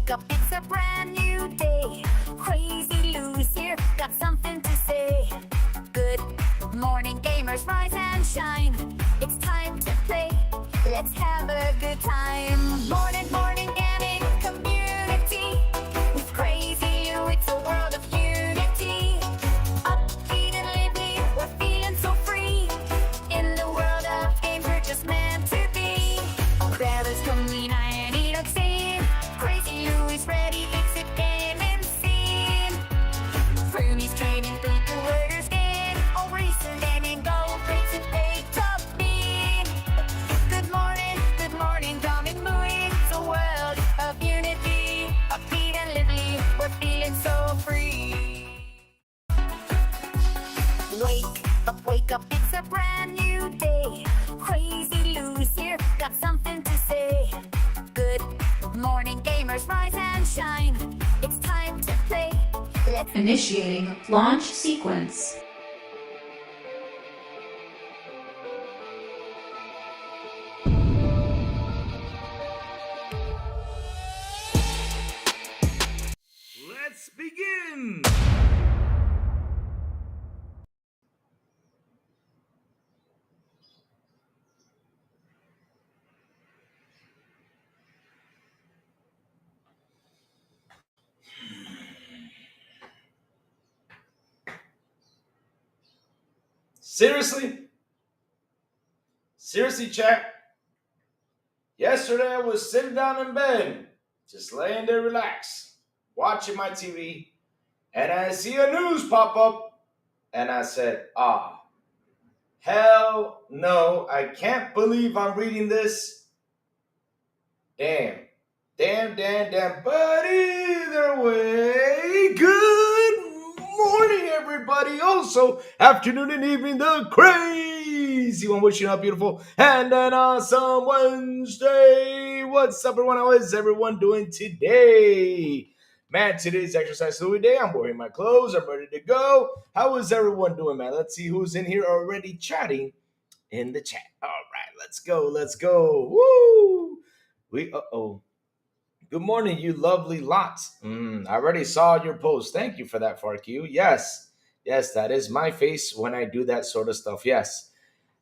wake up, it's a brand new day. Crazy Lou's here, got something to say. Good morning, gamers, rise and shine. It's time to play, let's have a good time. Morning, morning, gaming community. With Crazy Lou, it's a world of unity. Upbeat and lively, we're feeling so free. In the world of games, we're just meant to be. Grab us coming and eat up scene. Crazy Lou is ready, it's a game and scene. Plume's training through the word skin. All recent and go, it's a big top bean. Good morning, Dom and Louie. It's a world of unity. Upbeat and lively, we're feeling so free. Wake up, it's a brand new day. Crazy Lou's here, got something to say. Good morning, gamers, rise and shine. It's time to play. Initiating launch sequence. Let's begin! Seriously? Seriously, chat? Yesterday I was sitting down in bed, just laying there relaxed, watching my TV, and I see a news pop up, and I said, hell no, I can't believe I'm reading this. Damn. But either way, good morning, everybody. Also, afternoon and evening, the crazy one. Wishing you a beautiful and an awesome Wednesday. What's up, everyone? How is everyone doing today? Man, today's exercise Louis day. I'm wearing my clothes. I'm ready to go. How is everyone doing, man? Let's see who's in here already chatting in the chat. All right, let's go. Woo! Good morning, you lovely lots. I already saw your post. Thank you for that, FarQ. Yes, that is my face when I do that sort of stuff. Yes.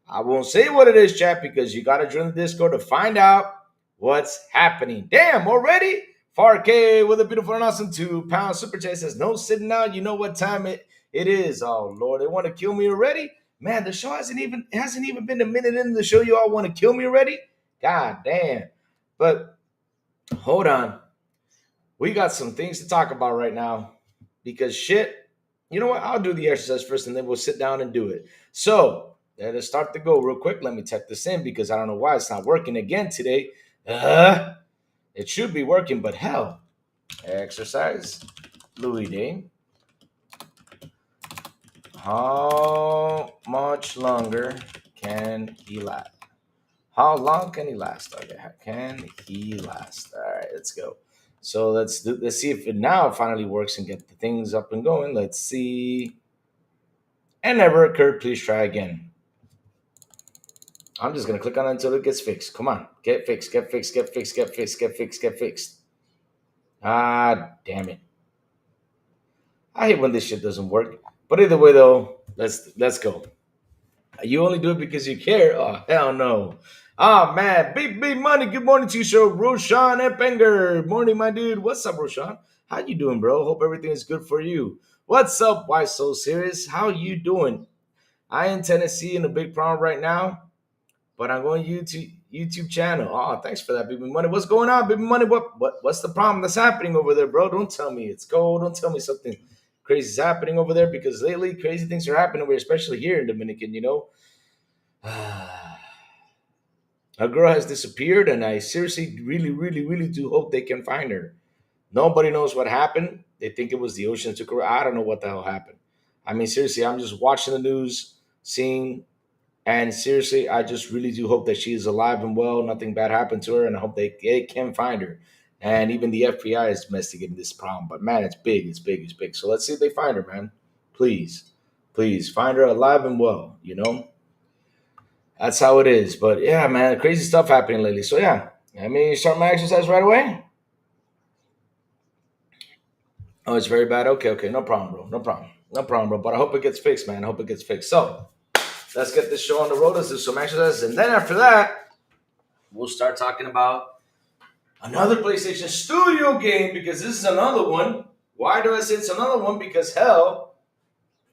I won't say what it is, chat, because you got to join the Discord to find out what's happening. Damn, already? FarK with a beautiful and awesome £2 super chat says, no sitting down. You know what time it is. Oh, Lord, they want to kill me already? Man, the show hasn't even been a minute into the show. You all want to kill me already? God damn. But hold on. We got some things to talk about right now because shit, you know what? I'll do the exercise first and then we'll sit down and do it. So let us start to go real quick. Let me type this in because I don't know why it's not working again today. It should be working, but hell, exercise, Louis Day. How much longer can he last? How long can he last? Okay, can he last? All right, let's go. So let's see if it now finally works and get the things up and going. Let's see. And never occurred. Please try again. I'm just gonna click on it until it gets fixed. Come on, get fixed. Ah, damn it! I hate when this shit doesn't work. But either way, though, let's go. You only do it because you care? Oh, hell no. Ah, man. Big money. Good morning to you, sir. Roshan Epinger. Morning, my dude. What's up, Roshan? How you doing, bro? Hope everything is good for you. What's up? Why so serious? How you doing? I in Tennessee in a big problem right now, but I'm going YouTube channel. Oh, thanks for that, Baby Money. What's going on, Baby Money? What's the problem that's happening over there, bro? Don't tell me it's cold. Don't tell me something crazy is happening over there because lately crazy things are happening over here, especially here in Dominican, you know. A girl has disappeared, and I seriously, really do hope they can find her. Nobody knows what happened. They think it was the ocean took her. I don't know what the hell happened. I mean, seriously, I'm just watching the news, seeing, and seriously, I just really do hope that she is alive and well. Nothing bad happened to her, and I hope they can find her. And even the FBI is investigating this problem. But man, it's big. So let's see if they find her, man. Please find her alive and well. You know. That's how it is. But yeah, man, crazy stuff happening lately. So yeah, I mean, start my exercise right away. Oh, it's very bad. Okay, okay, no problem, bro. No problem. No problem, bro. But I hope it gets fixed, man. I hope it gets fixed. So let's get this show on the road. Let's do some exercises. And then after that, we'll start talking about another PlayStation Studio game because this is another one. Why do I say it's another one? Because hell,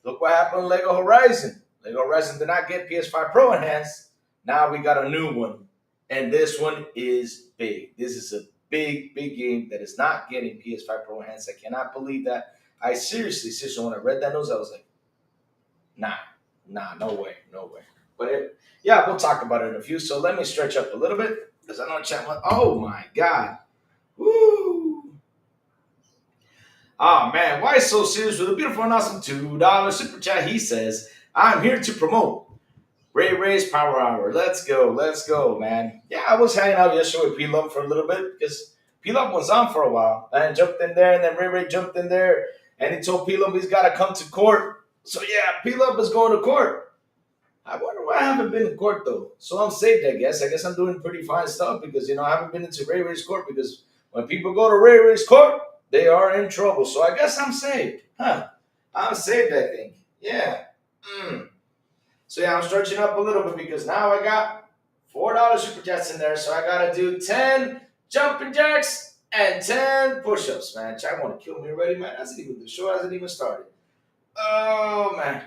look what happened with Lego Horizon. Lego Horizon did not get PS5 Pro Enhanced. Now we got a new one. And this one is big. This is a big, big game that is not getting PS5 Pro Enhanced. I cannot believe that. I seriously, when I read that news, I was like, nah, no way, no way. But yeah, we'll talk about it in a few. So let me stretch up a little bit because I know chat. Oh my God. Woo. Oh man, why so serious with a beautiful and awesome $2 super chat? He says, I'm here to promote Ray's Power Hour. Let's go, man. Yeah, I was hanging out yesterday with P-Love for a little bit because P-Love was on for a while. And jumped in there, and then Ray jumped in there, and he told P-Love he's got to come to court. So yeah, P-Love is going to court. I wonder why I haven't been in court though. So I'm saved, I guess. I guess I'm doing pretty fine stuff because I haven't been into Ray's court because when people go to Ray's court, they are in trouble. So I guess I'm saved. Huh. I'm saved, I think. Yeah. So yeah, I'm stretching up a little bit because now I got $4 super chats in there. So I gotta do 10 jumping jacks and 10 push-ups, man. Chat want to kill me already, man. The show hasn't even started. Oh man.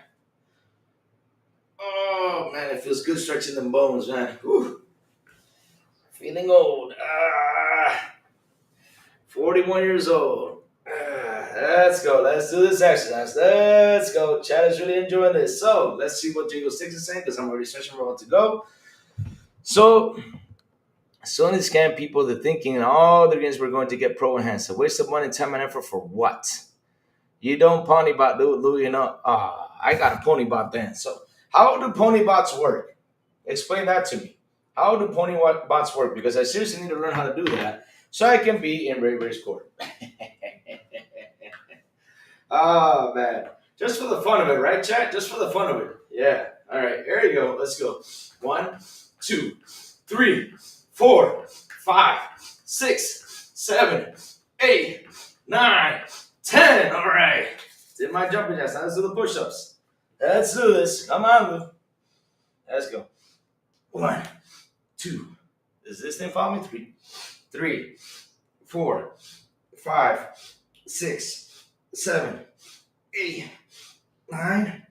Oh man, it feels good stretching them bones, man. Whew. Feeling old. 41 years old. Let's go. Let's do this exercise. Let's go. Chad is really enjoying this. So let's see what Jago 6 is saying because I'm already stretching. We're about to go. So Sony scam people. They're thinking all the games were going to get Pro Enhanced. A waste of money, time, and effort for what? You don't pony bot, Louis. I got a pony bot then. So how do pony bots work? Explain that to me. How do pony bots work? Because I seriously need to learn how to do that so I can be in Ray's court. Oh, man. Just for the fun of it, right, chat? Just for the fun of it. Yeah. All right. Here you go. Let's go. 1, 2, 3, 4, 5, 6, 7, 8, 9, 10. All right. Did my jumping jacks. Now let's do the push-ups. Let's do this. Come on, Lou. Let's go. 1, 2. Does this thing follow me? 3, 4, 5, 6, 7, 8, 9.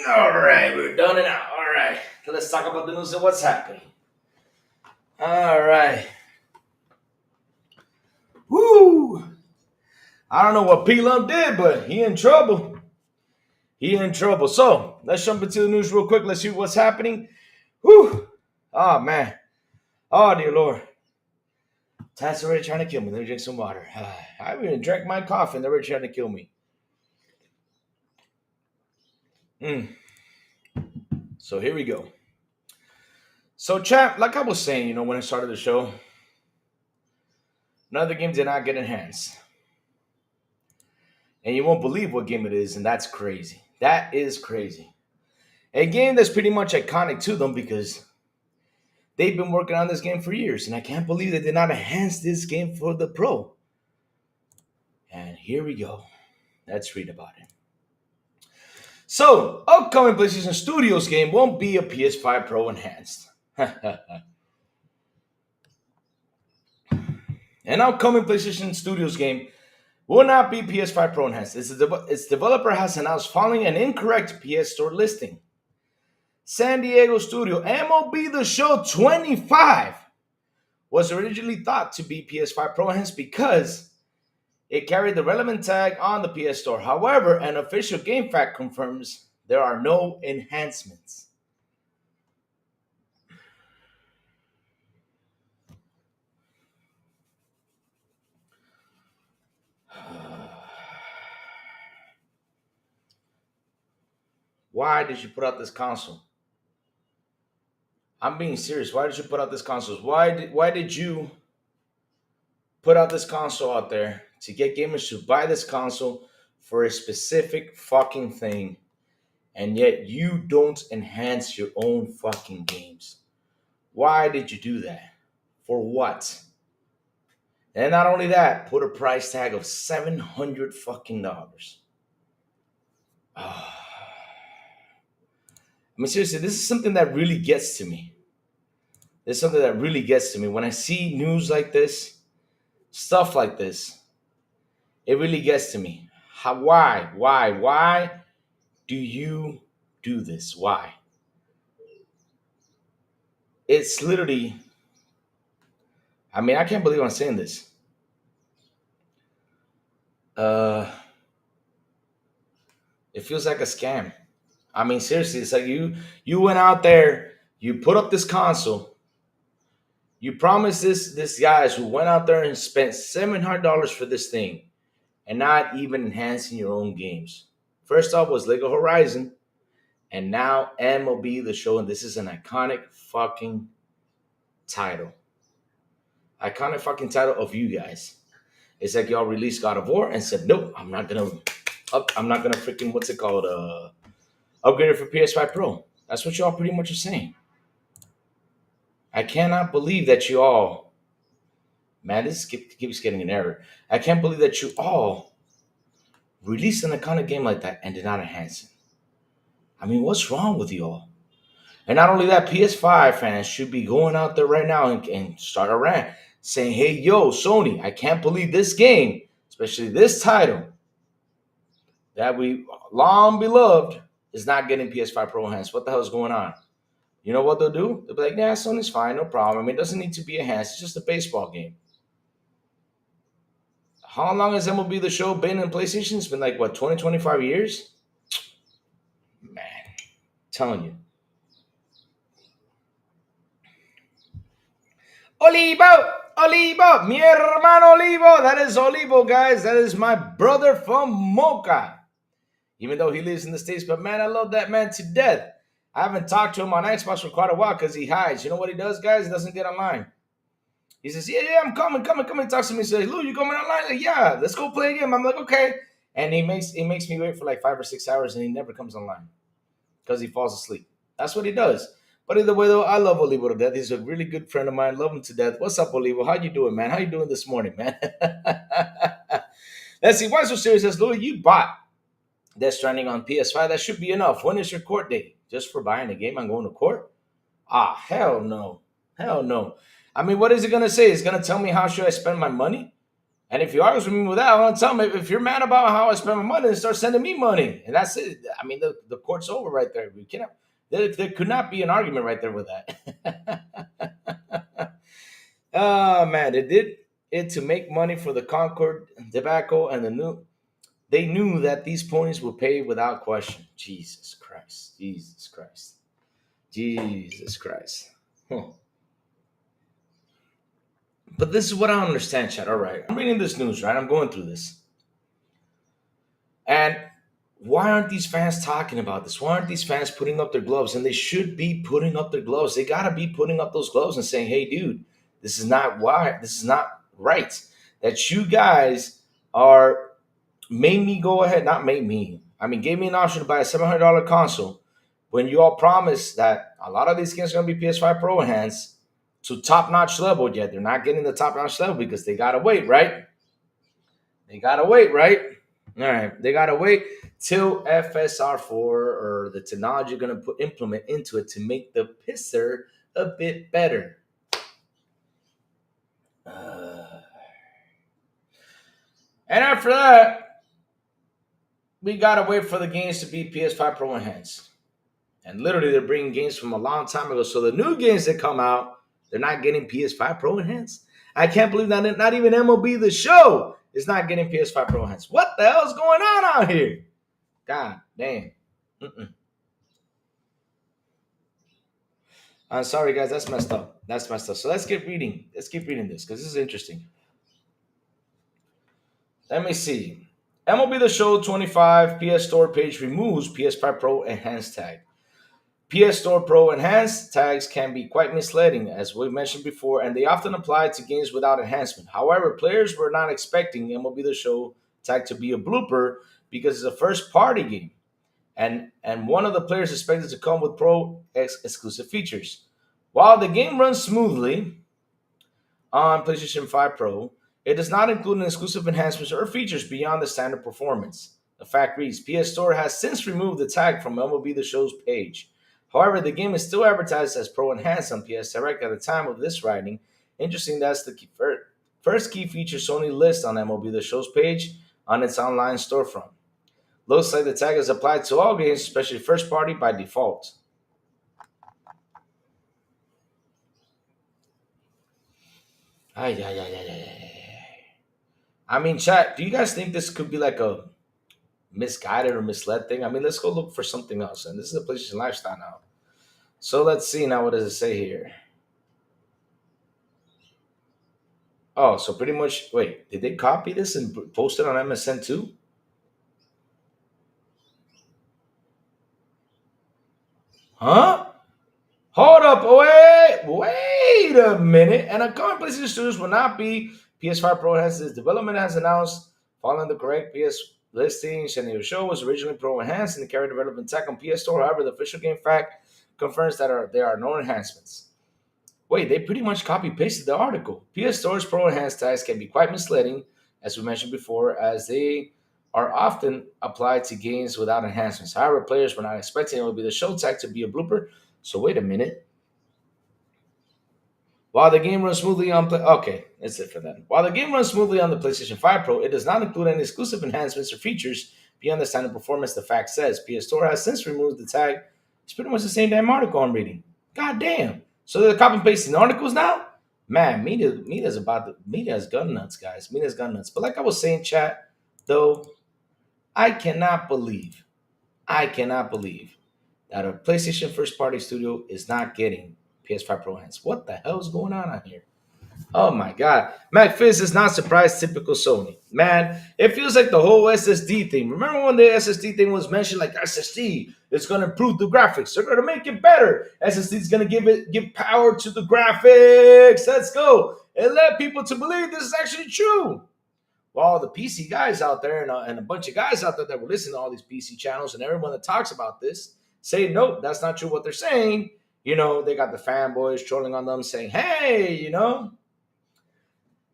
All right, we're done and out. All right, let's talk about the news and what's happening. All right. Woo! I don't know what P-Lump did, but he in trouble. So let's jump into the news real quick. Let's see what's happening. Woo! Oh man. Oh dear Lord. Tad's already trying to kill me. Let me drink some water. I haven't even drank my coffee and they're already trying to kill me. So here we go. So chat, like I was saying, when I started the show, another game did not get enhanced. And you won't believe what game it is, and that's crazy. That is crazy. A game that's pretty much iconic to them because they've been working on this game for years, and I can't believe they did not enhance this game for the Pro. And here we go. Let's read about it. So, upcoming PlayStation Studios game won't be a PS5 Pro Enhanced. An upcoming PlayStation Studios game will not be PS5 Pro Enhanced. Its developer has announced following an incorrect PS Store listing. San Diego studio MLB The Show 25 was originally thought to be PS5 Pro Enhanced because it carried the relevant tag on the PS Store. However, an official GameFAQ confirms there are no enhancements. Why did you put out this console? I'm being serious. Why did you put out this console? Why did you put out this console out there to get gamers to buy this console for a specific fucking thing, and yet you don't enhance your own fucking games? Why did you do that? For what? And not only that, put a price tag of $700 fucking dollars. I mean, seriously, this is something that really gets to me. This is something that really gets to me. When I see news like this, stuff like this, it really gets to me. Why do you do this? Why? It's literally, I mean, I can't believe I'm saying this. It feels like a scam. I mean, seriously, it's like you went out there, you put up this console, you promised this guys who went out there and spent $700 for this thing, and not even enhancing your own games. First off was Lego Horizon, and now MLB The Show, and this is an iconic fucking title. Iconic fucking title of you guys. It's like y'all released God of War and said, nope, I'm not gonna freaking what's it called? Upgrade it for PS5 Pro. That's what y'all pretty much are saying. I cannot believe that you all, man, this keeps getting an error. I can't believe that you all released an iconic game like that and did not enhance it. I mean, what's wrong with you all? And not only that, PS5 fans should be going out there right now and start a rant saying, hey, yo, Sony, I can't believe this game, especially this title that we long beloved, is not getting PS5 Pro enhanced. What the hell is going on? You know what they'll do? They'll be like, nah, Sony's fine, no problem. I mean, it doesn't need to be enhanced. It's just a baseball game. How long has MLB The Show been in PlayStation? It's been like, what, 20, 25 years? Man, I'm telling you. Olivo, mi hermano Olivo. That is Olivo, guys. That is my brother from Mocha. Even though he lives in the States, but man, I love that man to death. I haven't talked to him on Xbox for quite a while because he hides. You know what he does, guys? He doesn't get online. He says, yeah, I'm coming. He talks to me. He says, Lou, you coming online? Like, yeah, let's go play a game. I'm like, okay. And he makes me wait for like 5 or 6 hours, and he never comes online because he falls asleep. That's what he does. But either way, though, I love Olivo to death. He's a really good friend of mine. Love him to death. What's up, Olivo? How you doing, man? How you doing this morning, man? Let's see. Why so serious? Says, Louis, you bought Death Stranding on PS5. That should be enough. When is your court date? Just for buying a game and going to court? Ah, hell no. Hell no. I mean, what is it going to say? It's going to tell me how should I spend my money? And if you argue with me with that, I want to tell me, if you're mad about how I spend my money, then start sending me money. And that's it. I mean, the court's over right there. We cannot, there could not be an argument right there with that. Oh, man. They did it to make money for the Concord debacle and they knew that these ponies would pay without question. Jesus Christ. Huh. But this is what I don't understand, Chad. All right. I'm reading this news, right? I'm going through this. And why aren't these fans talking about this? Why aren't these fans putting up their gloves? And they should be putting up their gloves. They got to be putting up those gloves and saying, hey, dude, this is not right. That you guys made me go ahead, not made me. I mean, gave me an option to buy a $700 console when you all promised that a lot of these games are going to be PS5 Pro enhanced to top-notch level, yet they're not getting the top-notch level because they got to wait, right? All right. They got to wait till FSR4 or the technology you're going to implement into it to make the pisser a bit better. And after that, we got to wait for the games to be PS5 Pro enhanced. And literally, they're bringing games from a long time ago. So the new games that come out, they're not getting PS5 Pro enhanced. I can't believe that not even MLB The Show is not getting PS5 Pro enhanced. What the hell is going on out here? God damn. I'm sorry, guys. That's messed up. So let's keep reading. Let's keep reading this because this is interesting. Let me see. MLB The Show 25 PS Store page removes PS5 Pro enhanced tag. PS Store Pro enhanced tags can be quite misleading, as we mentioned before, and they often apply to games without enhancement. However, players were not expecting MLB The Show tag to be a blooper because it's a first-party game, and one of the players expected to come with Pro exclusive features. While the game runs smoothly on PlayStation 5 Pro, It does not include an exclusive enhancements or features beyond the standard performance. The fact reads, PS Store has since removed the tag from MLB The Show's page. However, the game is still advertised as Pro Enhanced on PS Direct at the time of this writing. Interesting, that's the first key feature Sony lists on MLB The Show's page on its online storefront. Looks like the tag is applied to all games, especially first party, by default. Ay, ay, ay, ay, ay. I mean, chat, do you guys think this could be like a misguided or misled thing? I mean, let's go look for something else. And this is a PlayStation Lifestyle now. So let's see now. What does it say here? Oh, so pretty much, wait, did they copy this and post it on MSN too? Huh? Hold up, wait a minute. And a current PlayStation Studios will not be PS5 Pro Enhanced. Its development has announced, following the correct PS listing, Shenmue Show was originally Pro Enhanced and the carry development tech on PS Store. However, the official game fact confirms that there are no enhancements. Wait, they pretty much copy pasted the article. PS Store's Pro Enhanced tags can be quite misleading, as we mentioned before, as they are often applied to games without enhancements. However, players were not expecting it would be the show tag to be a blooper. So wait a minute. While the game runs smoothly on okay, that's it for that. While the game runs smoothly on the PlayStation 5 Pro, it does not include any exclusive enhancements or features beyond the standard performance. The fact says PS Store has since removed the tag. It's pretty much the same damn article I'm reading. God damn. So they're copy and pasting articles now? Man, media's gun nuts, guys. Media's gun nuts. But like I was saying, chat, though, I cannot believe that a PlayStation first party studio is not getting PS5 Pro Enhanced. What the hell is going on here? Oh my God. McFizz is not surprised, typical Sony. Man, it feels like the whole SSD thing. Remember when the SSD thing was mentioned, like SSD, it's going to improve the graphics. They're going to make it better. SSD is going to give power to the graphics. Let's go. And let people to believe this is actually true. Well, the PC guys out there and a bunch of guys out there that were listening to all these PC channels and everyone that talks about this say, nope, that's not true what they're saying. You know, they got the fanboys trolling on them saying, hey, you know,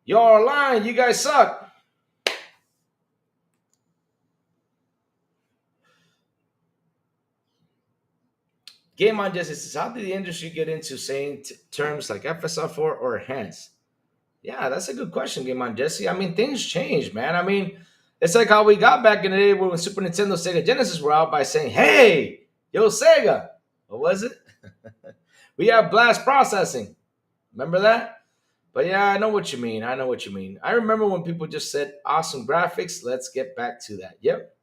you're lying. You guys suck. Game on Justice says, how did the industry get into saying terms like FSR4 or enhance? Yeah, that's a good question, Game on Jesse. I mean, things change, man. I mean, it's like how we got back in the day when Super Nintendo, Sega Genesis were out by saying, hey, yo, Sega. What was it? We have blast processing. Remember that? But yeah, I know what you mean. I remember when people just said awesome graphics. Let's get back to that. Yep.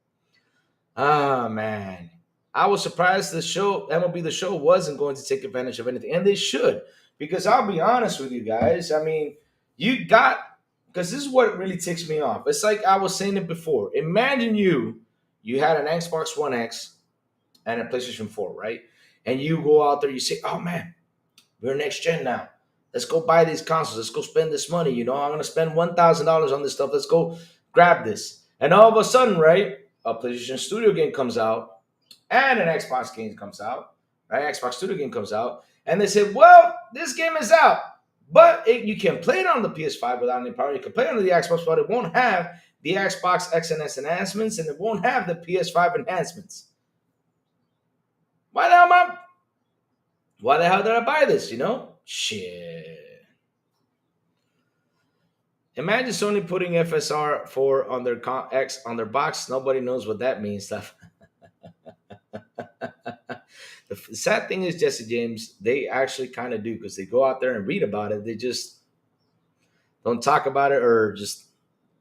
Ah, man. I was surprised MLB The Show wasn't going to take advantage of anything. And they should. Because I'll be honest with you guys. I mean, because this is what really ticks me off. It's like I was saying it before. Imagine you had an Xbox One X and a PlayStation 4, right? And you go out there, you say, oh man, we're next gen now. Let's go buy these consoles. Let's go spend this money. You know, I'm going to spend $1,000 on this stuff. Let's go grab this. And all of a sudden, right, a PlayStation Studio game comes out and an Xbox game comes out, right? Xbox Studio game comes out. And they say, well, this game is out. But you can play it on the PS5 without any power. You can play it on the Xbox, but it won't have the Xbox X and S enhancements, and it won't have the PS5 enhancements. Why the hell did I buy this, you know? Shit. Imagine Sony putting FSR4 on their X on their box. Nobody knows what that means. Stuff. The sad thing is, Jesse James, they actually kind of do because they go out there and read about it. They just don't talk about it or just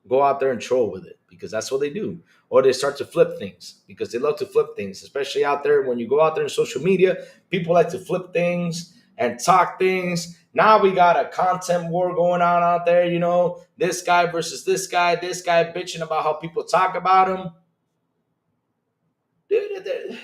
go out there and troll with it because that's what they do. Or they start to flip things because they love to flip things, especially out there. When you go out there in social media, people like to flip things and talk things. Now we got a content war going on out there, you know, this guy versus this guy bitching about how people talk about him. Dude,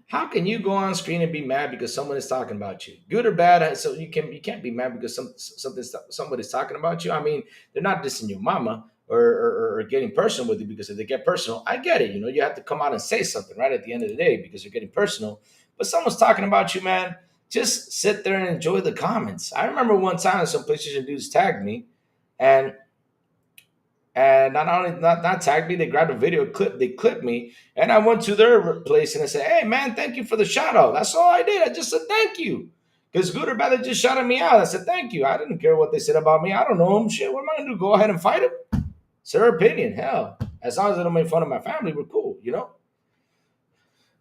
how can you go on screen and be mad because someone is talking about you, good or bad? So you can't be mad because somebody's talking about you. I mean, they're not dissing your mama or getting personal with you, because if they get personal, I get it. You know, you have to come out and say something right at the end of the day because you're getting personal. But someone's talking about you, man. just sit there and enjoy the comments. I remember one time some PlayStation dudes tagged me, and not only not tagged me, they grabbed a video clip, they clipped me, and I went to their place and I said, "Hey man, thank you for the shout out." That's all I did. I just said thank you. Because good or bad, they just shouted me out. I said thank you. I didn't care what they said about me. I don't know them. Shit, what am I gonna do? Go ahead and fight them? It's their opinion. Hell, as long as they don't make fun of my family, we're cool, you know.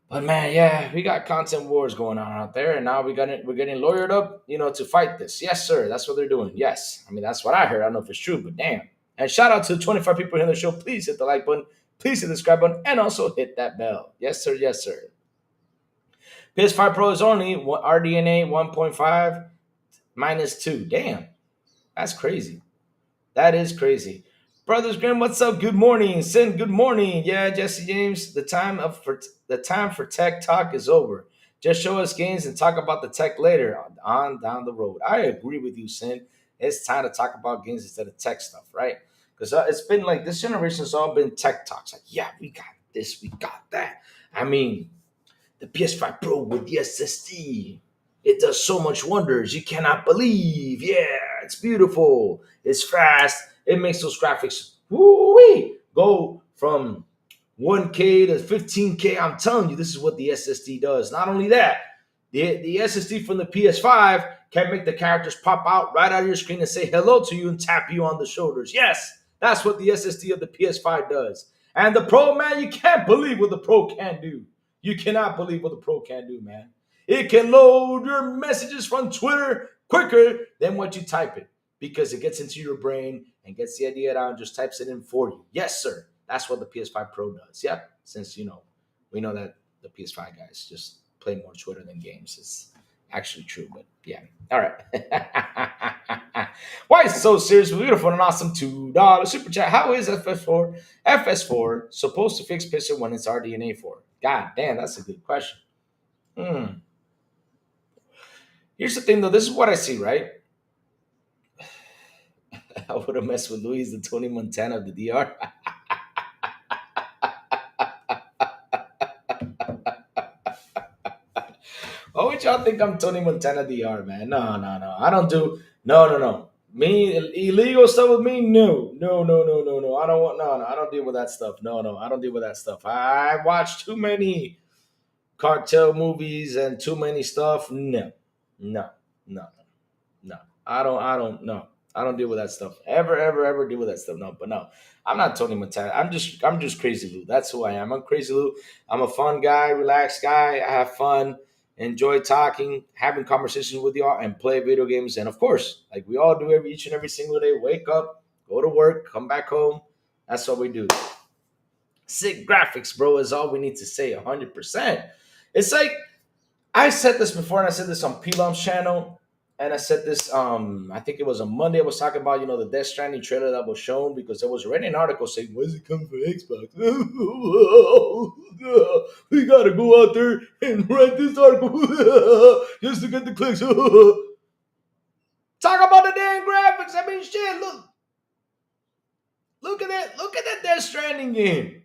But man, yeah, we got content wars going on out there, and now we're getting lawyered up, to fight this. Yes, sir. That's what they're doing. Yes, I mean that's what I heard. I don't know if it's true, but damn. And shout out to the 25 people here in the show. Please hit the like button, please hit the subscribe button, and also hit that bell. Yes, sir. Yes, sir. PS5 Pro is only RDNA 1.5 minus 2. Damn, that's crazy. That is crazy. Brothers Grimm, what's up? Good morning. Sin, good morning. Yeah, Jesse James, the time for tech talk is over. Just show us games and talk about the tech later on down the road. I agree with you, Sin. It's time to talk about games instead of tech stuff, right? Because it's been like this generation's all been tech talks. Like, yeah, we got this, we got that. I mean, the PS5 Pro with the SSD. It does so much wonders. You cannot believe. Yeah, it's beautiful. It's fast. It makes those graphics woo-wee, go from 1K to 15K. I'm telling you, this is what the SSD does. Not only that, the SSD from the PS5 can make the characters pop out right out of your screen and say hello to you and tap you on the shoulders. Yes, that's what the SSD of the PS5 does. And the Pro, man, you can't believe what the Pro can do. You cannot believe what the Pro can do, man. It can load your messages from Twitter quicker than what you type it because it gets into your brain and gets the idea out and just types it in for you. Yes, sir. That's what the PS5 Pro does. Yep. Since, we know that the PS5 guys just play more Twitter than games. It's actually true, but yeah. All right. Why is it so serious, beautiful, and awesome $2 super chat? How is FS4 supposed to fix pixel when it's RDNA 4? God damn, that's a good question. Here's the thing, though. This is what I see, right? I would have messed with Luis, the Tony Montana of the DR. Why would y'all think I'm Tony Montana DR, man? No, no, no. I don't do no. Me illegal stuff with me? No. No. I don't want no. I don't deal with that stuff. No. I don't deal with that stuff. I watch too many cartel movies and too many stuff. No. No. No. No. I don't no. I don't deal with that stuff. Ever deal with that stuff. No, but no. I'm not Tony Montana. I'm just Crazy Lou. That's who I am. I'm Crazy Lou. I'm a fun guy, relaxed guy. I have fun, enjoy talking, having conversations with y'all, and play video games. And of course, like we all do each and every single day, wake up, go to work, come back home. That's what we do. Sick graphics, bro, is all we need to say. 100%. It's like I said this before, and I said this on P-Lum's channel, and I said this. I think it was on Monday. I was talking about the Death Stranding trailer that was shown because there was already an article saying, "When's it coming for Xbox?" We gotta go out there and write this article just to get the clicks. Talk about the damn graphics. I mean, shit. Look at that. Look at that Death Stranding game.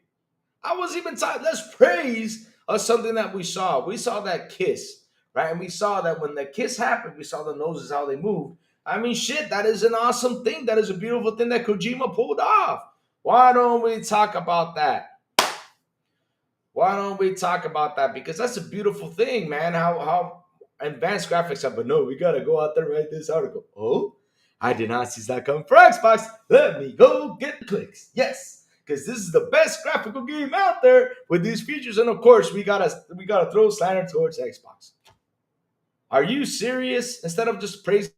I was even talking, let's praise something that we saw. We saw that kiss, right? And we saw that when the kiss happened, we saw the noses, how they moved. I mean, shit, that is an awesome thing. That is a beautiful thing that Kojima pulled off. Why don't we talk about that? Why don't we talk about that? Because that's a beautiful thing, man. How advanced graphics are. But no, we got to go out there and write this article. Oh, I did not see that come for Xbox. Let me go get the clicks. Yes, because this is the best graphical game out there with these features, and of course, we gotta throw slander towards Xbox. Are you serious? Instead of just praising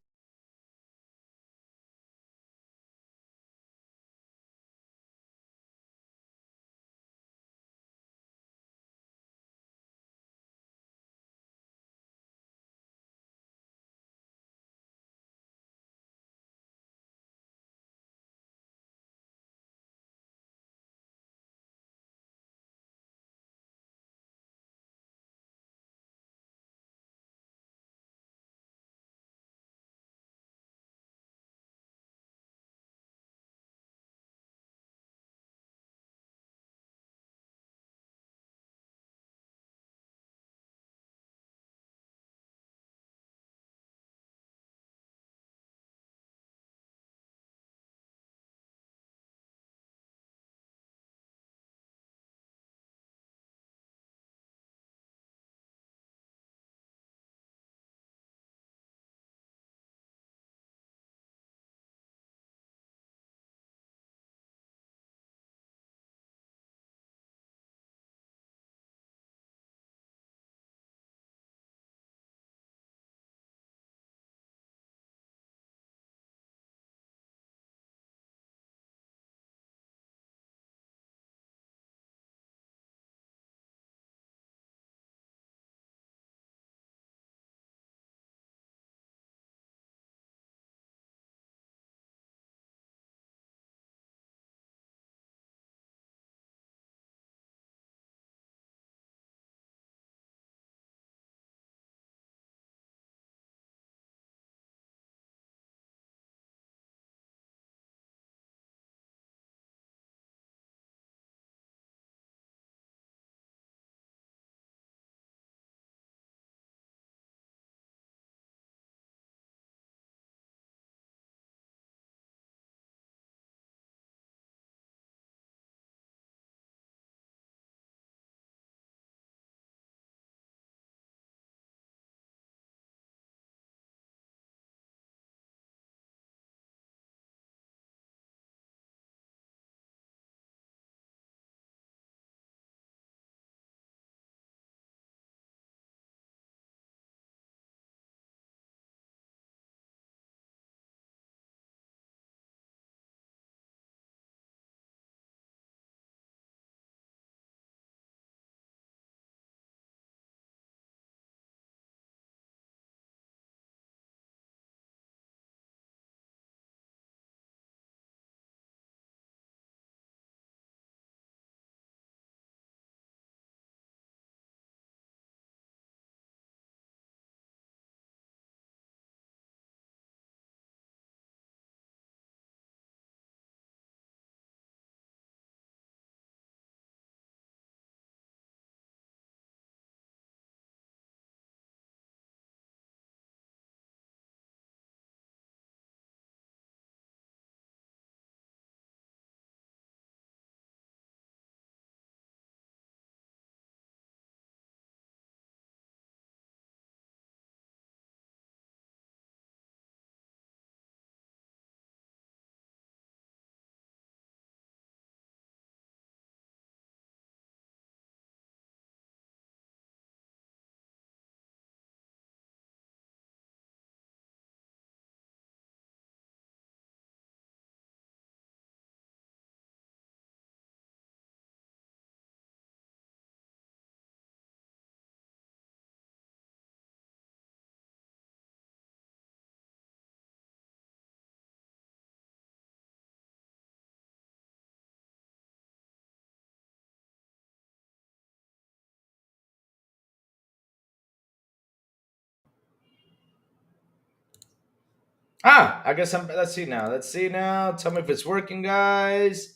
I guess I'm. Let's see now. Let's see now. Tell me if it's working, guys.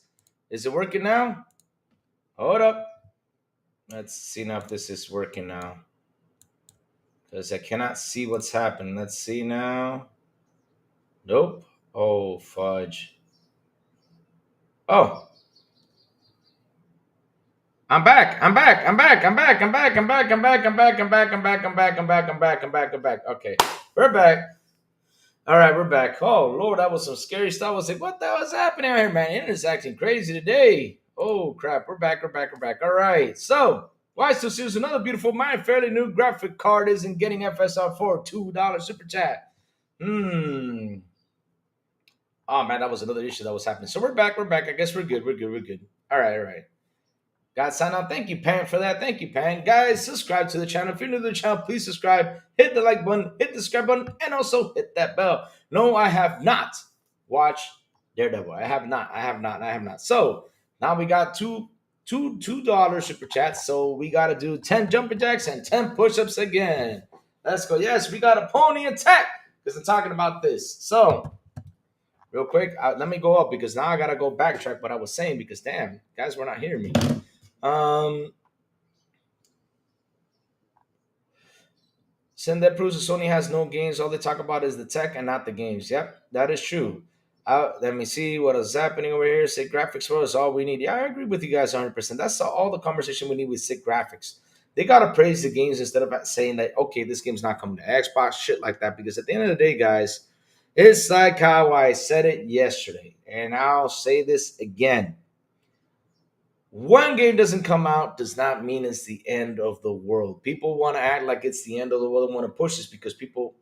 Is it working now? Hold up. Let's see now if this is working now. Because I cannot see what's happening. Let's see now. Nope. Oh, fudge. Oh, I'm back. I'm back. I'm back. I'm back. I'm back. I'm back. I'm back. I'm back. I'm back. I'm back. I'm back. I'm back. I'm back. I'm back. I'm back. Okay. We're back. All right, we're back. Oh, Lord, that was some scary stuff. I was like, what the hell is happening out here, man? Internet's acting crazy today. Oh, crap. We're back. We're back. We're back. All right. So, why still sees another beautiful, mine fairly new graphic card isn't getting FSR for $2 super chat. Oh, man, that was another issue that was happening. So, we're back. We're back. I guess we're good. We're good. We're good. All right. All right. Got sign out. Thank you, Pan, for that. Thank you, Pan. Guys, subscribe to the channel. If you're new to the channel, please subscribe. Hit the like button, hit the subscribe button, and also hit that bell. No, I have not watched Daredevil. I have not. I have not. I have not. So now we got $2 super chats. So we got to do 10 jumping jacks and 10 push-ups again. Let's go. Yes, we got a pony attack because I'm talking about this. So real quick, let me go up because now I got to go backtrack what I was saying because damn, guys were not hearing me. Send that proves that Sony has no games. All they talk about is the tech and not the games. Yep, that is true. Let me see what is happening over here. Sick graphics for is all we need. Yeah, I agree with you guys 100%. That's all the conversation we need with sick graphics. They got to praise the games instead of saying that, okay, this game's not coming to Xbox, shit like that. Because at the end of the day, guys, it's like how I said it yesterday. And I'll say this again. One game doesn't come out does not mean it's the end of the world. People want to act like it's the end of the world and want to push this because people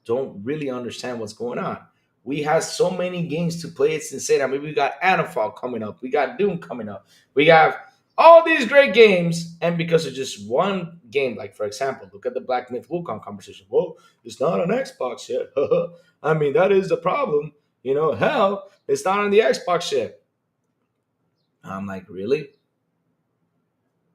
don't really understand what's going on. We have so many games to play. It's insane. I mean, we got Anifall coming up. We got Doom coming up. We have all these great games. And because of just one game, like, for example, look at the Black Myth Wukong conversation. Well, it's not on Xbox yet. I mean, that is the problem. You know, hell, it's not on the Xbox yet. I'm like, really?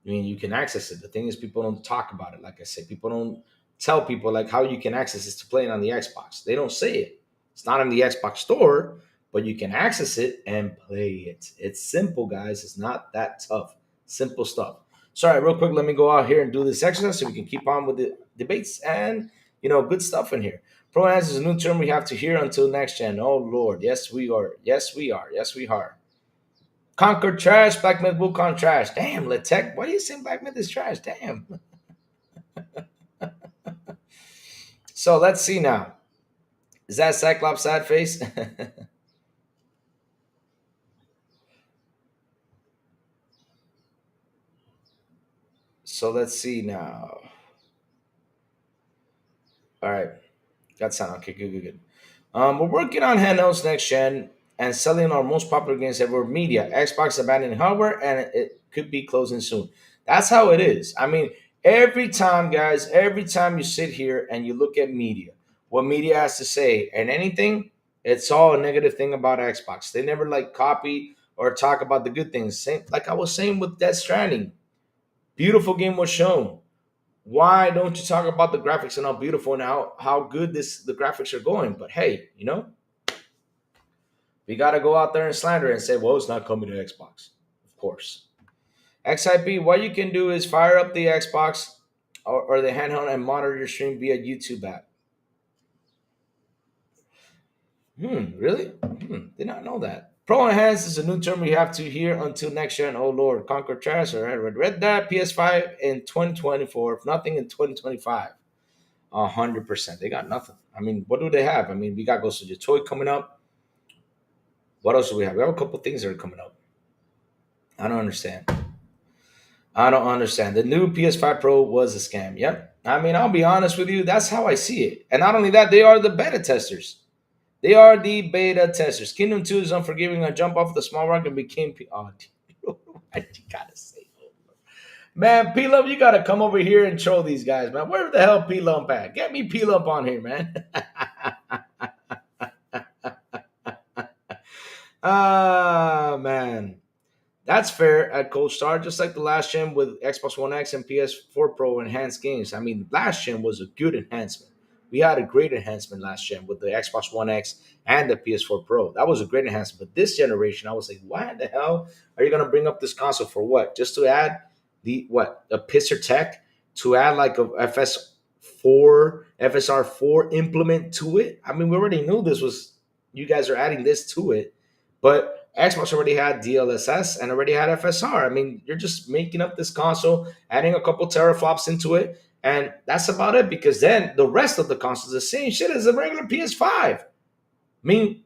I mean, you can access it. The thing is, people don't talk about it. Like I said, people don't tell people like how you can access it to play it on the Xbox. They don't say it. It's not in the Xbox store, but you can access it and play it. It's simple, guys. It's not that tough. Simple stuff. Sorry, real quick, let me go out here and do this exercise so we can keep on with the debates and good stuff in here. Pro Enhancement is a new term we have to hear until next gen. Oh Lord, yes we are. Yes we are. Yes we are. Conquer trash, Black Myth Wukong trash. Damn, Letech, why do you say Black Myth is trash? Damn. So let's see now. Is that Cyclops sad face? So let's see now. All right. Got sound. Okay, good, good, good. We're working on handhelds next gen and selling our most popular games ever. Media, Xbox abandoning hardware, and it could be closing soon. That's how it is. I mean, every time, guys, every time you sit here and you look at media, what media has to say and anything, it's all a negative thing about Xbox. They never like copy or talk about the good things. Same, like I was saying with Death Stranding, beautiful game was shown. Why don't you talk about the graphics and how beautiful and how good the graphics are going? But hey, we got to go out there and slander it and say, well, it's not coming to Xbox. Of course. XIP, what you can do is fire up the Xbox or the handheld and monitor your stream via YouTube app. Really? Did not know that. Pro Enhanced is a new term we have to hear until next year. And oh Lord, Conquer Trash or read that PS5 in 2024, if nothing in 2025. 100%. They got nothing. I mean, what do they have? I mean, we got Ghost of Toy coming up. What else do we have? We have a couple things that are coming up. I don't understand. I don't understand. The new PS5 Pro was a scam. Yep. I mean, I'll be honest with you. That's how I see it. And not only that, they are the beta testers. They are the beta testers. Kingdom 2 is unforgiving. I jump off the small rock and became... Oh, I gotta say. Man, P-Lump, you gotta come over here and troll these guys, man. Where the hell P-Lump at? Get me P-Lump on here, man. Ah, man. That's fair at Cold Star, just like the last gen with Xbox One X and PS4 Pro enhanced games. I mean, last gen was a good enhancement. We had a great enhancement last gen with the Xbox One X and the PS4 Pro. That was a great enhancement. But this generation, I was like, why the hell are you gonna bring up this console for what? Just to add the what? A pisser tech to add like a FSR4 implement to it? I mean, we already knew this was you guys are adding this to it, but Xbox already had DLSS and already had FSR. I mean, you're just making up this console, adding a couple teraflops into it, and that's about it. Because then the rest of the console is the same shit as a regular PS5. I mean,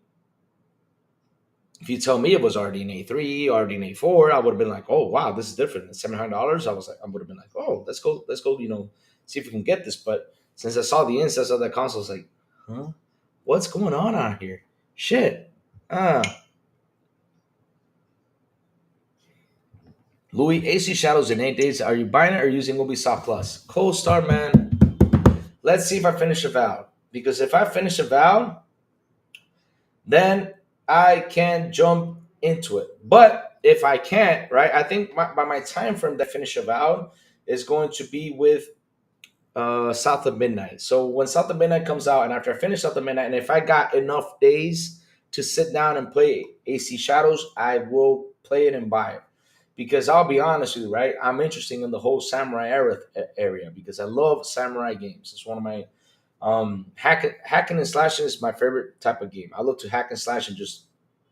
if you tell me it was RDNA 3, RDNA 4, I would have been like, oh wow, this is different. It's $700. I would have been like, oh, let's go, see if we can get this. But since I saw the instance of that console, I was like, huh? What's going on out here? Shit. Louis, AC Shadows in 8 days. Are you buying it or using Ubisoft Plus? Cold Star, man. Let's see if I finish Avowed. Because if I finish Avowed, then I can jump into it. But if I can't, right, I think by my time frame that I finish Avowed is going to be with South of Midnight. So when South of Midnight comes out, and after I finish South of Midnight, and if I got enough days to sit down and play AC Shadows, I will play it and buy it. Because I'll be honest with you, right? I'm interested in the whole samurai area because I love samurai games. It's one of my hacking and slashing is my favorite type of game. I love to hack and slash and just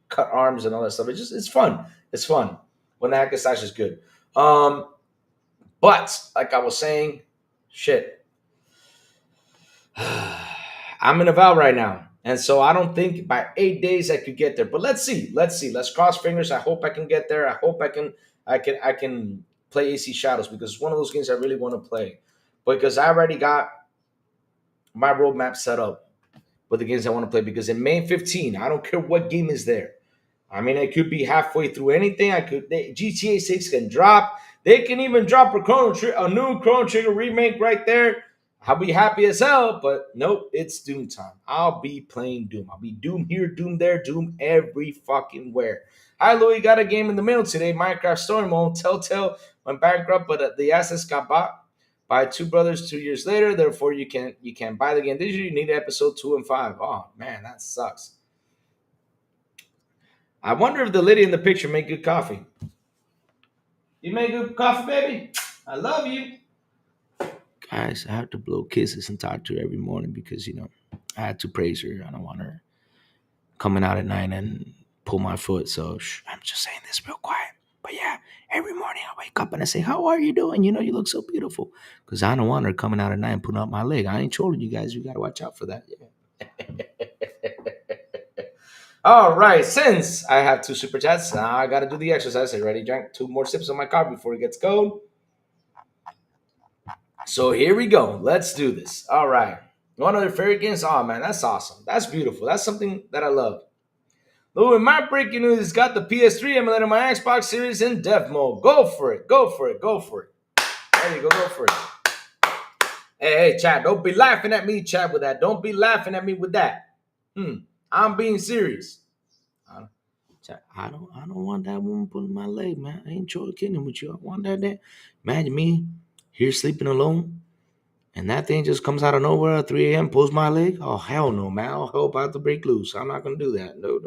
cut arms and all that stuff. It's fun. It's fun when the hack and slash is good. But like I was saying, shit, I'm in a vow right now. And so I don't think by 8 days I could get there. But let's see. Let's cross fingers. I hope I can get there. I hope I can play AC Shadows because it's one of those games I really want to play. Because I already got my roadmap set up with the games I want to play. Because in May 15, I don't care what game is there. I mean, it could be halfway through anything. GTA 6 can drop. They can even drop a new Chrono Trigger remake right there. I'll be happy as hell, but nope, it's Doom time. I'll be playing Doom. I'll be Doom here, Doom there, Doom every fucking where. Hi, Louis, got a game in the mail today. Minecraft Story Mode. Telltale went bankrupt, but the assets got bought by two brothers 2 years later. Therefore, you can't buy the game. You need episode 2 and 5. Oh man, that sucks. I wonder if the lady in the picture made good coffee. You make good coffee, baby? I love you. Guys, I have to blow kisses and talk to her every morning because, I had to praise her. I don't want her coming out at night and pull my foot. So I'm just saying this real quiet. But yeah, every morning I wake up and I say, how are you doing? You look so beautiful. Because I don't want her coming out at night and putting up my leg. I ain't trolling you guys. You got to watch out for that. Yeah. All right. Since I have 2 super chats, now I got to do the exercise. I already drank 2 more sips of my coffee before it gets cold. So here we go. Let's do this. All right. One of your favorite games? Oh, man, that's awesome. That's beautiful. That's something that I love. Louis, my breaking news has got the PS3 emulator on my Xbox Series in dev mode. Go for it. Go for it. Go for it. There you go. Go for it. Hey, Chad, don't be laughing at me, Chad, with that. Don't be laughing at me with that. I'm being serious. Chad, I don't want that woman pulling my leg, man. I ain't trying kidding with you. I want that. Imagine me here sleeping alone, and that thing just comes out of nowhere at 3 a.m., pulls my leg. Oh, hell no, man. I'll help out to break loose. I'm not going to do that. No.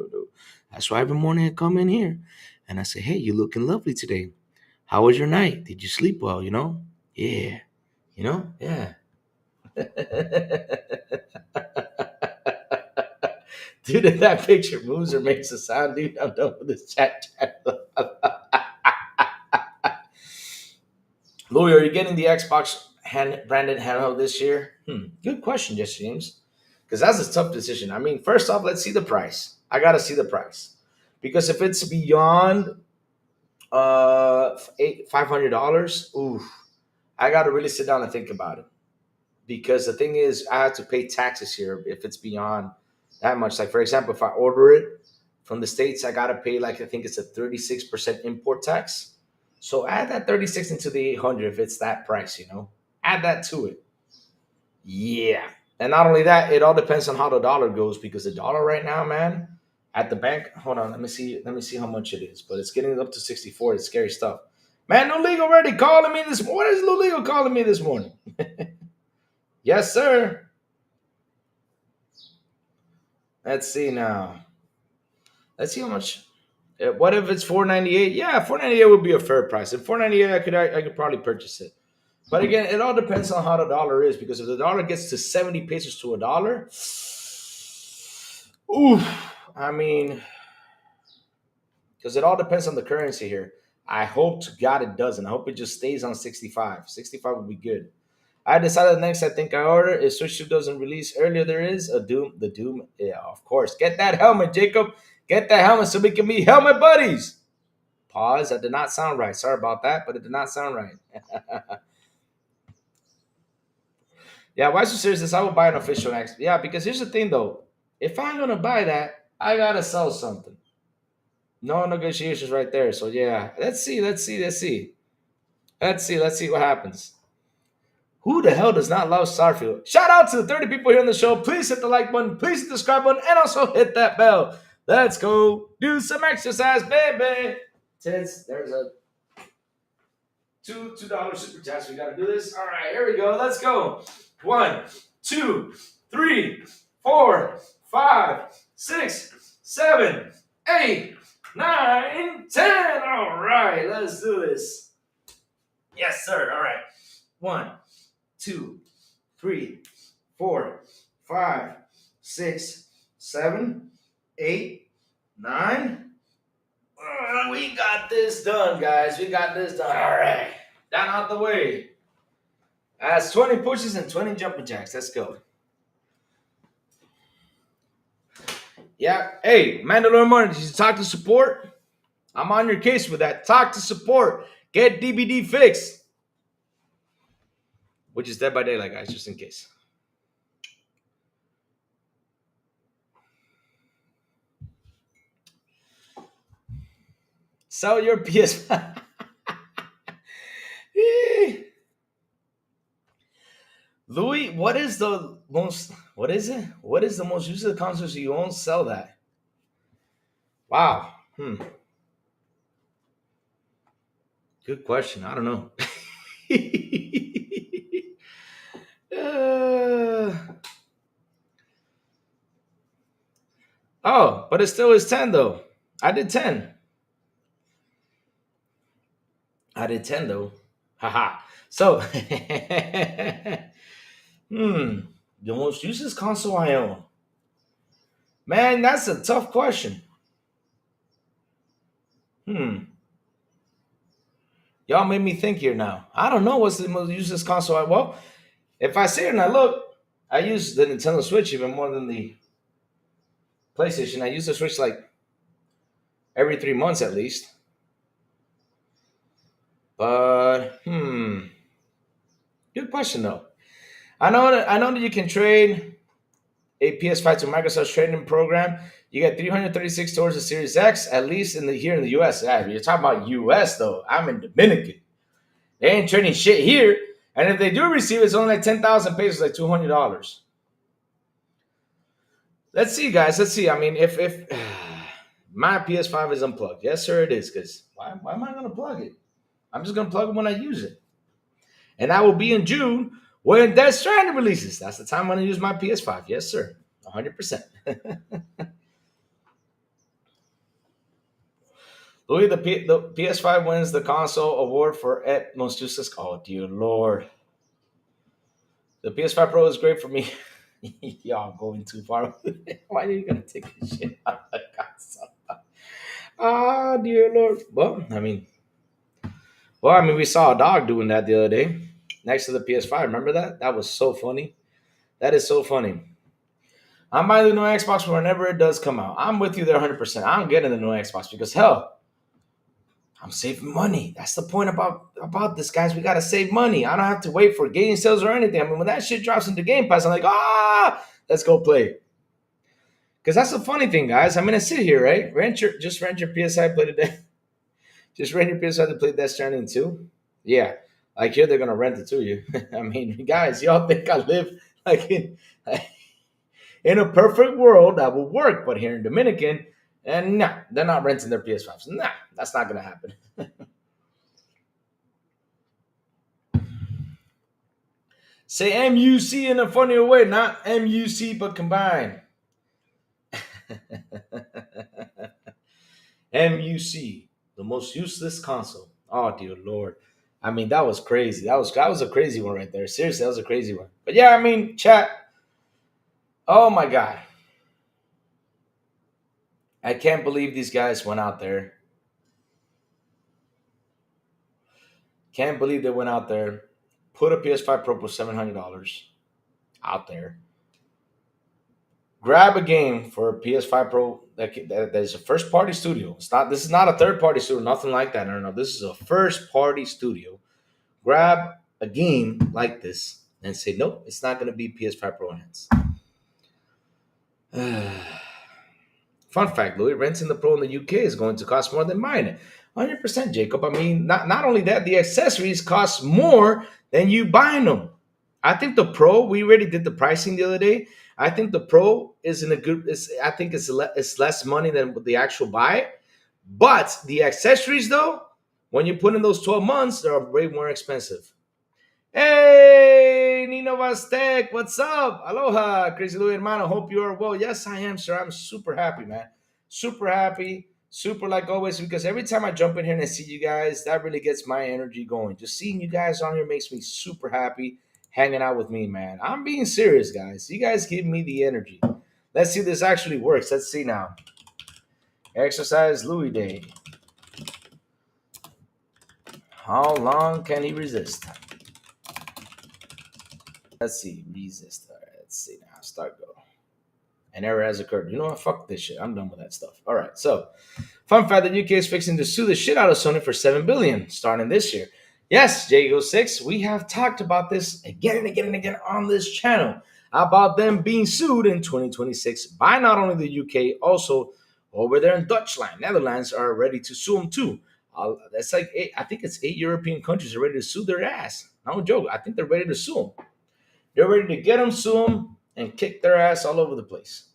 That's why every morning I come in here, and I say, hey, you're looking lovely today. How was your night? Did you sleep well, Yeah. Yeah. Dude, if that picture moves or makes a sound, dude, I'm done with this chat. Louis, are you getting the Xbox branded handheld this year? Good question, just James. Because that's a tough decision. I mean, first off, let's see the price. I got to see the price. Because if it's beyond $500, oof, I got to really sit down and think about it. Because the thing is, I have to pay taxes here if it's beyond that much. Like, for example, if I order it from the States, I got to pay, I think it's a 36% import tax. So add that 36 into the 800 if it's that price, Add that to it. Yeah. And not only that, it all depends on how the dollar goes because the dollar right now, man, at the bank, hold on, let me see how much it is. But it's getting up to 64. It's scary stuff. Man, no legal already calling me this morning. What is no legal calling me this morning? Yes, sir. Let's see now. Let's see how much. What if it's 498? Yeah, 498 would be a fair price. At 498, I could probably purchase it. But again, it all depends on how the dollar is because if the dollar gets to 70 pesos to a dollar, ooh, I mean, because it all depends on the currency here. I hope to God it doesn't. I hope it just stays on 65. 65 would be good. I decided the next I think I order if Switch 2 doesn't release earlier, there is a Doom. The Doom, yeah, of course. Get that helmet, Jacob. Get that helmet so we can be helmet buddies. Pause. That did not sound right. Sorry about that, but it did not sound right. Yeah, why so serious? This I will buy an official X. Yeah, because here's the thing though. If I'm gonna buy that, I gotta sell something. No negotiations right there. So yeah, let's see, let's see, let's see. Let's see what happens. Who the hell does not love Starfield? Shout out to the 30 people here on the show. Please hit the like button, please hit the subscribe button, and also hit that bell. Let's go do some exercise, baby. Since there's a $2 super chat, we gotta do this. All right, here we go. Let's go. 1, 2, 3, 4, 5, 6, 7, 8, 9, 10. All right, let's do this. Yes, sir. All right. 1, 2, 3, 4, 5, 6, 7, 8, 9. We got this done, guys. We got this done. All right. Down out the way. That's 20 pushes and 20 jumping jacks. Let's go. Yeah. Hey, Mandalorian Martin, did you talk to support? I'm on your case with that. Talk to support. Get DBD fixed. Which is Dead by Daylight, guys, just in case. Sell your PS5. Louis, what is the most useless console you won't sell that? Wow. Good question. I don't know. Oh, but it still is 10 though. I did 10. I did 10 though. Haha. So, the most useless console I own. Man, that's a tough question. Y'all made me think here now. I don't know what's the most useless console well, if I sit here and I look, I use the Nintendo Switch even more than the PlayStation. I use the Switch like every 3 months at least. But good question though. I know that you can trade a PS5 to Microsoft's trading program. You get 336 towards the Series X, at least here in the US. Yeah, you're talking about US though. I'm in Dominican. They ain't trading shit here. And if they do receive it, it's only like 10,000 pesos, like $200. Let's see, guys. Let's see. I mean, if my PS5 is unplugged, yes, sir, it is. Because why am I going to plug it? I'm just going to plug it when I use it. And that will be in June when Death Stranding releases. That's the time I'm going to use my PS5. Yes, sir. 100%. Louis, the PS5 wins the console award for most useless. Oh, dear Lord. The PS5 Pro is great for me. Y'all going too far. Why are you going to take this shit out of the console? Ah, dear Lord. Well, I mean, we saw a dog doing that the other day next to the PS5. Remember that? That was so funny. That is so funny. I'm buying the new Xbox whenever it does come out. I'm with you there 100%. I'm getting the new Xbox because, hell, I'm saving money. That's the point about this, guys. We got to save money. I don't have to wait for game sales or anything. I mean, when that shit drops into Game Pass, I'm like, let's go play. Because that's the funny thing, guys. I'm going to sit here, right? Just rent your PS5, play today. Just rent your PS5 to play Death Stranding 2. Yeah. Like here, they're going to rent it to you. I mean, guys, y'all think I live like in a perfect world that will work. But here in Dominican, and nah, they're not renting their PS5s. Nah, that's not going to happen. Say MUC in a funnier way, not MUC, but combined. MUC, the most useless console. Oh dear lord. I mean, that was crazy. That was a crazy one right there. Seriously, that was a crazy one. But yeah, I mean, chat. Oh my god. I can't believe these guys went out there. Can't believe they went out there, put a PS5 Pro for $700 out there, grab a game for a PS5 Pro that is a first party studio. It's not. This is not a third party studio. Nothing like that. No. This is a first party studio. Grab a game like this and say, nope, it's not going to be PS5 Pro Enhanced. Fun fact, Louis, renting the Pro in the UK is going to cost more than mine. 100%, Jacob. I mean, not only that, the accessories cost more than you buying them. I think the Pro, we already did the pricing the other day. I think the Pro is in a good, I think it's less money than the actual buy. But the accessories, though, when you put in those 12 months, they're way more expensive. Hey, Nino Vastek, what's up? Aloha, Crazy Louis hermano. Hope you are well. Yes, I am, sir. I'm super happy, man. Super happy. Super like always, because every time I jump in here and I see you guys, that really gets my energy going. Just seeing you guys on here makes me super happy hanging out with me, man. I'm being serious, guys. You guys give me the energy. Let's see if this actually works. Let's see now. Exercise Louis Day. How long can he resist? Let's see. Resist. All right. Let's see now. Start go. An error has occurred. You know what? Fuck this shit. I'm done with that stuff. All right. So, fun fact: the UK is fixing to sue the shit out of Sony for $7 billion starting this year. Yes, Jago6. We have talked about this again and again and again on this channel about them being sued in 2026 by not only the UK, also over there in Dutchland, Netherlands are ready to sue them too. That's like I think it's 8 European countries are ready to sue their ass. No joke. I think they're ready to sue them. They're ready to get them, sue them, and kick their ass all over the place.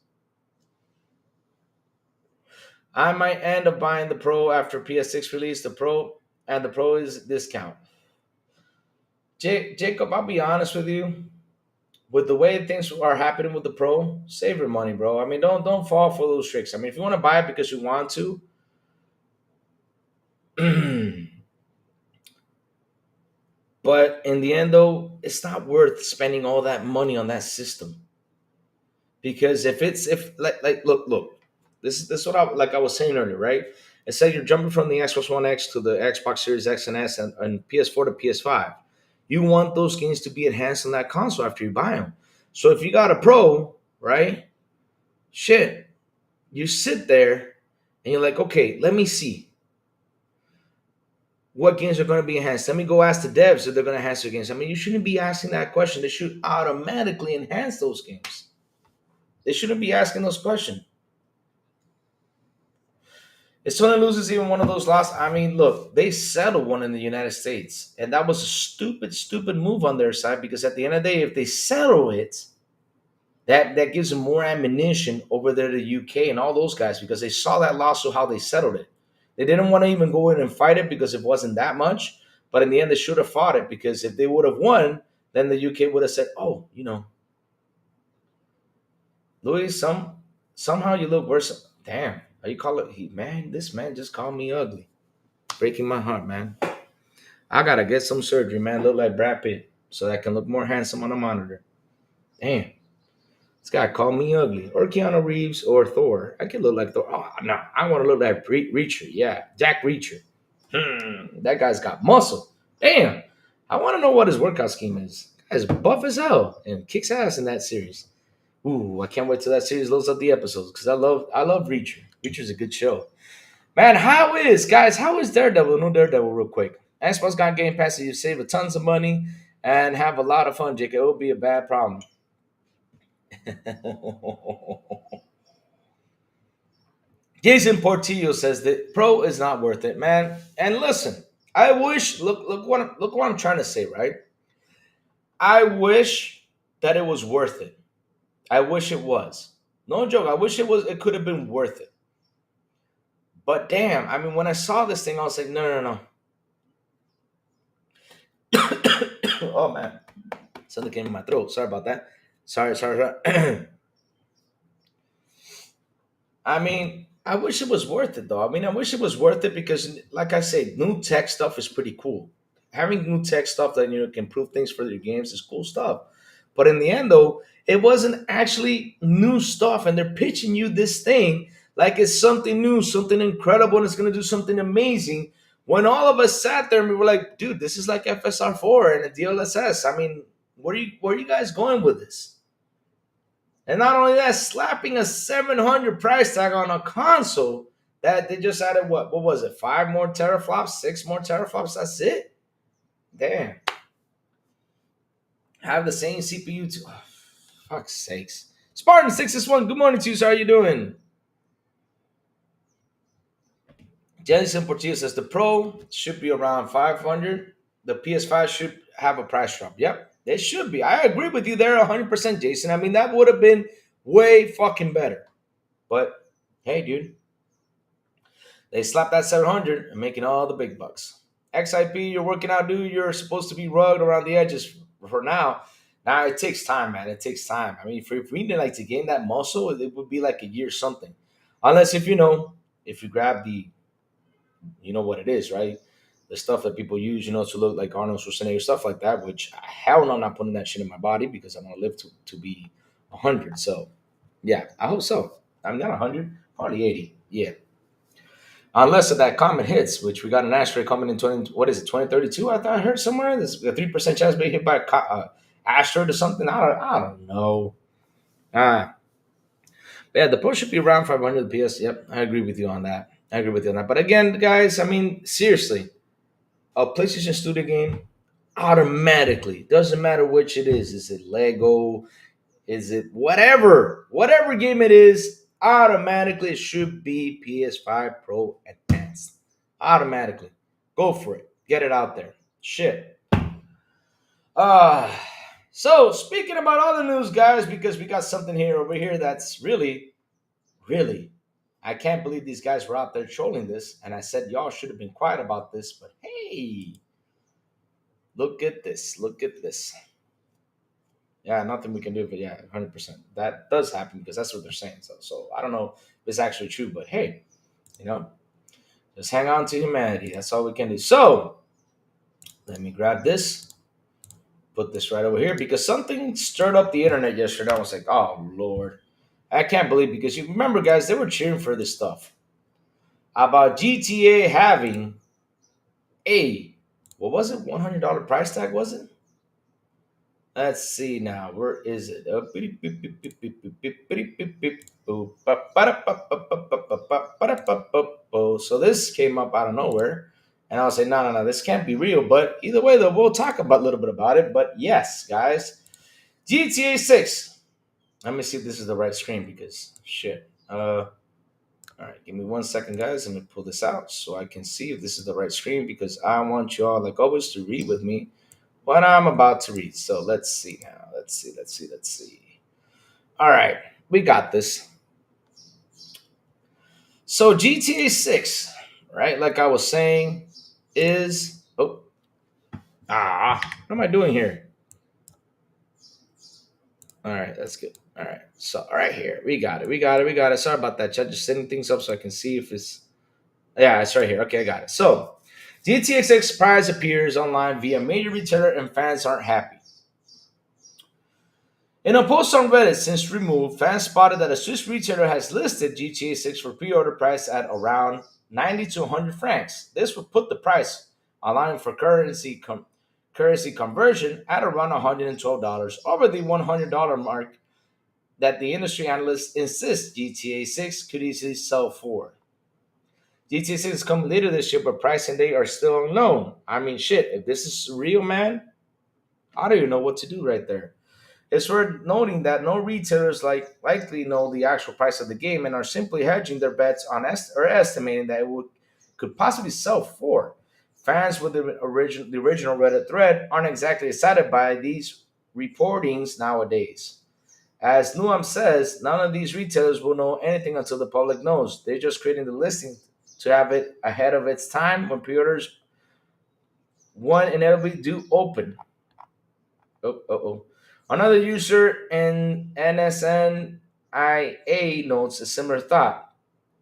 I might end up buying the Pro after PS6 release. The Pro and the Pro is discount. Jacob, I'll be honest with you. With the way things are happening with the Pro, save your money, bro. I mean, don't fall for those tricks. I mean, if you want to buy it because you want to, but in the end, though, it's not worth spending all that money on that system. Because if look, this is what I was saying earlier, right? It said you're jumping from the Xbox One X to the Xbox Series X and S and PS4 to PS5. You want those games to be enhanced on that console after you buy them. So if you got a Pro, right? Shit, you sit there and you're like, okay, let me see what games are going to be enhanced. Let me go ask the devs if they're going to enhance their games. I mean, you shouldn't be asking that question. They should automatically enhance those games. They shouldn't be asking those questions. If Sony loses even one of those loss, I mean, look, they settled one in the United States. And that was a stupid, stupid move on their side because at the end of the day, if they settle it, that gives them more ammunition over there to the UK and all those guys because they saw that lawsuit, how they settled it. They didn't want to even go in and fight it because it wasn't that much. But in the end, they should have fought it because if they would have won, then the UK would have said, oh, Louis, somehow you look worse. Damn, how you call it? Man, this man just called me ugly. Breaking my heart, man. I gotta get some surgery, man. Look like Brad Pitt so that I can look more handsome on the monitor. Damn. This guy called me ugly. Or Keanu Reeves or Thor. I could look like Thor. Oh, no. I want to look like Reacher. Yeah, Jack Reacher. That guy's got muscle. Damn. I want to know what his workout scheme is. Guy's buff as hell and kicks ass in that series. Ooh, I can't wait till that series loads up the episodes because I love Reacher. Reacher's a good show. Man, how is Daredevil, new Daredevil, real quick? Xbox got Game Pass, so you save a tons of money and have a lot of fun, Jake. It will be a bad problem. Jason Portillo says that Pro is not worth it, man. And listen, I wish look what I'm trying to say, right? I wish that it was worth it. I wish it was. No joke. I wish it could have been worth it. But damn, I mean, when I saw this thing, I was like, no. Oh man. Something came in my throat. Sorry about that. Sorry. I mean, I wish it was worth it though. I mean, I wish it was worth it because, like I say, new tech stuff is pretty cool. Having new tech stuff that can improve things for your games is cool stuff. But in the end, though, it wasn't actually new stuff, and they're pitching you this thing like it's something new, something incredible, and it's going to do something amazing. When all of us sat there and we were like, "Dude, this is like FSR4 and a DLSS." I mean, where are you guys going with this? And not only that, slapping a 700 price tag on a console that they just added what was it? 5 more teraflops, 6 more teraflops. That's it. Damn. Have the same CPU too. Oh, fuck's sakes. Spartan 661, good morning to you. Sir. How are you doing? Jensen Portillo says the Pro should be around 500. The PS5 should have a price drop. Yep, they should be. I agree with you there 100%, Jason. I mean, that would have been way fucking better. But hey, dude, they slapped that 700 and making all the big bucks. XIP, you're working out, dude. You're supposed to be rugged around the edges for now. Now it takes time, man. It takes time. I mean, if we need like to gain that muscle, it would be like a year something. Unless if you grab the, you know what it is, right? The stuff that people use, to look like Arnold Schwarzenegger, stuff like that. Which hell no, I'm not putting that shit in my body because I want to live to be 100. So yeah, I hope so. I'm not 100, probably 80. Yeah. Unless if that comet hits, which we got an asteroid coming in 2032? I thought I heard somewhere. There's a 3% chance of being hit by asteroid or something. I don't know. Ah, yeah, the Pro should be around 500 PS. Yep, I agree with you on that. I agree with you on that. But again, guys, I mean, seriously, a PlayStation Studio game automatically doesn't matter which it is. Is it Lego? Is it whatever game it is? Automatically, it should be PS5 Pro Enhanced. Automatically, go for it. Get it out there. Shit. Uh so speaking about other news, guys, because we got something here over here that's really, really, I can't believe these guys were out there trolling this. And I said y'all should have been quiet about this, but hey, look at this. Look at this. Yeah, nothing we can do, but yeah, 100%. That does happen because that's what they're saying. So I don't know if it's actually true, but hey, you know, just hang on to humanity. That's all we can do. So let me grab this, put this right over here because something stirred up the internet yesterday. I was like, oh, Lord. I can't believe because you remember, guys, they were cheering for this stuff about GTA having a, what was it, $100 price tag, was it? Let's see now. Where is it? So this came up out of nowhere. And I'll say, no, no, no, this can't be real. But either way, though, we'll talk about a little bit about it. But yes, guys, GTA 6. Let me see if this is the right screen because shit. All right, give me 1 second, guys. Let me pull this out so I can see if this is the right screen because I want you all, like always, to read with me what I'm about to read. So let's see now. Let's see. All right, we got this. So GTA 6, right? Like I was saying, is what am I doing here? All right, that's good. All right, so right here we got it. Sorry about that, chat. Just setting things up so I can see if it's it's right here. Okay, I got it. So GTA 6 prize appears online via major retailer and fans aren't happy. In a post on Reddit since removed, fans spotted that a Swiss retailer has listed GTA 6 for pre-order price at around 90 to 100 francs. This would put the price, allowing for currency conversion, at around $112 over the $100 mark that the industry analysts insist GTA 6 could easily sell for. GTA 6 is coming later this year, but price and date are still unknown. I mean, shit, if this is real, man, I don't even know what to do right there. It's worth noting that no retailers likely know the actual price of the game and are simply hedging their bets on or estimating that could possibly sell for. Fans with the original Reddit thread aren't exactly excited by these reportings nowadays. As Nuam says, none of these retailers will know anything until the public knows. They're just creating the listing to have it ahead of its time when pre-orders one inevitably do open. Oh. Another user in NSNIA notes a similar thought.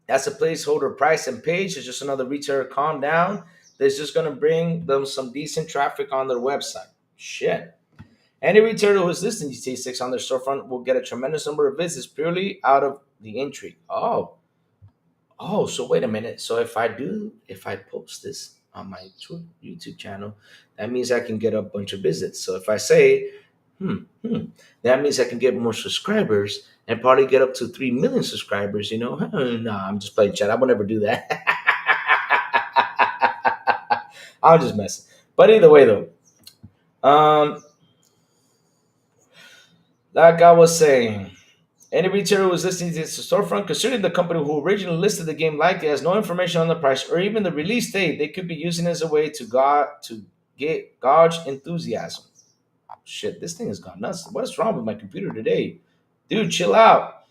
That's a placeholder price and page. It's just another retailer. Calm down. That's just gonna bring them some decent traffic on their website. Shit. Any retailer who is listing GTA 6 on their storefront will get a tremendous number of visits purely out of the intrigue. So wait a minute. So if I post this on my YouTube channel, that means I can get a bunch of visits. So if I say, that means I can get more subscribers and probably get up to 3 million subscribers. No, I'm just playing chat. I would never do that. I'm just messing. But either way, though, um, like I was saying, any retailer who is listing this storefront, considering the company who originally listed the game likely has no information on the price or even the release date, they could be using it as a way to get gauge enthusiasm. Shit, this thing has gone nuts. What is wrong with my computer today? Dude, chill out.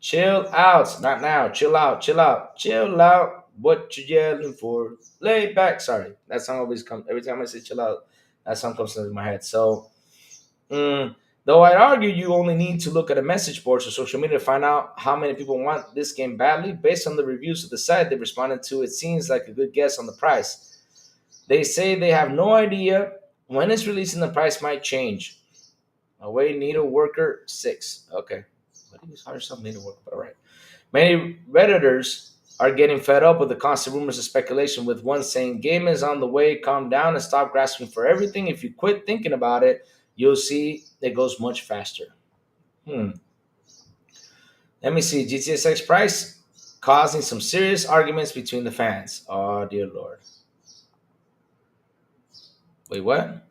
Chill out. Not now. Chill out. Chill out. Chill out. What you yelling for? Lay back. Sorry. That song always comes every time I say chill out. That song comes into my head. So though I'd argue you only need to look at a message boards or social media to find out how many people want this game badly. Based on the reviews of the site they responded to, it seems like a good guess on the price. They say they have no idea when it's released and the price might change. Away needle worker 6. Okay. What do you hire some needle worker? All right. Many Redditors are getting fed up with the constant rumors and speculation, with one saying, game is on the way, calm down and stop grasping for everything. If you quit thinking about it, you'll see it goes much faster. Let me see. GTA 6 price causing some serious arguments between the fans. Oh, dear Lord. Wait, what?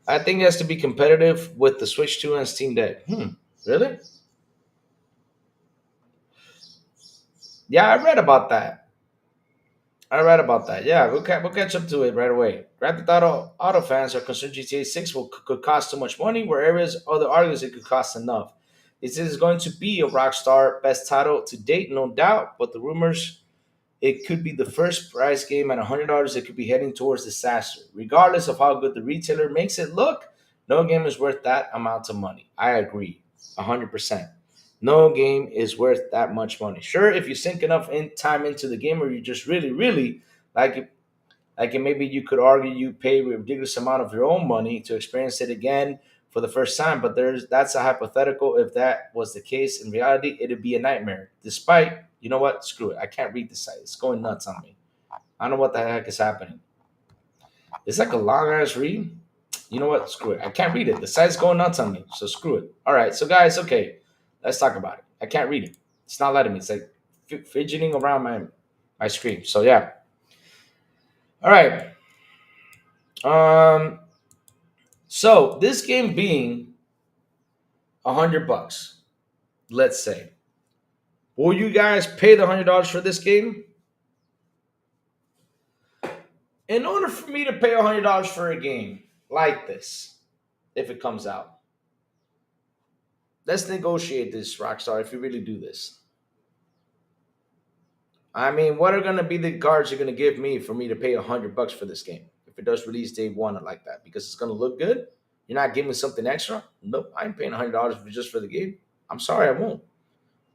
I think it has to be competitive with the Switch 2 and Steam Deck. Really? Yeah, I read about that. Yeah, we'll catch up to it right away. Grand Theft Auto fans are concerned GTA 6 could cost too much money, where areas other argues it could cost enough. This is going to be a Rockstar best title to date, no doubt, but the rumors it could be the first price game at $100 it could be heading towards disaster. Regardless of how good the retailer makes it look, no game is worth that amount of money. I agree, 100%. No game is worth that much money. Sure, if you sink enough time into the game, or you just really, really like it, maybe you could argue you pay a ridiculous amount of your own money to experience it again for the first time. But that's a hypothetical. If that was the case, in reality, it'd be a nightmare. Despite, you know what? Screw it. I can't read the site. It's going nuts on me. I don't know what the heck is happening. It's like a long ass read. You know what? Screw it. I can't read it. The site's going nuts on me. So screw it. All right. So guys, okay, let's talk about it. I can't read it. It's not letting me. It's like fidgeting around my screen. So yeah. All right. So this game being $100, let's say, will you guys pay the $100 for this game? In order for me to pay $100 for a game like this, if it comes out, let's negotiate this, Rockstar. If you really do this, I mean, what are going to be the cards you're going to give me for me to pay $100 for this game? If it does release day one like that, because it's going to look good. You're not giving me something extra? Nope, I ain't paying $100 just for the game. I'm sorry, I won't.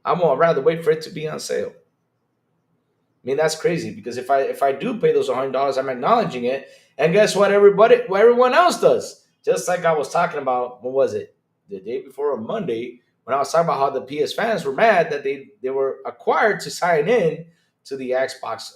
I'd rather wait for it to be on sale. I mean, that's crazy, because if I do pay those $100, I'm acknowledging it. And guess what, everyone else does. Just like I was talking about, what was it? The day before on Monday, when I was talking about how the PS fans were mad that they were acquired to sign in to the Xbox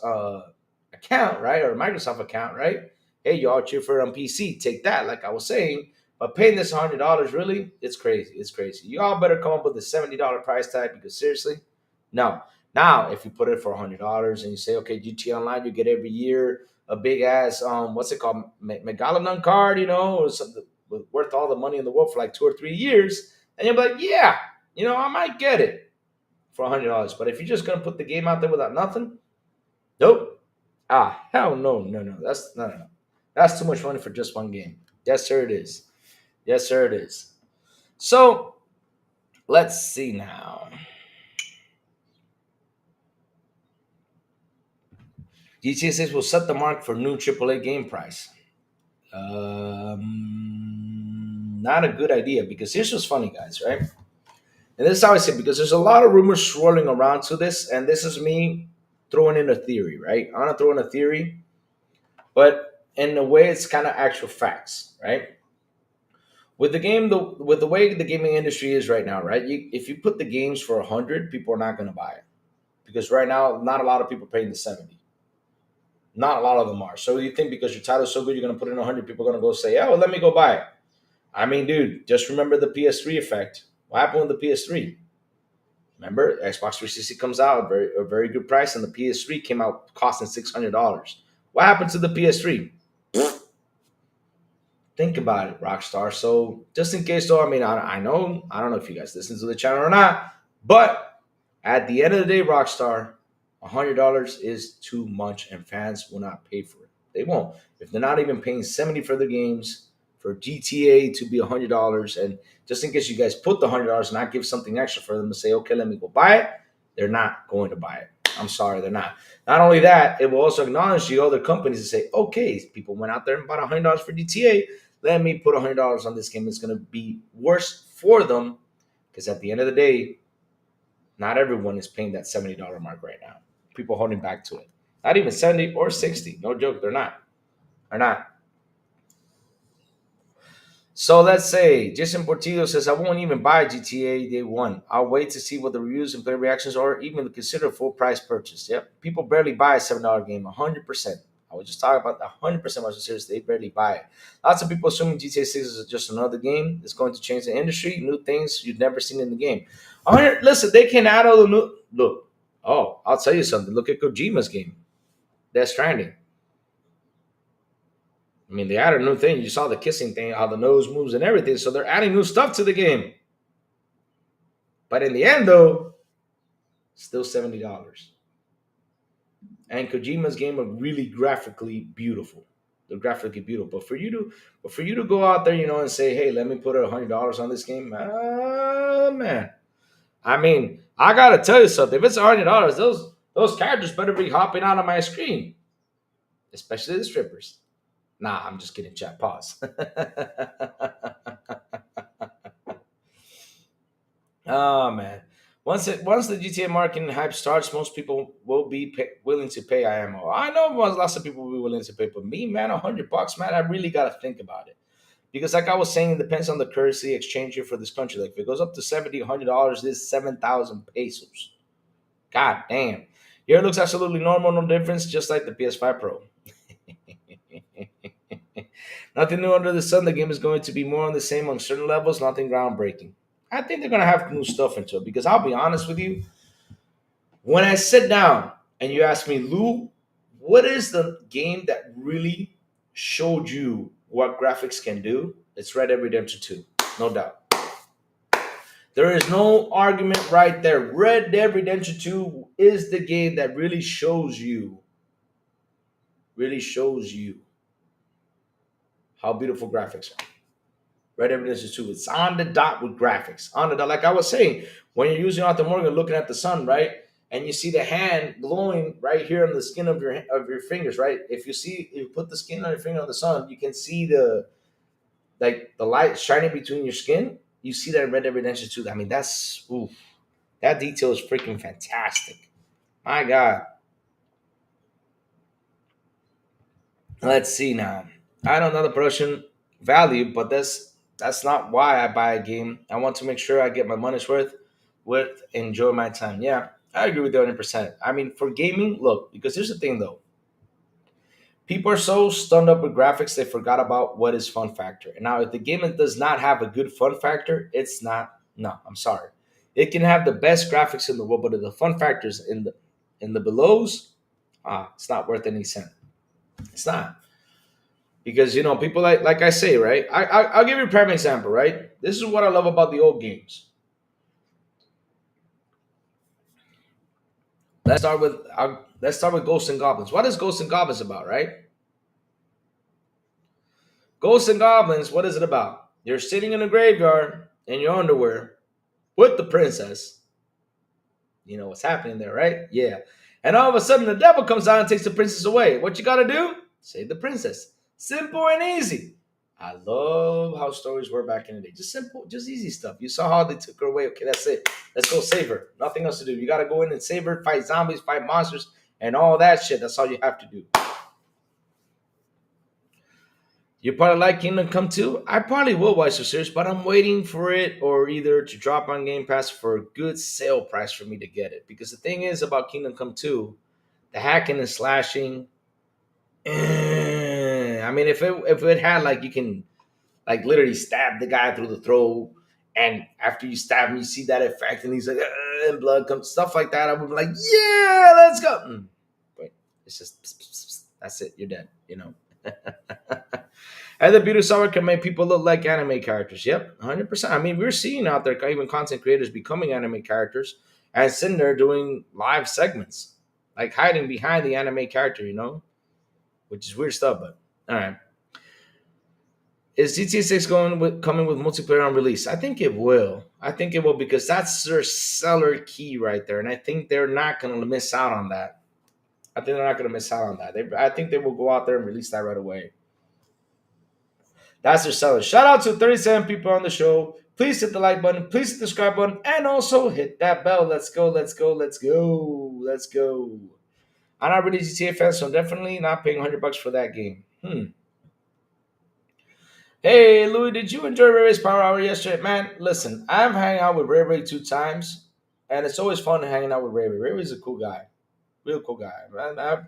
account, right? Or Microsoft account, right? Hey, y'all cheer for it on PC. Take that, like I was saying. But paying this $100, really? It's crazy. It's crazy. Y'all better come up with a $70 price tag, because seriously, no. Now, if you put it for $100 and you say, okay, GT Online, you get every year a big ass, what's it called, Megalodon card, or something worth all the money in the world for like 2 or 3 years, and you'll be like, yeah, I might get it for $100. But if you're just gonna put the game out there without nothing, nope. Hell no, no. No. That's too much money for just one game. Yes, sir, it is. Yes, sir, it is. So let's see now. GTA 6 will set the mark for new AAA game price. Not a good idea, because here's what's funny, guys, right? And this is how I say it, because there's a lot of rumors swirling around to this, and this is me throwing in a theory, right? I'm gonna throw in a theory, but in a way, it's kind of actual facts, right? With the game, with the way the gaming industry is right now, right? If you put the games for 100, people are not gonna buy it because right now, not a lot of people are paying the 70. Not a lot of them are. So you think because your title's so good, you're gonna put in 100, people are gonna go say, "Oh, let me go buy it." I mean, dude, just remember the PS3 effect. What happened with the PS3? Remember, Xbox 360 comes out at a very good price, and the PS3 came out costing $600. What happened to the PS3? Think about it, Rockstar. So just in case, though, I mean, I know, I don't know if you guys listen to the channel or not, but at the end of the day, Rockstar, $100 is too much, and fans will not pay for it. They won't. If they're not even paying 70 for the games, for GTA to be $100, and just in case you guys put the $100 and not give something extra for them to say, okay, let me go buy it, they're not going to buy it. I'm sorry, they're not. Not only that, it will also acknowledge the other companies and say, okay, people went out there and bought $100 for GTA. Let me put $100 on this game. It's going to be worse for them because at the end of the day, not everyone is paying that $70 mark right now. People holding back to it. Not even 70 or 60. No joke, they're not. They're not. So let's say Jason Portillo says, I won't even buy GTA Day 1. I'll wait to see what the reviews and player reactions are, even consider a full price purchase. Yep. People barely buy a $7 game, 100%. I was just talking about the 100% was serious. They barely buy it. Lots of people assuming GTA 6 is just another game. It's going to change the industry, new things you've never seen in the game. 100, listen, they can add all the new. Look, oh, I'll tell you something. Look at Kojima's game, Death Stranding. I mean, they added a new thing. You saw the kissing thing, how the nose moves and everything. So they're adding new stuff to the game. But in the end, though, still $70. And Kojima's game are really graphically beautiful. They're graphically beautiful. But for you to go out there, and say, hey, let me put $100 on this game, man. I mean, I gotta tell you something. If it's $100, those characters better be hopping out of my screen, especially the strippers. Nah, I'm just kidding. Chat, pause. Oh man, once the GTA marketing hype starts, most people will be willing to pay IMO. I know lots of people will be willing to pay, but me, man, $100, man, I really gotta think about it because, like I was saying, it depends on the currency exchange rate for this country. Like if it goes up to $70, $100, this is 7,000 pesos. God damn, here it looks absolutely normal, no difference, just like the PS5 Pro. Nothing new under the sun. The game is going to be more on the same on certain levels, nothing groundbreaking. I think they're going to have new stuff into it because I'll be honest with you. When I sit down and you ask me, Lou, what is the game that really showed you what graphics can do? It's Red Dead Redemption 2, no doubt. There is no argument right there. Red Dead Redemption 2 is the game that really shows you how beautiful graphics are. Red Dead Redemption 2, it's on the dot with graphics. On the dot. Like I was saying, when you're using Arthur Morgan looking at the sun, right? And you see the hand glowing right here on the skin of your fingers, right? If you put the skin on your finger on the sun, you can see the light shining between your skin. You see that in Red Dead Redemption 2. I mean, that detail is freaking fantastic. My God. Let's see now. I don't know the production value, but that's not why I buy a game. I want to make sure I get my money's worth with enjoy my time. Yeah, I agree with you 100%. I mean, for gaming, look, because here's the thing though. People are so stunned up with graphics, they forgot about what is fun factor. And now, if the game does not have a good fun factor, it's not. No, I'm sorry. It can have the best graphics in the world, but if the fun factors in the belows, it's not worth any cent. It's not. Because people like I say, right? I'll give you a prime example, right? This is what I love about the old games. Let's start with Ghosts and Goblins. What is Ghosts and Goblins about, right? Ghosts and Goblins, what is it about? You're sitting in a graveyard in your underwear with the princess. You know what's happening there, right? Yeah. And all of a sudden the devil comes out and takes the princess away. What you gotta do? Save the princess. Simple and easy. I love how stories were back in the day. Just simple, just easy stuff. You saw how they took her away. Okay, that's it. Let's go save her. Nothing else to do. You got to go in and save her, fight zombies, fight monsters, and all that shit. That's all you have to do. You probably like Kingdom Come 2? I probably will watch the series, but I'm waiting for it or either to drop on Game Pass for a good sale price for me to get it. Because the thing is about Kingdom Come 2, the hacking and slashing. I mean, if it had like you can like literally stab the guy through the throat, and after you stab him, you see that effect, and he's like, and blood comes, stuff like that. I would be like, yeah, let's go. But it's just that's it. You're dead. You know. And the beauty software can make people look like anime characters. Yep, 100%. I mean, we're seeing out there even content creators becoming anime characters and sitting there doing live segments, like hiding behind the anime character. You know, which is weird stuff. But all right. Is GTA 6 coming with multiplayer on release? I think it will. I think it will because that's their seller key right there, and I think they're not going to miss out on that. I think they're not going to miss out on that. I think they will go out there and release that right away. That's their seller. Shout out to 37 people on the show. Please hit the like button. Please hit the subscribe button, and also hit that bell. Let's go. Let's go. Let's go. Let's go. I'm not really GTA fan, so I'm definitely not paying $100 for that game. Hey, Louis, did you enjoy Ray Ray's Power Hour yesterday? Man, listen, I've hung out with Ray Ray 2 times, and it's always fun hanging out with Ray Ray. Ray Ray's a cool guy. Real cool guy. Man,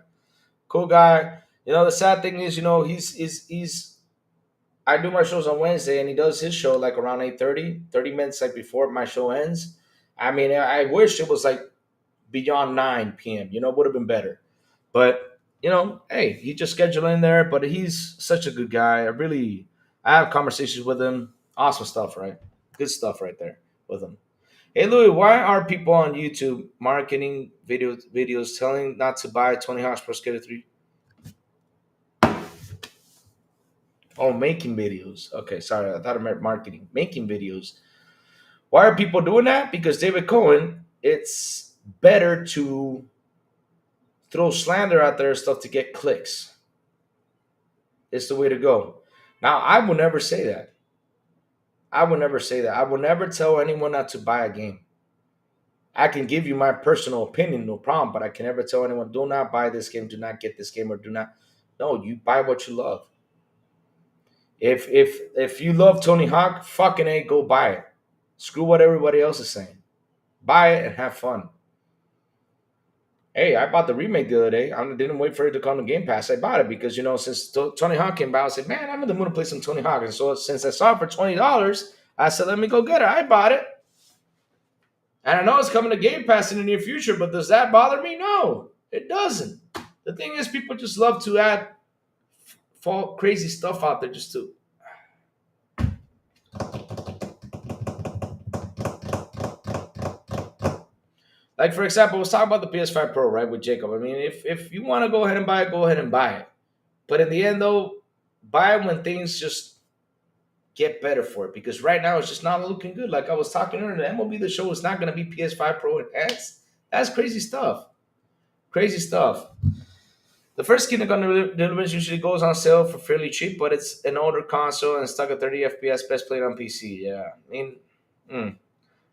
cool guy. You know, the sad thing is, you know, he's I do my shows on Wednesday, and he does his show like around 8:30, 30 minutes like before my show ends. I mean, I wish it was like beyond 9 p.m., you know, would have been better. But, you know, hey, he just scheduled in there, but he's such a good guy. I have conversations with him. Awesome stuff, right? Good stuff right there with him. Hey, Louis, why are people on YouTube marketing videos telling not to buy 20 Hawks Pro Skater 3? Oh, making videos. Okay, sorry. I thought I meant marketing. Making videos. Why are people doing that? Because David Cohen, it's better to throw slander out there and stuff to get clicks. It's the way to go. Now, I would never say that. I would never say that. I will never tell anyone not to buy a game. I can give you my personal opinion, no problem, but I can never tell anyone, do not buy this game, do not get this game, or do not. No, you buy what you love. If you love Tony Hawk, fucking A, go buy it. Screw what everybody else is saying. Buy it and have fun. Hey, I bought the remake the other day. I didn't wait for it to come to Game Pass. I bought it because, you know, since Tony Hawk came out, I said, man, I'm in the mood to play some Tony Hawk. And so since I saw it for $20, I said, let me go get it. I bought it. And I know it's coming to Game Pass in the near future, but does that bother me? No, it doesn't. The thing is, people just love to add crazy stuff out there just to. Like, for example, let's talk about the PS5 Pro, right, with Jacob. I mean, if you want to go ahead and buy it, go ahead and buy it. But in the end, though, buy it when things just get better for it. Because right now, it's just not looking good. Like I was talking earlier, the MLB The Show is not going to be PS5 Pro Enhanced. That's crazy stuff. Crazy stuff. The first Kingdom Come Deliverance usually goes on sale for fairly cheap, but it's an older console and stuck at 30 FPS, best played on PC. Yeah, I mean,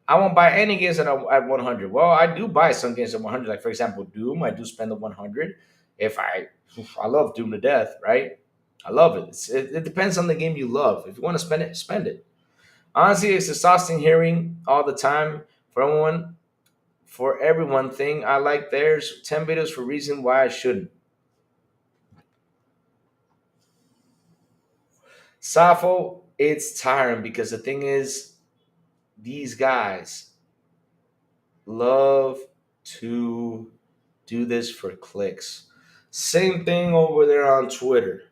I won't buy any games at 100. Well, I do buy some games at 100. Like, for example, Doom. I do spend the 100. I love Doom to death, right? I love it. It depends on the game you love. If you want to spend it, spend it. Honestly, it's exhausting hearing all the time for everyone thing. I like there's 10 videos for reason why I shouldn't. Safo, it's tiring because the thing is, these guys love to do this for clicks. Same thing over there on Twitter.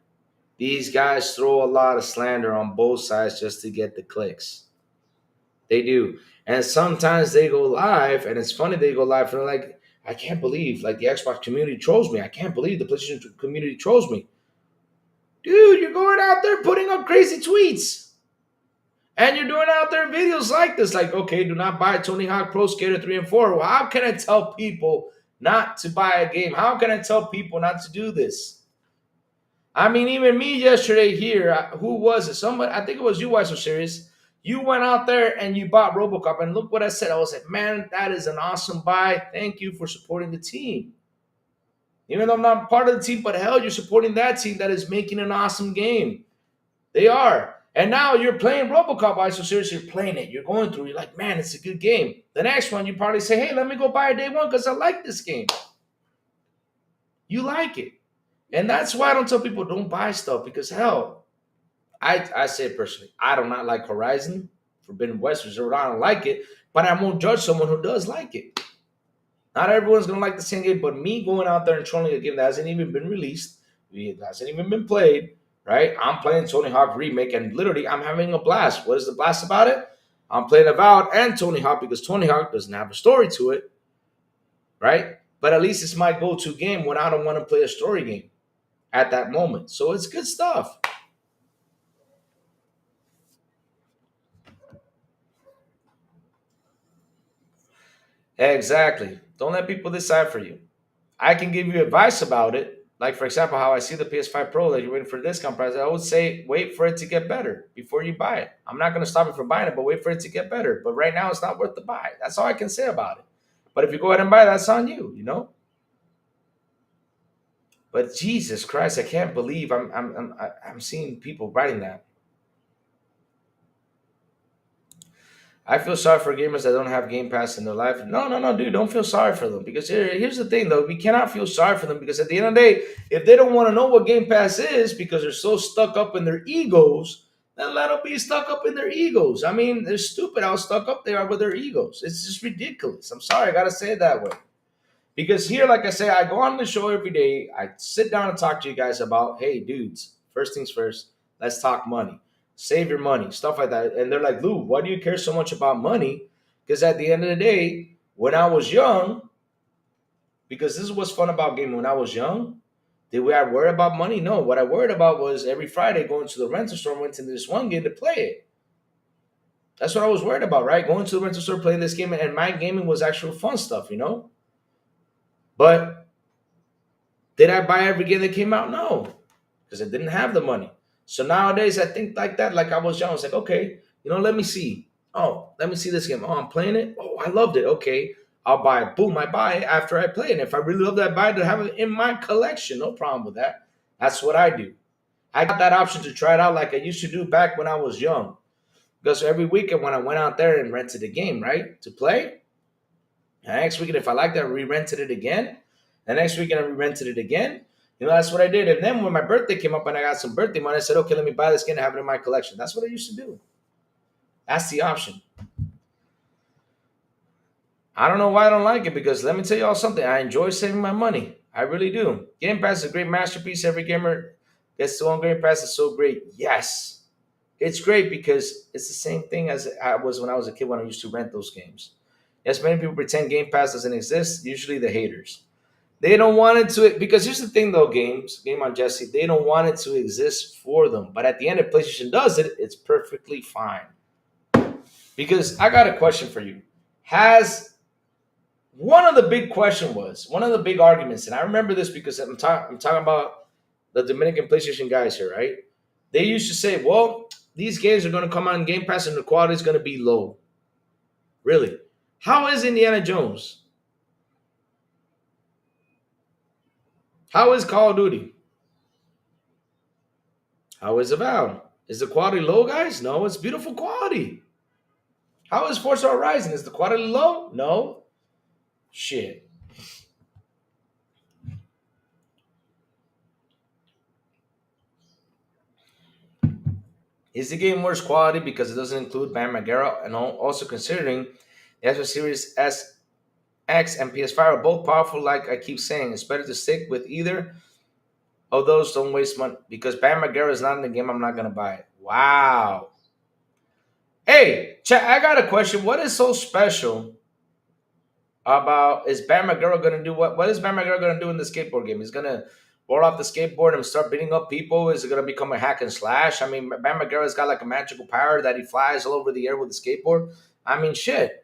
These guys throw a lot of slander on both sides just to get the clicks. They do. And sometimes they go live, and it's funny they go live, and they're like, I can't believe, like, the Xbox community trolls me. I can't believe the PlayStation community trolls me. Dude, you're going out there putting up crazy tweets. And you're doing out there videos like this, like, okay, do not buy Tony Hawk Pro Skater 3 and 4. Well, how can I tell people not to buy a game? How can I tell people not to do this? I mean, even me yesterday here, who was it? Somebody, I think it was you, Why So Serious. You went out there and you bought Robocop, and look what I said. I was like, man, that is an awesome buy. Thank you for supporting the team. Even though I'm not part of the team, but hell, you're supporting that team that is making an awesome game. They are. And now you're playing Robocop. Why So Serious? You're playing it. You're going through. You're like, man, it's a good game. The next one, you probably say, hey, let me go buy a day one because I like this game. You like it. And that's why I don't tell people don't buy stuff because hell, I say it personally, I do not like Horizon, Forbidden West, Reserve. I don't like it, but I won't judge someone who does like it. Not everyone's gonna like the same game, but me going out there and trolling a game that hasn't even been released, it hasn't even been played, right? I'm playing Tony Hawk Remake, and literally I'm having a blast. What is the blast about it? I'm playing Avowed and Tony Hawk because Tony Hawk doesn't have a story to it, right? But at least it's my go-to game when I don't want to play a story game at that moment. So it's good stuff. Exactly. Don't let people decide for you. I can give you advice about it. Like, for example, how I see the PS5 Pro that you're waiting for a discount price. I would say wait for it to get better before you buy it. I'm not going to stop you from buying it, but wait for it to get better. But right now, it's not worth the buy. That's all I can say about it. But if you go ahead and buy it, that's on you, you know? But Jesus Christ, I can't believe I'm seeing people writing that. I feel sorry for gamers that don't have Game Pass in their life. No, no, no, dude, don't feel sorry for them. Because here's the thing, though. We cannot feel sorry for them because at the end of the day, if they don't want to know what Game Pass is because they're so stuck up in their egos, then let them be stuck up in their egos. I mean, they're stupid how stuck up they are with their egos. It's just ridiculous. I'm sorry, I got to say it that way. Because here, like I say, I go on the show every day. I sit down and talk to you guys about, hey, dudes, first things first, let's talk money. Save your money, stuff like that. And they're like, Lou, why do you care so much about money? Because at the end of the day, when I was young, because this is what's fun about gaming. When I was young, did I worry about money? No. What I worried about was every Friday going to the rental store and went to this one game to play it. That's what I was worried about, right? Going to the rental store, playing this game, and my gaming was actual fun stuff, you know? But did I buy every game that came out? No, because I didn't have the money. So nowadays I think like that, like I was young. I was like, okay, let me see. Oh, let me see this game. Oh, I'm playing it. Oh, I loved it. Okay, I'll buy it. Boom, I buy it after I play it. And if I really love that, I buy it to have it in my collection. No problem with that. That's what I do. I got that option to try it out like I used to do back when I was young. Because every weekend when I went out there and rented a game, right, to play, and next weekend if I liked it, I re-rented it again. The next weekend I re-rented it again. That's what I did. And then when my birthday came up and I got some birthday money, I said, okay, let me buy this game and have it in my collection. That's what I used to do. That's the option. I don't know why I don't like it because let me tell you all something. I enjoy saving my money. I really do. Game Pass is a great masterpiece. Every gamer gets to own Game Pass is so great. Yes. It's great because it's the same thing as I was when I was a kid when I used to rent those games. Yes, many people pretend Game Pass doesn't exist, usually the haters. They don't want it to because here's the thing though, Game on Jesse, they don't want it to exist for them. But at the end, if PlayStation does it, it's perfectly fine. Because I got a question for you. Has one of the one of the big arguments, and I remember this because I'm talking about the Dominican PlayStation guys here, right? They used to say, well, these games are going to come on Game Pass and the quality is going to be low. Really? How is Indiana Jones? How is Call of Duty? How is Avowed? Is the quality low, guys? No, it's beautiful quality. How is Forza Horizon? Is the quality low? No. Shit. Is the game worse quality because it doesn't include Bam Margera and also considering the Xbox Series S X and PS5 are both powerful, like I keep saying. It's better to stick with either of those. Don't waste money. Because Bam Margera is not in the game, I'm not going to buy it. Wow. Hey, chat, I got a question. What is so special about is Bam Margera going to do what is Bam Margera going to do in the skateboard game? He's going to roll off the skateboard and start beating up people? Is it going to become a hack and slash? I mean, Bam Margera's got like a magical power that he flies all over the air with a skateboard. I mean, shit.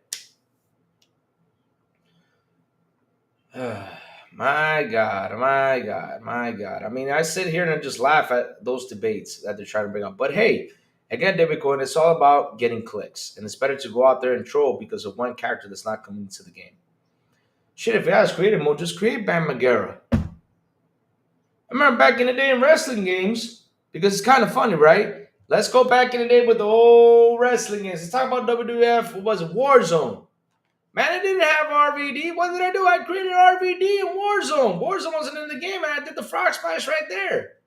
My God, my God, my God. I mean, I sit here and I just laugh at those debates that they're trying to bring up. But hey, again, David Cohen, it's all about getting clicks. And it's better to go out there and troll because of one character that's not coming into the game. Shit, if it has creative mode, just create Bam Margera. I remember back in the day in wrestling games, because it's kind of funny, right? Let's go back in the day with the old wrestling games. Let's talk about WWF, what was it? Warzone. Man, I didn't have RVD. What did I do? I created RVD in Warzone. Warzone wasn't in the game, and I did the frog splash right there.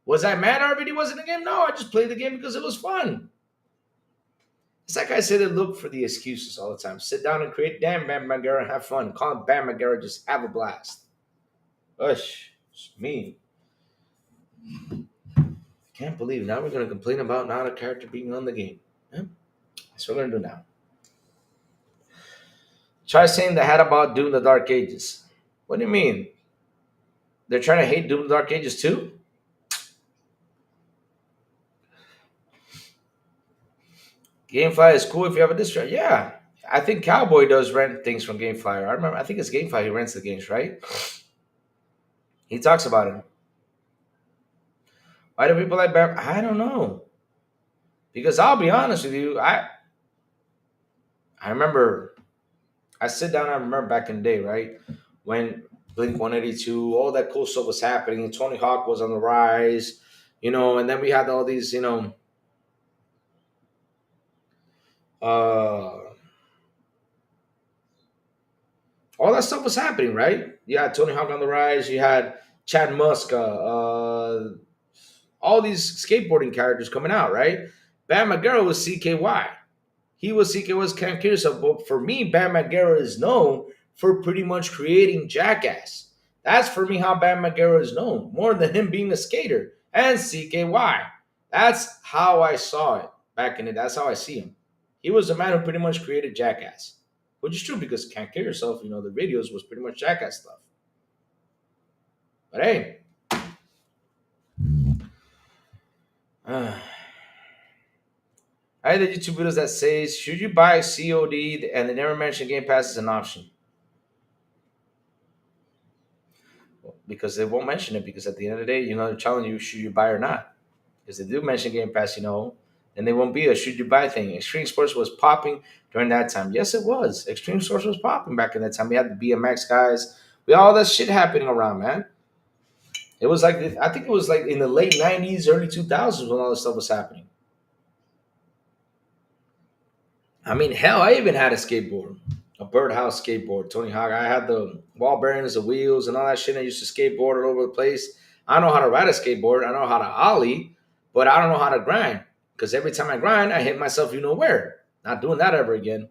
Was I mad RVD wasn't in the game? No, I just played the game because it was fun. It's like I say to look for the excuses all the time. Sit down and create damn Bam Margera and have fun. Call him Bam Margera, just have a blast. Ush, it's me. I can't believe now we're going to complain about not a character being on the game. Yeah? That's what we're going to do now. Try saying the hat about Doom the Dark Ages. What do you mean? They're trying to hate Doom the Dark Ages too? Gamefly is cool if you have a disc drive. Yeah. I think Cowboy does rent things from Gamefly. I think it's Gamefly who rents the games, right? He talks about it. Why do people like Bam? I don't know. Because I'll be honest with you, I remember I sit down, I remember back in the day, right? When Blink 182, all that cool stuff was happening, and Tony Hawk was on the rise, and then we had all these, all that stuff was happening, right? You had Tony Hawk on the rise, you had Chad Muska, all these skateboarding characters coming out, right? Bam Margera was CKY. He was CKY's Can't Kill Yourself, but for me, Bam Margera is known for pretty much creating Jackass. That's for me how Bam Margera is known, more than him being a skater and CKY. That's how I saw it back in it. That's how I see him. He was the man who pretty much created Jackass, which is true because Can't Kill Yourself, the videos was pretty much Jackass stuff. But hey, I had the YouTube videos that says, should you buy COD and they never mention Game Pass as an option? Because they won't mention it because at the end of the day, they're telling you should you buy or not. Because they do mention Game Pass, and they won't be a should you buy thing. Extreme Sports was popping during that time. Yes, it was. Extreme Sports was popping back in that time. We had the BMX guys. We had all that shit happening around, man. It was like, I think it was like in the late 90s, early 2000s when all this stuff was happening. I mean, hell, I even had a skateboard, a birdhouse skateboard, Tony Hawk. I had the ball bearings, the wheels, and all that shit. I used to skateboard all over the place. I know how to ride a skateboard. I know how to ollie, but I don't know how to grind. Because every time I grind, I hit myself, where. Not doing that ever again.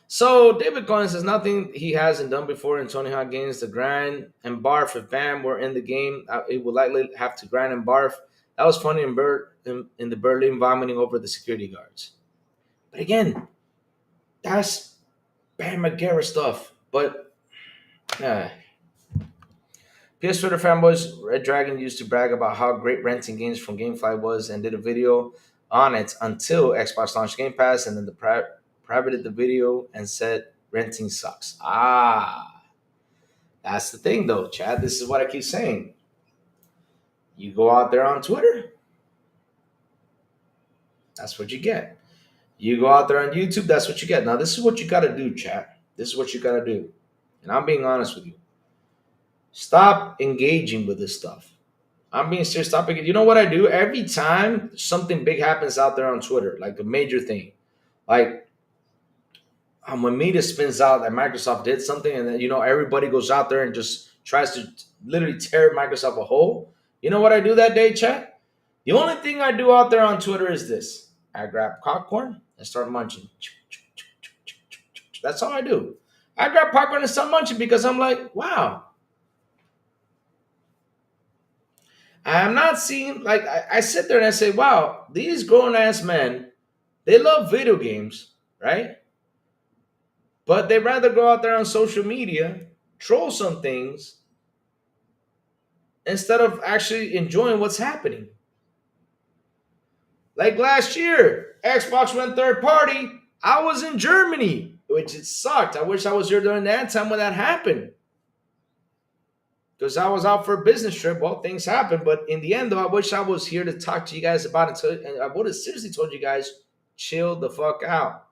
So David Cohen says nothing he hasn't done before in Tony Hawk games. The grind and barf. If Bam were in the game, it would likely have to grind and barf. That was funny in the Berlin vomiting over the security guards. But again, that's Bam Margera stuff. But PS Twitter fanboys, Red Dragon used to brag about how great renting games from GameFly was and did a video on it until Xbox launched Game Pass, and then the privated the video and said renting sucks. That's the thing though, Chad. This is what I keep saying. You go out there on Twitter, that's what you get. You go out there on YouTube, that's what you get. Now, this is what you got to do, chat. This is what you got to do. And I'm being honest with you. Stop engaging with this stuff. I'm being serious. Stop engaging. You know what I do? Every time something big happens out there on Twitter, like a major thing, like when media spins out that Microsoft did something and then, everybody goes out there and just tries to literally tear Microsoft a hole. You know what I do that day, chat? The only thing I do out there on Twitter is this. I grab popcorn and start munching. That's all I do. I grab popcorn and start munching because I'm like, wow. I'm not seeing, like, I sit there and I say, wow, these grown-ass men, they love video games, right? But they rather go out there on social media, troll some things, instead of actually enjoying what's happening. Like last year, Xbox went third party. I was in Germany. which it sucked. I wish I was here during that time when that happened. Because I was out for a business trip. Well, things happen. But in the end, though, I wish I was here to talk to you guys about it. And I would have seriously told you guys, chill the fuck out.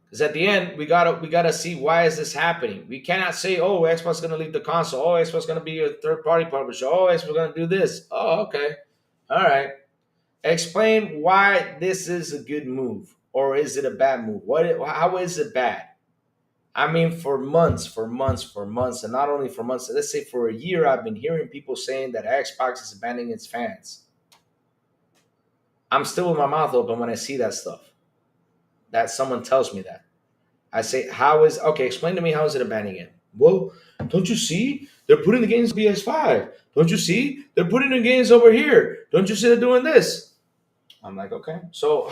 Because at the end, we gotta see why is this happening. We cannot say, oh, Xbox is gonna leave the console. Oh, Xbox is gonna be a third party publisher. Oh, Xbox is gonna do this. Oh, okay, all right. Explain why this is a good move, or is it a bad move? How is it bad? I mean, for months, and not only for months. Let's say for a year, I've been hearing people saying that Xbox is abandoning its fans. I'm still with my mouth open when I see that stuff. That someone tells me that. I say, explain to me how is it abandoning it? Well, don't you see? They're putting the games on PS5. Don't you see? They're putting the games over here. Don't you see they're doing this? I'm like, okay. So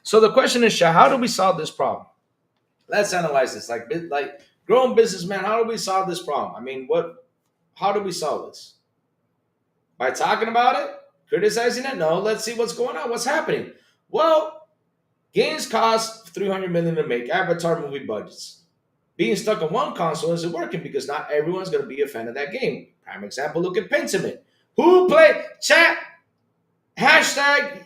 the question is, how do we solve this problem? Let's analyze this. Like grown businessman, how do we solve this problem? I mean, how do we solve this? By talking about it? Criticizing it? No, let's see what's going on. What's happening? Well, games cost $300 million to make. Avatar movie budgets. Being stuck on one console isn't working because not everyone's going to be a fan of that game. Prime example, look at Pentiment. Who play chat? Hashtag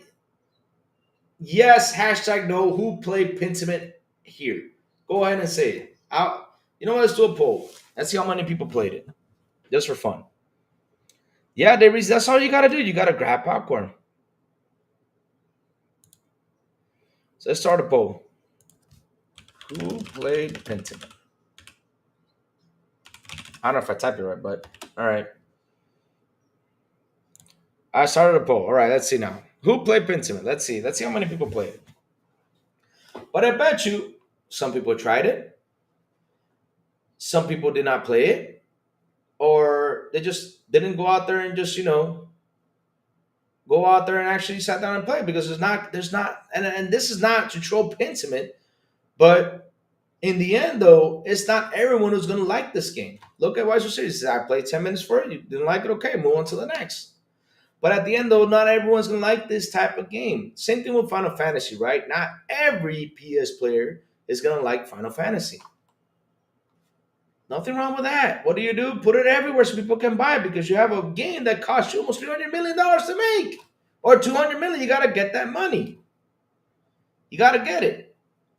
yes, hashtag no. Who played Pentiment here? Go ahead and say it. You know what? Let's do a poll. Let's see how many people played it. Just for fun. Yeah, that's all you got to do. You got to grab popcorn. So let's start a poll. Who played Pentiment? I don't know if I typed it right, but all right. I started a poll. All right, let's see now. Who played Pentiment? Let's see. Let's see how many people played it. But I bet you some people tried it. Some people did not play it. Or they just didn't go out there and just, go out there and actually sat down and play because and this is not to troll Pentiment, but in the end, though, it's not everyone who's going to like this game. Look at Wise Series. I played 10 minutes for it. You didn't like it? Okay, move on to the next. But at the end, though, not everyone's going to like this type of game. Same thing with Final Fantasy, right? Not every PS player is going to like Final Fantasy. Nothing wrong with that. What do? Put it everywhere so people can buy it because you have a game that costs you almost $300 million to make. Or $200 million. You got to get that money. You got to get it.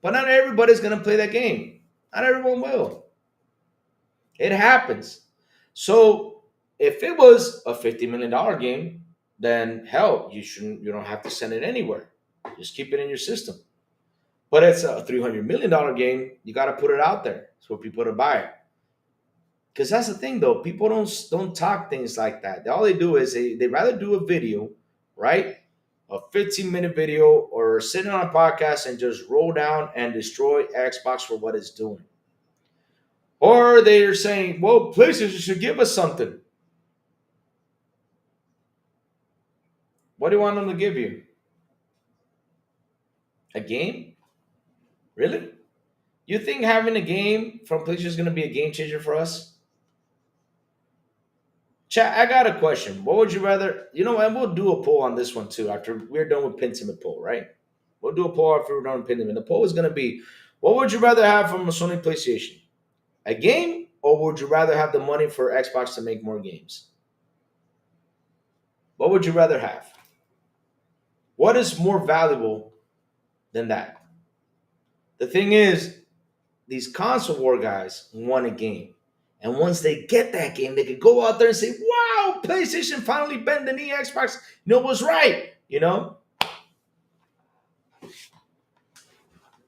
But not everybody's going to play that game. Not everyone will. It happens. So if it was a $50 million game, then hell, you don't have to send it anywhere. Just keep it in your system. But it's a $300 million game. You got to put it out there so people to buy it. Because that's the thing, though. People don't talk things like that. All they do is they rather do a video, right? A 15-minute video or sitting on a podcast and just roll down and destroy Xbox for what it's doing. Or they're saying, well, PlayStation should give us something. What do you want them to give you? A game? Really? You think having a game from PlayStation is going to be a game changer for us? Chat, I got a question. What would you rather? And we'll do a poll on this one too after we're done with Pentiment poll, right? We'll do a poll after we're done with Pentiment. The poll is going to be, what would you rather have from a Sony PlayStation? A game, or would you rather have the money for Xbox to make more games? What would you rather have? What is more valuable than that? The thing is, these console war guys want a game. And once they get that game, they could go out there and say, wow, PlayStation finally bent the knee. Xbox, was right,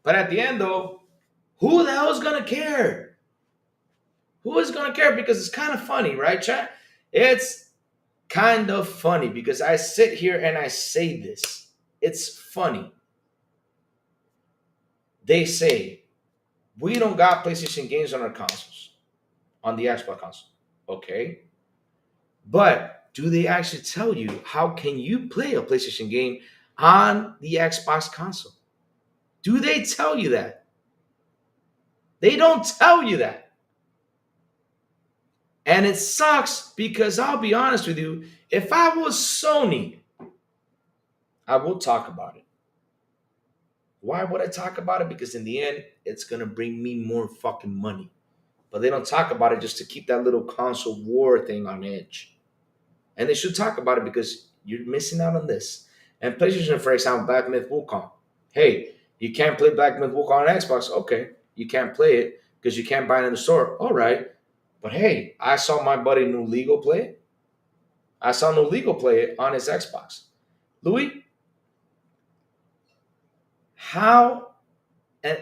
But at the end, though, who the hell is going to care? Who is going to care? Because it's kind of funny, right, chat? It's kind of funny because I sit here and I say this. It's funny. They say, we don't got PlayStation games on our consoles. On the Xbox console. Okay. But do they actually tell you how can you play a PlayStation game on the Xbox console? Do they tell you that? They don't tell you that. And it sucks because I'll be honest with you, if I was Sony, I will talk about it. Why would I talk about it? Because in the end, it's gonna bring me more fucking money. But they don't talk about it just to keep that little console war thing on edge. And they should talk about it because you're missing out on this. And PlayStation, for example, Black Myth Wukong. Hey, you can't play Black Myth Wukong on Xbox. Okay, you can't play it because you can't buy it in the store. All right. But hey, I saw my buddy New Legal play it. I saw New Legal play it on his Xbox. Louis, how and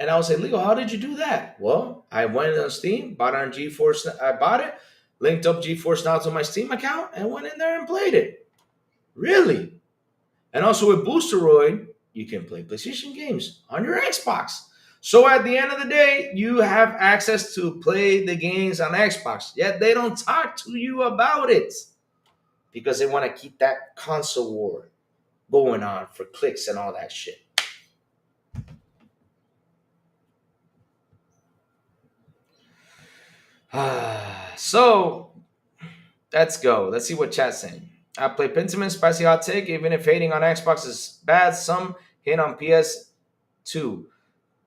I would say, Legal, how did you do that? Well, I went on Steam, bought it on GeForce. I bought it, linked up GeForce Now to my Steam account, and went in there and played it. Really? And also with Boosteroid, you can play PlayStation games on your Xbox. So at the end of the day, you have access to play the games on Xbox. Yet they don't talk to you about it because they want to keep that console war going on for clicks and all that shit. So let's go. Let's see what chat's saying. I play Pentiment, spicy hot take. Even if hating on Xbox is bad, some hate on PS2.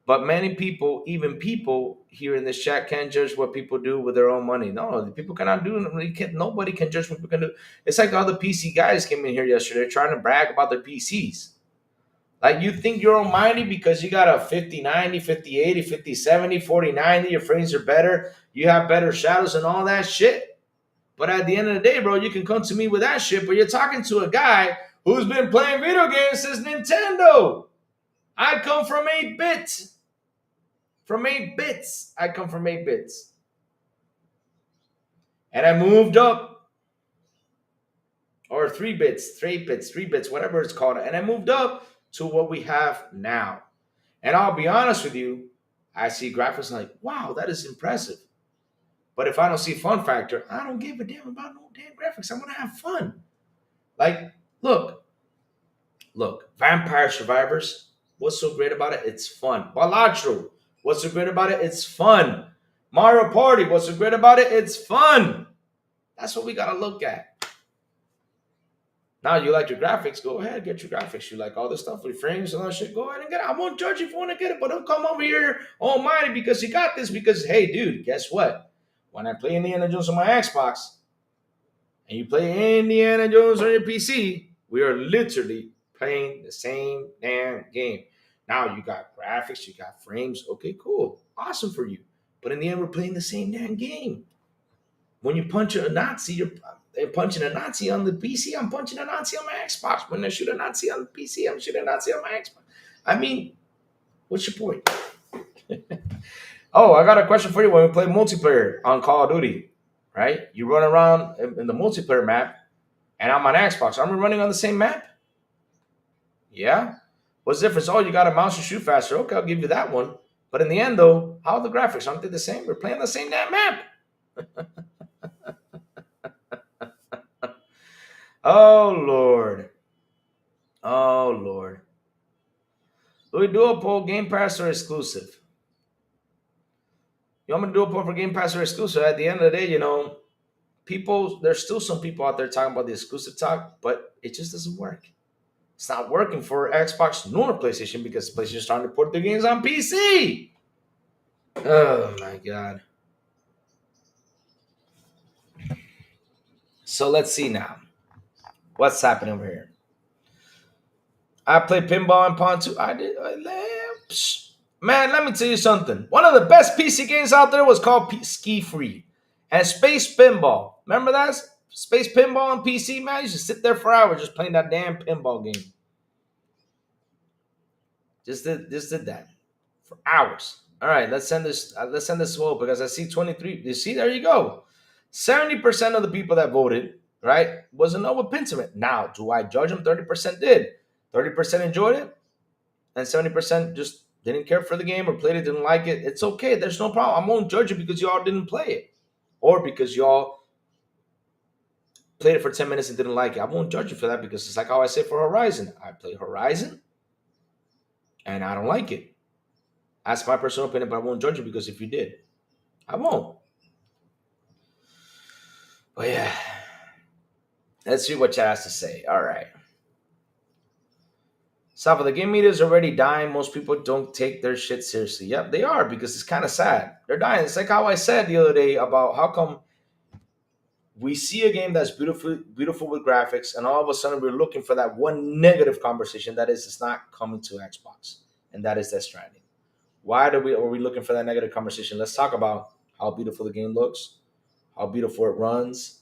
But many people, even people here in this chat, can't judge what people do with their own money. No, people cannot do. Nobody can judge what people can do. It's like all the PC guys came in here yesterday trying to brag about their PCs. Like you think you're almighty because you got a 5090, 5080, 5070, 4090, your frames are better, you have better shadows and all that shit. But at the end of the day, bro, you can come to me with that shit, but you're talking to a guy who's been playing video games since Nintendo. I come from 8 bits. From 8 bits. I come from 8 bits. And I moved up. Or 3 bits, 3 bits, whatever it's called. And I moved up to what we have now. And I'll be honest with you, I see graphics like, wow, that is impressive. But if I don't see fun factor, I don't give a damn about no damn graphics. I'm going to have fun. Like, look, Vampire Survivors, what's so great about it? It's fun. Balatro, what's so great about it? It's fun. Mario Party, what's so great about it? It's fun. That's what we got to look at. Now, you like your graphics, go ahead, get your graphics. You like all this stuff with frames and all that shit, go ahead and get it. I won't judge you if you want to get it, but don't come over here almighty because you got this. Because, hey, dude, guess what? When I play Indiana Jones on my Xbox and you play Indiana Jones on your PC, we are literally playing the same damn game. Now, you got graphics, you got frames. Okay, cool. Awesome for you. But in the end, we're playing the same damn game. When you punch a Nazi, you're punching a Nazi on the PC. I'm punching a Nazi on my Xbox. When I shoot a Nazi on the PC, I'm shooting a Nazi on my Xbox. I mean, what's your point? Oh, I got a question for you. When we play multiplayer on Call of Duty, right? You run around in the multiplayer map, and I'm on Xbox. Are we running on the same map? Yeah. What's the difference? Oh, you got a mouse to shoot faster. Okay, I'll give you that one. But in the end, though, how are the graphics? Aren't they the same? We're playing the same damn map. Oh, Lord. Oh, Lord. Do we do a poll, Game Pass or exclusive? You want me to do a poll for Game Pass or exclusive? At the end of the day, people, there's still some people out there talking about the exclusive talk, but it just doesn't work. It's not working for Xbox nor PlayStation because PlayStation is starting to put their games on PC. Oh, my God. So let's see now. What's happening over here? I played pinball and Pawn 2. I did. Man, let me tell you something. One of the best PC games out there was called Ski Free and Space Pinball. Remember that? Space Pinball on PC, man? You should sit there for hours just playing that damn pinball game. Just did that for hours. All right, let's send this. Let's send this vote because I see 23. You see, there you go. 70% of the people that voted, right, was a no with Pentiment. Now, do I judge them? 30% did. 30% enjoyed it, and 70% just didn't care for the game or played it, didn't like it. It's okay. There's no problem. I won't judge you because y'all didn't play it or because y'all played it for 10 minutes and didn't like it. I won't judge you for that because it's like how I say for Horizon. I played Horizon, and I don't like it. That's my personal opinion, but I won't judge you because if you did, I won't. But yeah, let's see what chat has to say. All right. Safa, the game media is already dying. Most people don't take their shit seriously. Yep, they are because it's kind of sad. They're dying. It's like how I said the other day about how come we see a game that's beautiful with graphics, and all of a sudden we're looking for that one negative conversation that is it's not coming to Xbox, and that is Death Stranding. Why are we looking for that negative conversation? Let's talk about how beautiful the game looks, how beautiful it runs,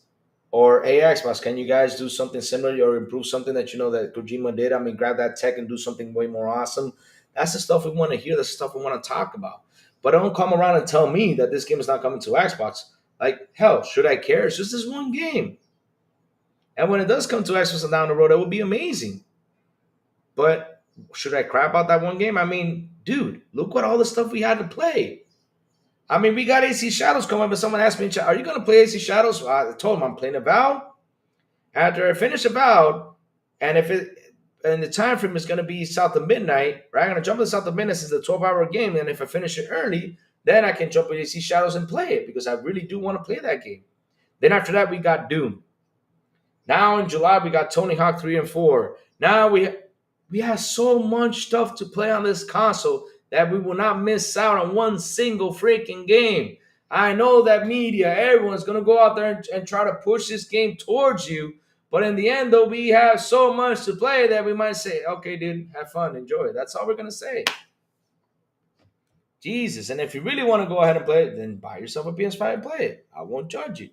or hey Xbox, can you guys do something similar or improve something that you know that Kojima did? I mean, grab that tech and do something way more awesome. That's the stuff we want to hear. That's the stuff we want to talk about. But don't come around and tell me that this game is not coming to Xbox. Like hell, should I care? It's just this one game, and when it does come to Xbox down the road, it will be amazing. But should I crap out that one game? I mean, dude, look what all the stuff we had to play. I mean, we got AC Shadows coming up, but someone asked me, are you going to play AC Shadows? I told them I'm playing Avowed. After I finish Avowed, and if it and the time frame is going to be south of midnight, right? I'm going to jump to south of midnight since it's a 12-hour game, and if I finish it early, then I can jump into AC Shadows and play it because I really do want to play that game. Then after that, we got Doom. Now in July, we got Tony Hawk 3 and 4. Now we have so much stuff to play on this console that we will not miss out on one single freaking game. I know that media, everyone's going to go out there and try to push this game towards you. But in the end, though, we have so much to play that we might say, okay, dude, have fun, enjoy. That's all we're going to say. Jesus. And if you really want to go ahead and play it, then buy yourself a PS5 and play it. I won't judge you.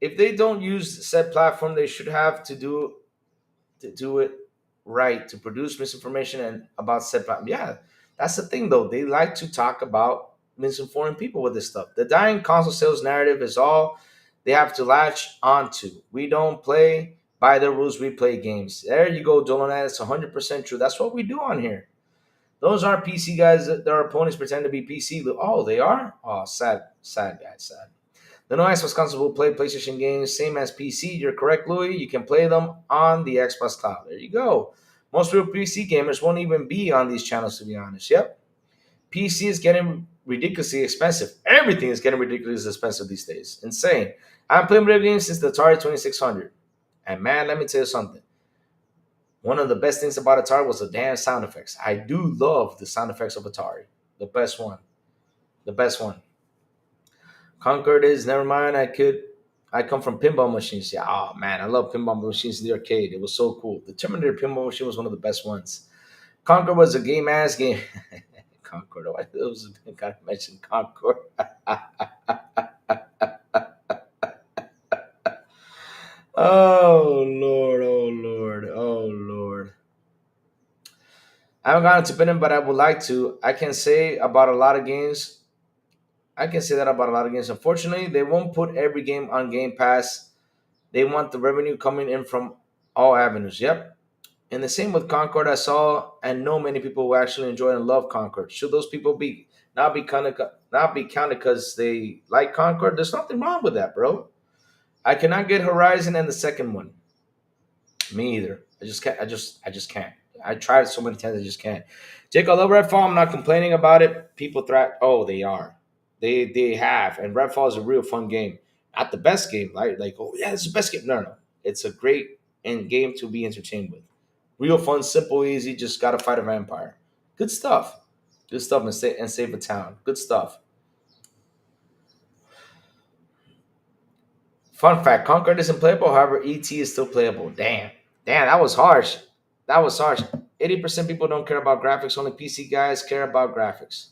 If they don't use said platform, they should have to do it right to produce misinformation and about said platform. Yeah, that's the thing though. They like to talk about misinforming people with this stuff. The dying console sales narrative is all they have to latch onto. We don't play by the rules. We play games. There you go, Dolan. That's 100% true. That's what we do on here. Those aren't PC guys. Their opponents pretend to be PC. Oh, they are? Oh, sad, guys, sad. The no Xbox console will play PlayStation games, same as PC. You're correct, Louis. You can play them on the Xbox Cloud. There you go. Most real PC gamers won't even be on these channels, to be honest. Yep. PC is getting ridiculously expensive. Everything is getting ridiculously expensive these days. Insane. I've playing video games since the Atari 2600. And man, let me tell you something. One of the best things about Atari was the damn sound effects. I do love the sound effects of Atari. The best one. The best one. Concord is, never mind, I come from pinball machines. Yeah, oh man, I love pinball machines in the arcade. It was so cool. The Terminator pinball machine was one of the best ones. Concord was a game-ass game. Concord, I was gotta mention Concord. Oh Lord, oh Lord, oh Lord. I haven't gotten to Venom, but I would like to. I can say about a lot of games. I can say that about a lot of games. Unfortunately, they won't put every game on Game Pass. They want the revenue coming in from all avenues. Yep. And the same with Concord. I saw and know many people who actually enjoy and love Concord. Should those people be counted because they like Concord? There's nothing wrong with that, bro. I cannot get Horizon and the second one. Me either. I just can't. I just can't. I tried it so many times. I just can't. Jake, I love Redfall. I'm not complaining about it. People threat. Oh, they are. They have. And Redfall is a real fun game. Not the best game, right? Like, oh yeah, it's the best game. No. It's a great game to be entertained with. Real fun, simple, easy. Just gotta fight a vampire. Good stuff. Good stuff and save a town. Good stuff. Fun fact: Conquer isn't playable. However, ET is still playable. Damn, that was harsh. That was harsh. 80% people don't care about graphics. Only PC guys care about graphics.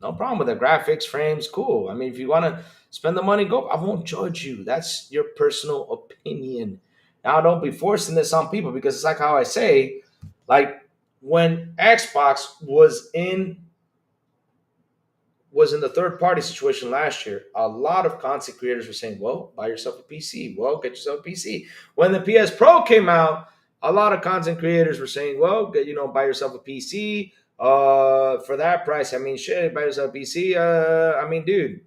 No problem with the graphics, frames, cool. I mean, if you want to spend the money, go. I won't judge you. That's your personal opinion. Now, don't be forcing this on people because it's like how I say, like when Xbox was in the third party situation last year, a lot of content creators were saying, well, buy yourself a PC. Well, get yourself a PC. When the PS Pro came out, a lot of content creators were saying, well, buy yourself a PC. For that price, I mean, shit, buy yourself a PC. I mean, dude.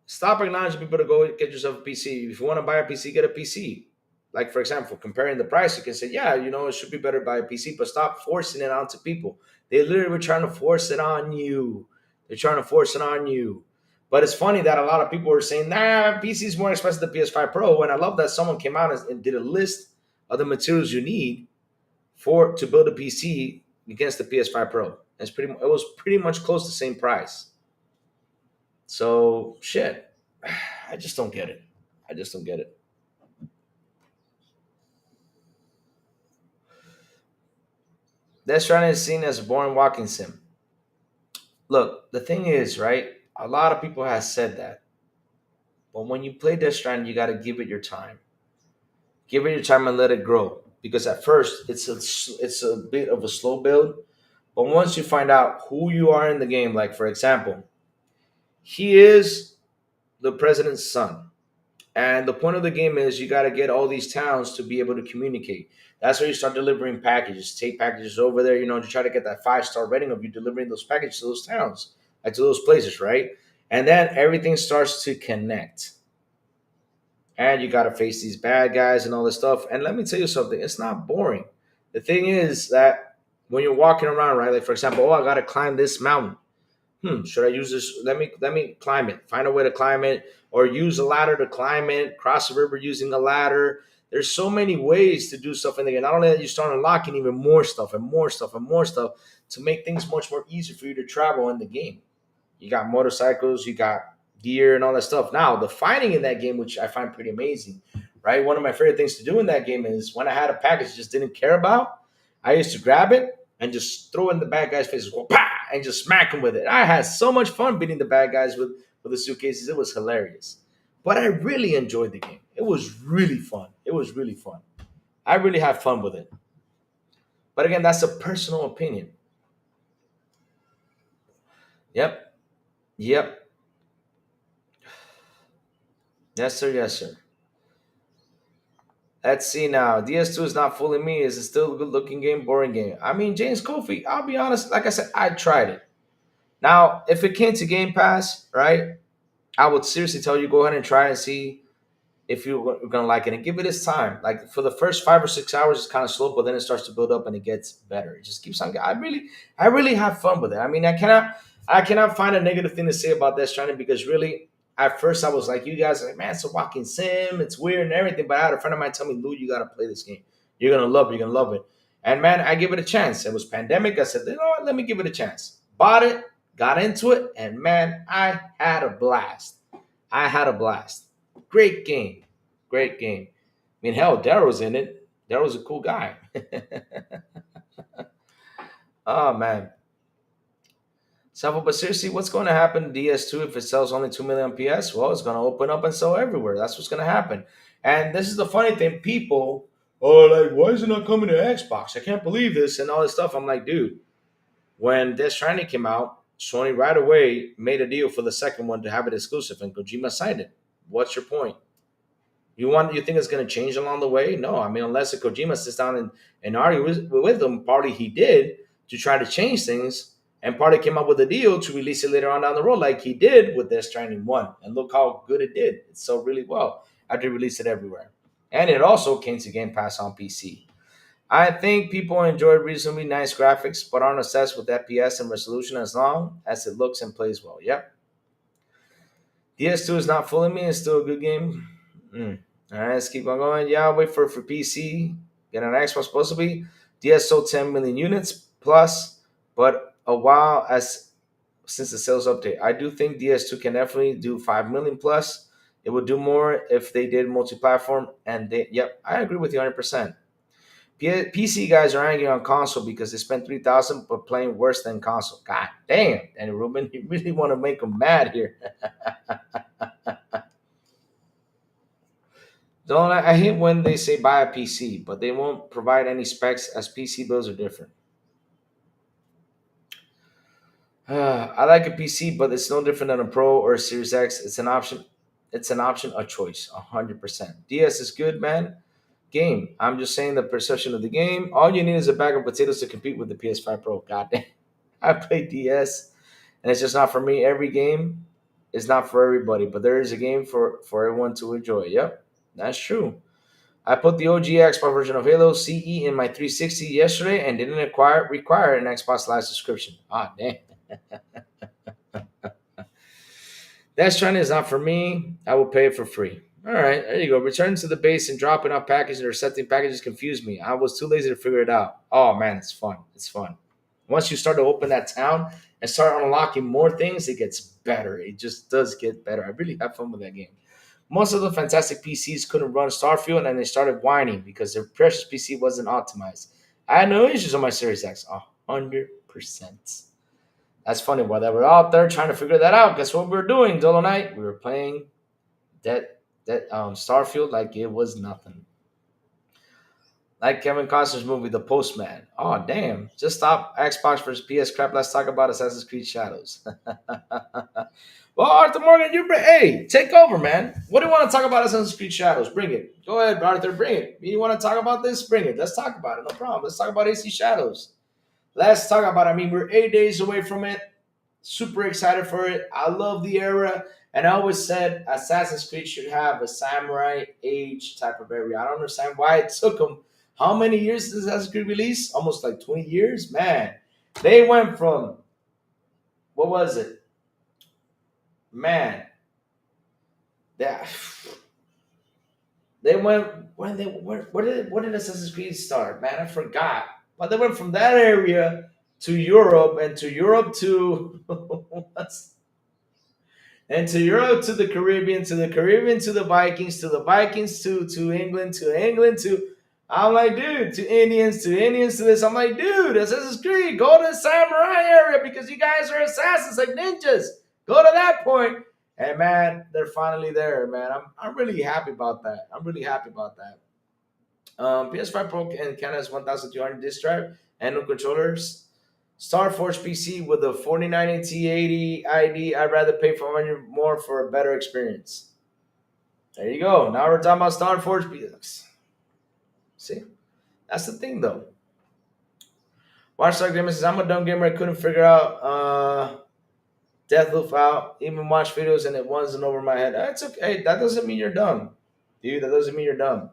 Stop acknowledging people to go get yourself a PC. If you want to buy a PC, get a PC. Like, for example, comparing the price, you can say, yeah, it should be better to buy a PC, but stop forcing it onto people. They literally were trying to force it on you. They're trying to force it on you. But it's funny that a lot of people are saying, nah, PC is more expensive than PS5 Pro. And I love that someone came out and did a list of the materials you need for to build a PC against the PS5 Pro. It was pretty much close to the same price. So shit, I just don't get it. I just don't get it. Death Stranding is seen as a boring walking sim. Look, the thing is, right? A lot of people have said that, but when you play Death Stranding, you got to give it your time. Give it your time and let it grow. Because at first, it's a bit of a slow build, but once you find out who you are in the game, like for example, he is the president's son. And the point of the game is you got to get all these towns to be able to communicate. That's where you start delivering packages. Take packages over there, to try to get that 5-star rating of you delivering those packages to those towns, like to those places, right? And then everything starts to connect. And you got to face these bad guys and all this stuff. And let me tell you something, it's not boring. The thing is that when you're walking around, right? Like, for example, I got to climb this mountain. Should I use this? Let me climb it. Find a way to climb it, or use a ladder to climb it. Cross a river using a ladder. There's so many ways to do stuff in the game. Not only that, you start unlocking even more stuff and more stuff and more stuff to make things much more easier for you to travel in the game. You got motorcycles, you got gear, and all that stuff. Now, the fighting in that game, which I find pretty amazing, right? One of my favorite things to do in that game is when I had a package I just didn't care about, I used to grab it and just throw it in the bad guy's face, go, "Pah!" and just smack him with it. I had so much fun beating the bad guys with the suitcases. It was hilarious. But I really enjoyed the game. It was really fun. It was really fun. I really had fun with it. But again, that's a personal opinion. Yep. Yep. Yes, sir. Yes, sir. Let's see now. DS2 is not fooling me. Is it still a good looking game? Boring game. I mean, James Kofi, I'll be honest. Like I said, I tried it. Now, if it came to Game Pass, right, I would seriously tell you go ahead and try and see if you're gonna like it and give it its time. Like for the first 5 or 6 hours, it's kind of slow, but then it starts to build up and it gets better. It just keeps on. I really have fun with it. I mean, I cannot find a negative thing to say about Death Stranding because really, at first I was like, you guys are like, man, it's a walking sim, it's weird and everything. But I had a friend of mine tell me, Lou, you gotta play this game. You're gonna love it. You're gonna love it. And man, I give it a chance. It was pandemic. I said, you know what? Let me give it a chance. Bought it, got into it, and man, I had a blast. I had a blast. Great game. Great game. I mean, hell, Darrow's in it. Darrow's a cool guy. Oh, man. So, but seriously, what's going to happen to DS2 if it sells only 2 million PS? Well, it's going to open up and sell everywhere. That's what's going to happen. And this is the funny thing. People are like, why is it not coming to Xbox? I can't believe this and all this stuff. I'm like, dude, when Death Stranding came out, Sony right away made a deal for the second one to have it exclusive, and Kojima signed it. What's your point? You think it's going to change along the way? No, I mean unless Kojima sits down and argue with them, partly he did to try to change things, and partly came up with a deal to release it later on down the road, like he did with Death Stranding One, and look how good it did. It sold really well after he released it everywhere, and it also came to Game Pass on PC. I think people enjoy reasonably nice graphics, but aren't obsessed with FPS and resolution as long as it looks and plays well. Yep. DS2 is not fooling me. It's still a good game. All right, let's keep on going. Yeah, I'll wait for PC. Get an Xbox possibly. DS sold 10 million units plus, but a while as since the sales update. I do think DS2 can definitely do 5 million plus. It would do more if they did multi-platform. And yep, I agree with you 100%. PC guys are angry on console because they spent 3,000 but playing worse than console. God damn, Danny Rubin, you really want to make them mad here. Don't I hate when they say buy a PC, but they won't provide any specs as PC builds are different. I like a PC, but it's no different than a Pro or a Series X. It's an option. It's an option, a choice, 100%. DS is good, man. Game. I'm just saying the perception of the game. All you need is a bag of potatoes to compete with the PS5 Pro. God damn. I play DS, and it's just not for me. Every game is not for everybody, but there is a game for everyone to enjoy. Yep, that's true. I put the OG Xbox version of Halo CE in my 360 yesterday and didn't require an Xbox Live subscription. Ah, damn. Death Stranding is not for me. I will pay it for free. All right, there you go. Returning to the base and dropping off packages and accepting packages confused me. I was too lazy to figure it out. Oh man, it's fun. It's fun. Once you start to open that town and start unlocking more things, it gets better. It just does get better. I really have fun with that game. Most of the fantastic PCs couldn't run Starfield and they started whining because their precious PC wasn't optimized. I had no issues on my Series X. 100%. That's funny. While they were out there trying to figure that out, guess what we were doing, Dolo Night? We were playing that Starfield like it was nothing. Like Kevin Costner's movie, The Postman. Oh damn! Just stop Xbox versus PS crap. Let's talk about Assassin's Creed Shadows. Well, Arthur Morgan, hey, take over, man. What do you want to talk about Assassin's Creed Shadows? Bring it. Go ahead, Arthur. Bring it. You want to talk about this? Bring it. Let's talk about it. No problem. Let's talk about AC Shadows. Let's talk about it. I mean, we're 8 days away from it. Super excited for it. I love the era. And I always said Assassin's Creed should have a samurai age type of area. I don't understand why it took them. How many years did Assassin's Creed release? Almost like 20 years? Man, they went from, what was it? Man, that they went, where did Assassin's Creed start? Man, I forgot. But they went from that area to Europe and to Europe to, and to Europe to the Caribbean, to the Caribbean to the Vikings to England, to England to. I'm like, dude, to Indians to this. I'm like, dude, Assassin's Creed, go to the samurai area because you guys are assassins like ninjas. Go to that point. And man, they're finally there, man. I'm really happy about that. I'm really happy about that. PS5 Pro in Canada is 1,200 disk drive and no controllers. Starforge PC with a 4090 T80 ID. I'd rather pay 400 more for a better experience. There you go. Now we're talking about Starforge PCs. See? That's the thing, though. Watchdog Gamer says, I'm a dumb gamer. I couldn't figure out Deathloop out. Even watch videos and it wasn't over my head. That's okay. That doesn't mean you're dumb. Dude, that doesn't mean you're dumb.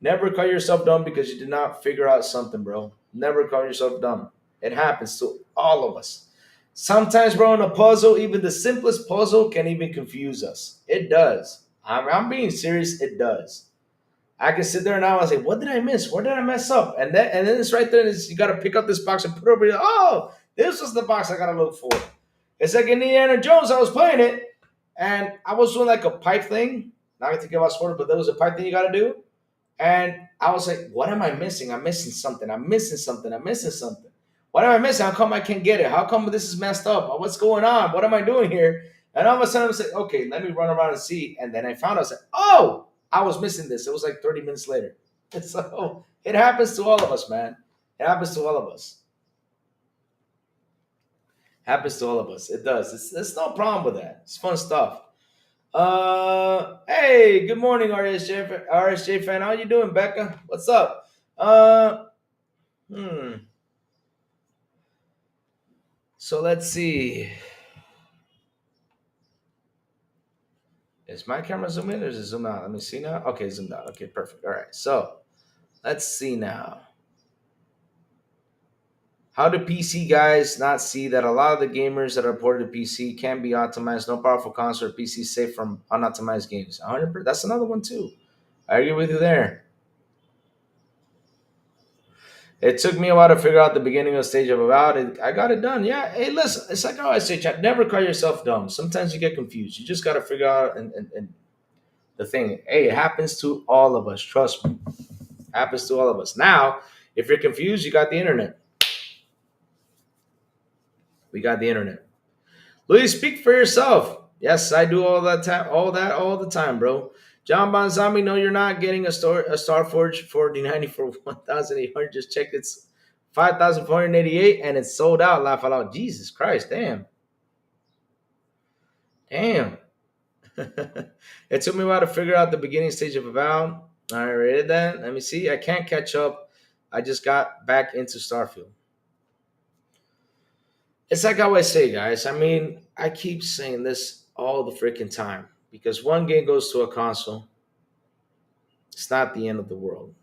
Never call yourself dumb because you did not figure out something, bro. Never call yourself dumb. It happens to all of us. Sometimes, bro, in a puzzle, even the simplest puzzle can even confuse us. It does. I'm being serious. It does. I can sit there now and say, what did I miss? Where did I mess up? And then it's right there. You got to pick up this box and put it over here. Oh, this was the box I got to look for. It's like in Indiana Jones. I was playing it, and I was doing like a pipe thing. Not to think about sport, but there was a pipe thing you got to do. And I was like, what am I missing? I'm missing something. I'm missing something. I'm missing something. What am I missing? How come I can't get it? How come this is messed up? What's going on? What am I doing here? And all of a sudden I was like, okay, let me run around and see. And then I found out, I was like, oh, I was missing this. It was like 30 minutes later. And so it happens to all of us, man. It happens to all of us. Happens to all of us. It does. It's no problem with that. It's fun stuff. Hey, good morning, RSJ fan. How you doing, Becca? What's up? So let's see. Is my camera zoom in or is it zoom out? Let me see now. Okay, zoomed out. Okay, perfect. All right. So let's see now. How do PC guys not see that a lot of the gamers that are ported to PC can be optimized? No powerful console or PC safe from unoptimized games. 100%. That's another one too. I agree with you there. It took me a while to figure out the beginning of the stage of about it. I got it done. Yeah. Hey, listen. It's like how I say, chat. Never call yourself dumb. Sometimes you get confused. You just got to figure out and the thing. Hey, it happens to all of us. Trust me. Happens to all of us. Now, if you're confused, you got the internet. We got the internet. Louis, speak for yourself. Yes, I do all that all the time, bro. John Bonzami, no, you're not getting a Starforge 4090 for 1,800. Just check it's 5,488 and it's sold out. Laugh out loud. Jesus Christ, damn. Damn. It took me a while to figure out the beginning stage of Avowed. I rated that. Let me see. I can't catch up. I just got back into Starfield. It's like I always say, guys. I mean, I keep saying this all the freaking time because one game goes to a console. It's not the end of the world.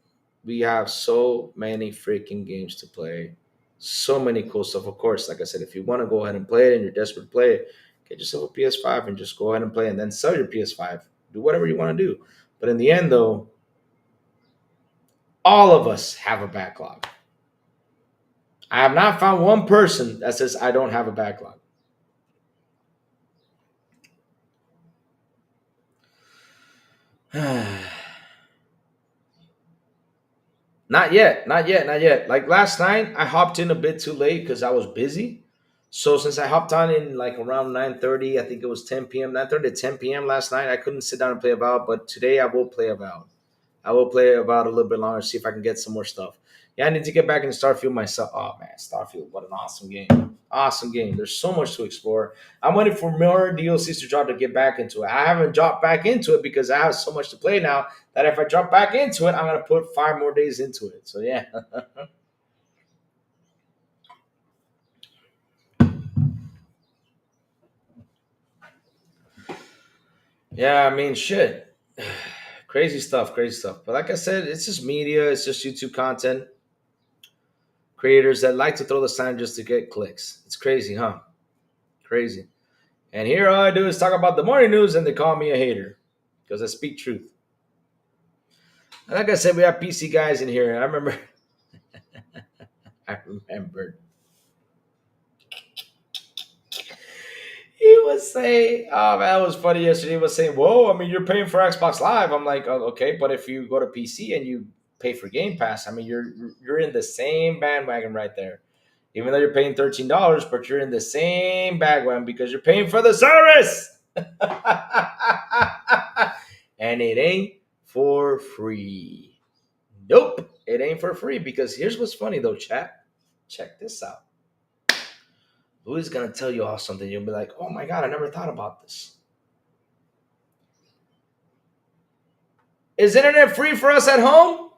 We have so many freaking games to play, so many cool stuff. Of course, like I said, if you want to go ahead and play it and you're desperate to play it, Get yourself a PS5 and just go ahead and play, and then sell your PS5. Do whatever you want to do. But in the end, though, all of us have a backlog. I have not found one person that says I don't have a backlog. Not yet, not yet, not yet. Like last night, I hopped in a bit too late because I was busy. So since I hopped on in like around 9:30, I think it was 10 p.m., 9:30 to 10 p.m. last night, I couldn't sit down and play Avowed, but today I will play Avowed. I will play Avowed a little bit longer, see if I can get some more stuff. Yeah, I need to get back into Starfield myself. Oh man, Starfield, what an awesome game. Awesome game. There's so much to explore. I'm waiting for more DLCs to drop to get back into it. I haven't dropped back into it because I have so much to play now that if I drop back into it, I'm gonna put 5 more days into it. So yeah. Yeah, I mean shit. Crazy stuff, crazy stuff. But like I said, it's just media, it's just YouTube content. Creators that like to throw the sign just to get clicks. It's crazy, huh? Crazy. And here all I do is talk about the morning news and they call me a hater because I speak truth. And like I said, we have PC guys in here. And I remember, I remembered. He was saying, oh man, that was funny yesterday. He was saying, whoa, I mean, you're paying for Xbox Live. I'm like, oh, okay, but if you go to PC and you pay for Game Pass, I mean, you're in the same bandwagon right there. Even though you're paying $13, but you're in the same bandwagon because you're paying for the service. And it ain't for free. Nope, it ain't for free because here's what's funny though, chat. Check this out. Louis is gonna tell you all something. You'll be like, "Oh my god, I never thought about this." Is internet free for us at home?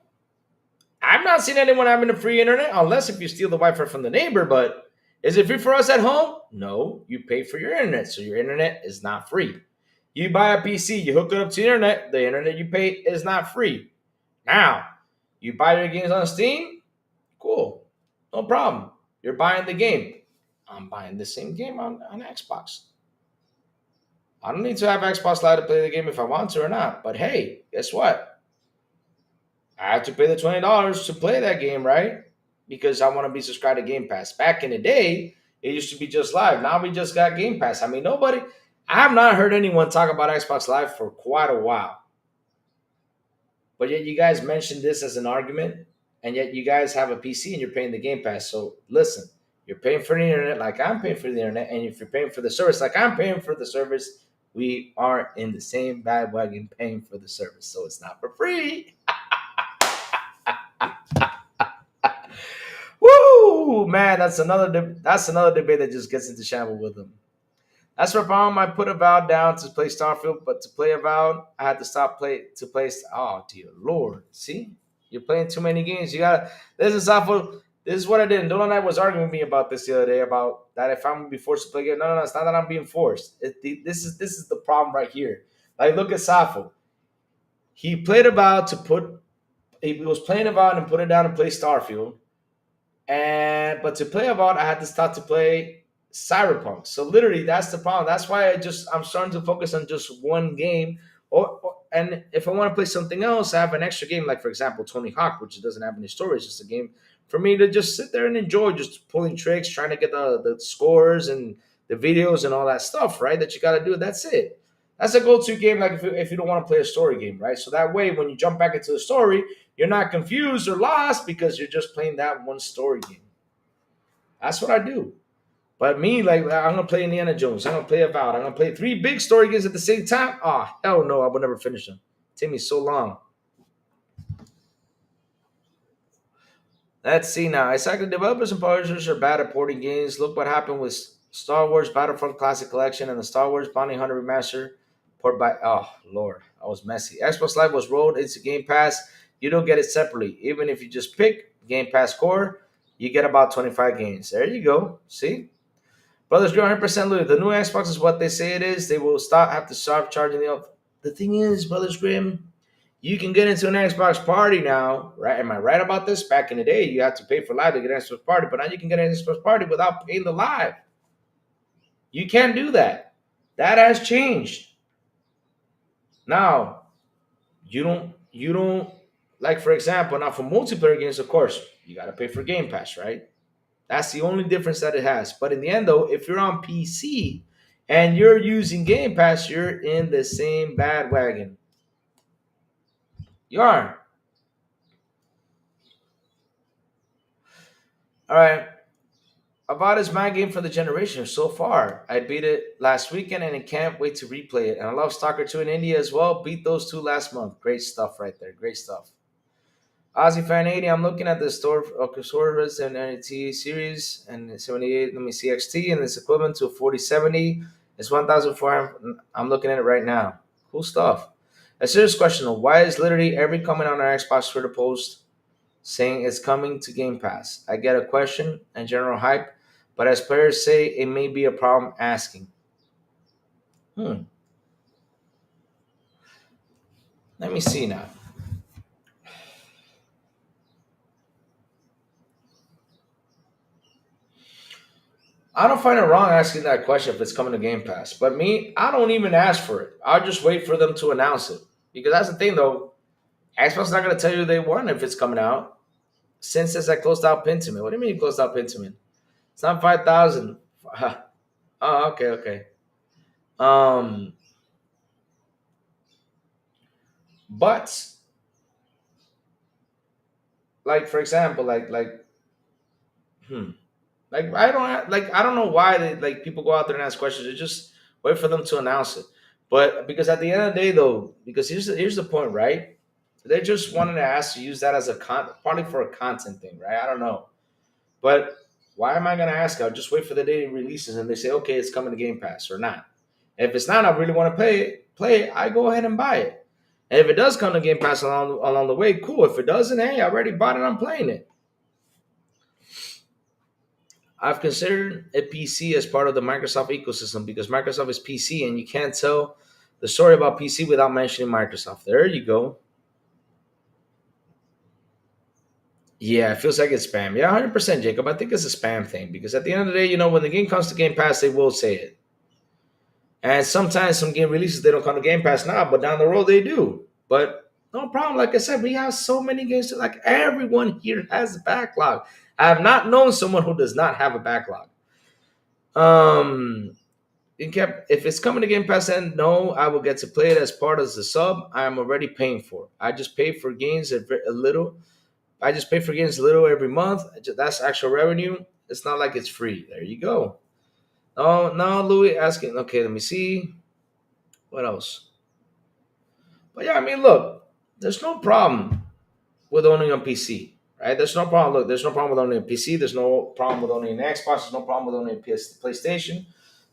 I've not seen anyone having a free internet, unless if you steal the Wi-Fi from the neighbor. But is it free for us at home? No, you pay for your internet, so your internet is not free. You buy a PC, you hook it up to the internet you pay is not free. Now, you buy your games on Steam, cool, no problem. You're buying the game. I'm buying the same game on Xbox. I don't need to have Xbox Live to play the game if I want to or not. But hey, guess what? I have to pay the $20 to play that game, right? Because I want to be subscribed to Game Pass. Back in the day, it used to be just live. Now we just got Game Pass. I mean, I have not heard anyone talk about Xbox Live for quite a while. But yet you guys mentioned this as an argument, and yet you guys have a PC and you're paying the Game Pass. So listen, you're paying for the internet like I'm paying for the internet, and if you're paying for the service like I'm paying for the service, we are in the same bandwagon paying for the service. So it's not for free. Woo, man, that's another debate that just gets into shamble with them. That's where problem. I put Avowed down to play Starfield, but to play Avowed, I had to stop play. Oh dear Lord, see, you're playing too many games. You gotta listen, Safo. This is what I did. And Dolan and I was arguing with me about this the other day about that if I'm gonna be forced to play game. No, it's not that I'm being forced. This is the problem right here. Like look at Safo. He played Avowed to put. He was playing Avowed and put it down and play Starfield. But to play Avowed, I had to start to play Cyberpunk. So literally, that's the problem. That's why I'm starting to focus on just one game. And if I want to play something else, I have an extra game, like for example, Tony Hawk, which doesn't have any story. It's just a game for me to just sit there and enjoy, just pulling tricks, trying to get the scores and the videos and all that stuff, right? That you got to do. That's it. That's a go-to game, like if you don't want to play a story game, right? So that way, when you jump back into the story, you're not confused or lost because you're just playing that one story game. That's what I do. But me, like, I'm going to play Indiana Jones. I'm going to play Avowed. I'm going to play 3 big story games at the same time. Oh, hell no. I would never finish them. It take me so long. Let's see now. It's like the developers and publishers are bad at porting games. Look what happened with Star Wars Battlefront Classic Collection and the Star Wars Bounty Hunter Remaster. Port by, oh, Lord. That was messy. Xbox Live was rolled into Game Pass. You don't get it separately. Even if you just pick Game Pass Core, you get about 25 games. There you go. See? Brothers Grimm 100% Louis. The new Xbox is what they say it is. They will have to start charging the thing is, Brothers Grimm, you can get into an Xbox party now, right? Am I right about this? Back in the day, you had to pay for live to get an Xbox party, but now you can get an Xbox party without paying the live. You can't do that. That has changed. Now, you don't like, for example, now for multiplayer games, of course, you gotta pay for Game Pass, right? That's the only difference that it has. But in the end, though, if you're on PC and you're using Game Pass, you're in the same bad wagon. You are. All right. About is my game for the generation so far. I beat it last weekend and I can't wait to replay it. And I love Stalker 2 in India as well. Beat those two last month. Great stuff right there. Great stuff. Aussie Fan 80, I'm looking at the store Source and NT series and 78, let me see, XT, and it's equivalent to a 4070. It's 1,400. I'm looking at it right now. Cool stuff. A serious question though, why is literally every comment on our Xbox Twitter post saying it's coming to Game Pass? I get a question and general hype, but as players say, it may be a problem asking. Hmm. Let me see now. I don't find it wrong asking that question if it's coming to Game Pass. But me, I don't even ask for it. I'll just wait for them to announce it. Because that's the thing though. Xbox is not going to tell you they want if it's coming out. Since it's a closed out Pentiment. What do you mean closed out Pentiment? It's not 5,000. Oh, okay, okay. Um, but like for example, hmm. I don't know why they like people go out there and ask questions. They just wait for them to announce it. But because at the end of the day, though, because here's the point, right? They just wanted to ask to use that as a partly for a content thing, right? I don't know, but why am I going to ask? I'll just wait for the day it releases, and they say, okay, it's coming to Game Pass or not. If it's not, I really want to play it. I go ahead and buy it. And if it does come to Game Pass along the way, cool. If it doesn't, hey, I already bought it. I'm playing it. I've considered a PC as part of the Microsoft ecosystem because Microsoft is PC and you can't tell the story about PC without mentioning Microsoft. There you go. Yeah, it feels like it's spam. Yeah, 100%, Jacob. I think it's a spam thing because at the end of the day, when the game comes to Game Pass, they will say it. And sometimes some game releases, they don't come to Game Pass now, but down the road, they do. But no problem. Like I said, we have so many games. Like everyone here has a backlog. I have not known someone who does not have a backlog. If it's coming to Game Pass, then no, I will get to play it as part of the sub. I am already paying for. I just pay for games a little. I just pay for games a little every month. That's actual revenue. It's not like it's free. There you go. Oh no, Louis asking. Okay, let me see. What else? But yeah, I mean, look, there's no problem with owning a PC, right? There's no problem. Look, there's no problem with owning a PC. There's no problem with owning an Xbox. There's no problem with owning a PlayStation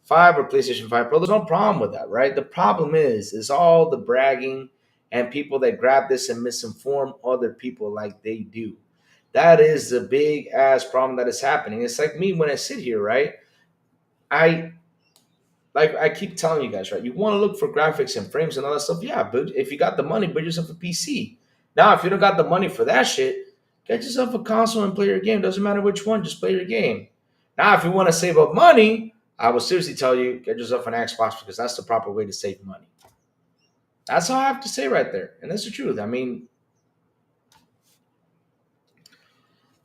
5 or PlayStation 5 Pro. There's no problem with that, right? The problem is all the bragging and people that grab this and misinform other people like they do. That is the big ass problem that is happening. It's like me when I sit here, right? I I keep telling you guys, right? You want to look for graphics and frames and all that stuff. Yeah, but if you got the money, buy yourself a PC. Now, if you don't got the money for that shit, get yourself a console and play your game. Doesn't matter which one, just play your game. Now, if you want to save up money, I will seriously tell you, get yourself an Xbox because that's the proper way to save money. That's all I have to say right there. And that's the truth. I mean,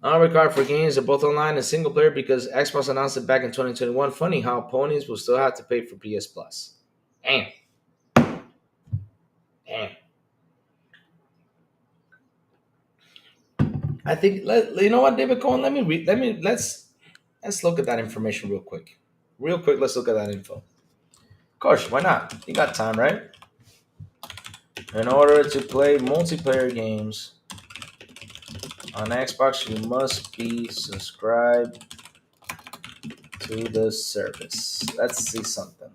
not required for games are both online and single player because Xbox announced it back in 2021. Funny how ponies will still have to pay for PS Plus. Damn. Damn. I think you know what, David Cohen. Let me read. Let's look at that information real quick. Real quick, let's look at that info. Of course, why not? You got time, right? In order to play multiplayer games on Xbox, you must be subscribed to the service. Let's see something.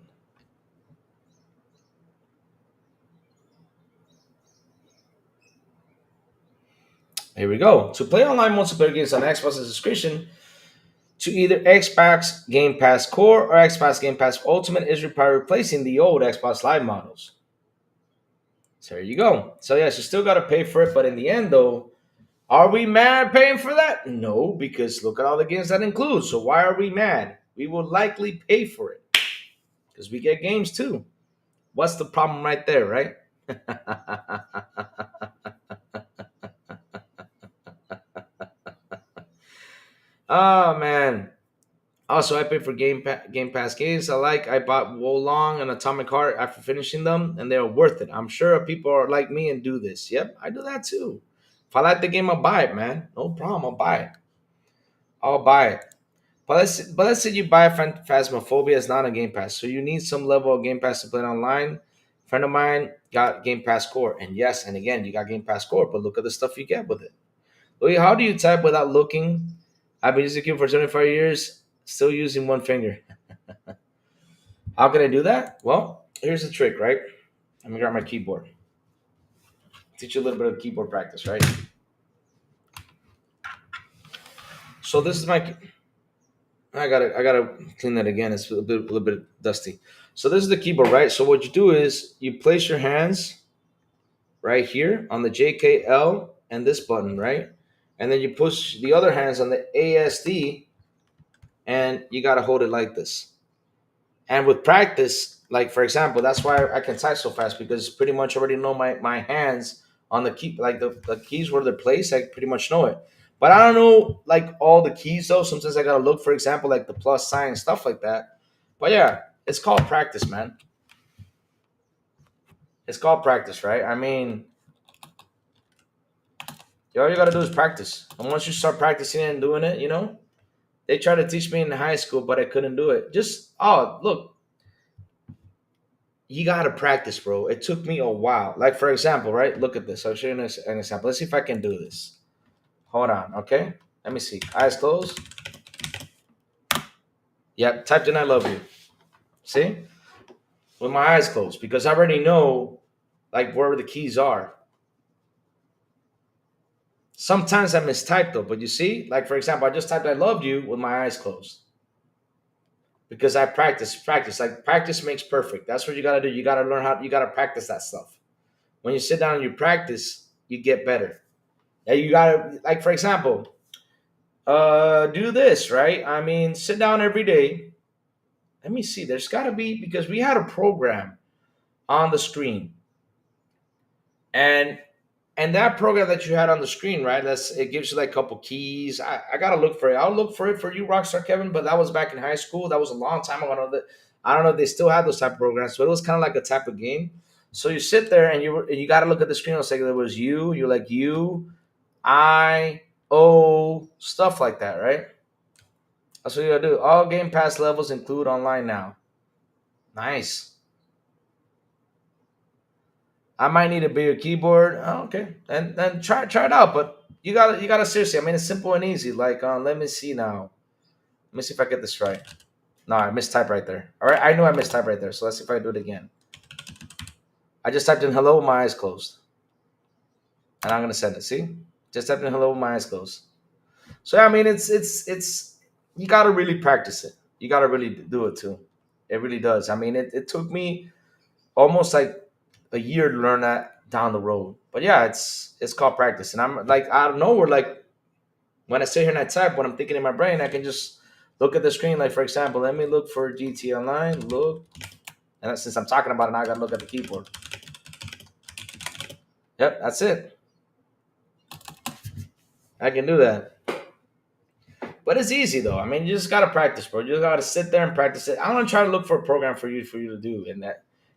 Here we go. To play online multiplayer games on Xbox, a subscription to either Xbox Game Pass Core or Xbox Game Pass Ultimate is required, replacing the old Xbox Live models. So there you go. So yes, you still got to pay for it, but in the end, though, are we mad paying for that? No, because look at all the games that includes. So why are we mad? We will likely pay for it. because we get games too. What's the problem right there, right? Oh man. Also, I paid for Game Pass games I bought Wolong and Atomic Heart after finishing them, and they're worth it. I'm sure people are like me and do this. Yep, I do that too. If I like the game, I'll buy it, man. No problem, I'll buy it. I'll buy it. But let's say you buy Phasmophobia, it's not a Game Pass, so you need some level of Game Pass to play it online. A friend of mine got Game Pass Core, and yes, and again, you got Game Pass Core, but look at the stuff you get with it. Louis, how do you type without looking? I've been using Q for 25 years, still using one finger. How can I do that? Well, here's the trick, right? Let me grab my keyboard. Teach you a little bit of keyboard practice, right? So this is my. I gotta clean that again. It's a little bit dusty. So this is the keyboard, right? So what you do is you place your hands right here on the JKL and this button, right? And then you push the other hands on the ASD, and you gotta hold it like this. And with practice, like for example, that's why I can type so fast because pretty much already know my hands on the key, like the keys where they're placed. I pretty much know it. But I don't know like all the keys though. Sometimes I gotta look, for example, like the plus sign and stuff like that. But yeah, it's called practice, man. It's called practice, right? I mean, all you gotta do is practice. And once you start practicing and doing it, they tried to teach me in high school, but I couldn't do it. Just look, you gotta practice, bro. It took me a while. Like for example, right? Look at this. I'll show you an example. Let's see if I can do this. Hold on, okay? Let me see. Eyes closed. Yep, typed in "I love you." See, with my eyes closed because I already know like where the keys are. Sometimes I mistype though, but you see, like for example, I just typed "I loved you" with my eyes closed because I practice. Like practice makes perfect. That's what you gotta do. You gotta learn how. You gotta practice that stuff. When you sit down and you practice, you get better. And you gotta, like for example, do this right. I mean, sit down every day. Let me see. There's gotta be because we had a program on the screen, and that program that you had on the screen, right? It gives you like a couple keys. I gotta look for it. I'll look for it for you, Rockstar Kevin. But that was back in high school. That was a long time ago. I don't know if they still have those type of programs. So it was kind of like a type of game. So you sit there and you got to look at the screen. It'll say there was you. You're like you, I, O, stuff like that, right? That's what you gotta do. All Game Pass levels include online now. Nice. I might need a bigger keyboard. Oh, okay, and then try it out. But you gotta seriously. I mean, it's simple and easy. Like, let me see now. Let me see if I get this right. No, I mistyped right there. All right, I knew I mistyped right there. So let's see if I do it again. I just typed in "hello" with my eyes closed, and I'm gonna send it. See, just typed in "hello" with my eyes closed. So I mean, it's you gotta really practice it. You gotta really do it too. It really does. I mean, it took me almost like a year to learn that down the road. But yeah, it's called practice. And I'm like out of nowhere, like when I sit here and I type, when I'm thinking in my brain, I can just look at the screen. Like for example, let me look for GT Online. Look, and since I'm talking about it, now I gotta look at the keyboard. Yep, that's it. I can do that. But it's easy though. I mean, you just gotta practice, bro. You just gotta sit there and practice it. I'm gonna try to look for a program for you to do,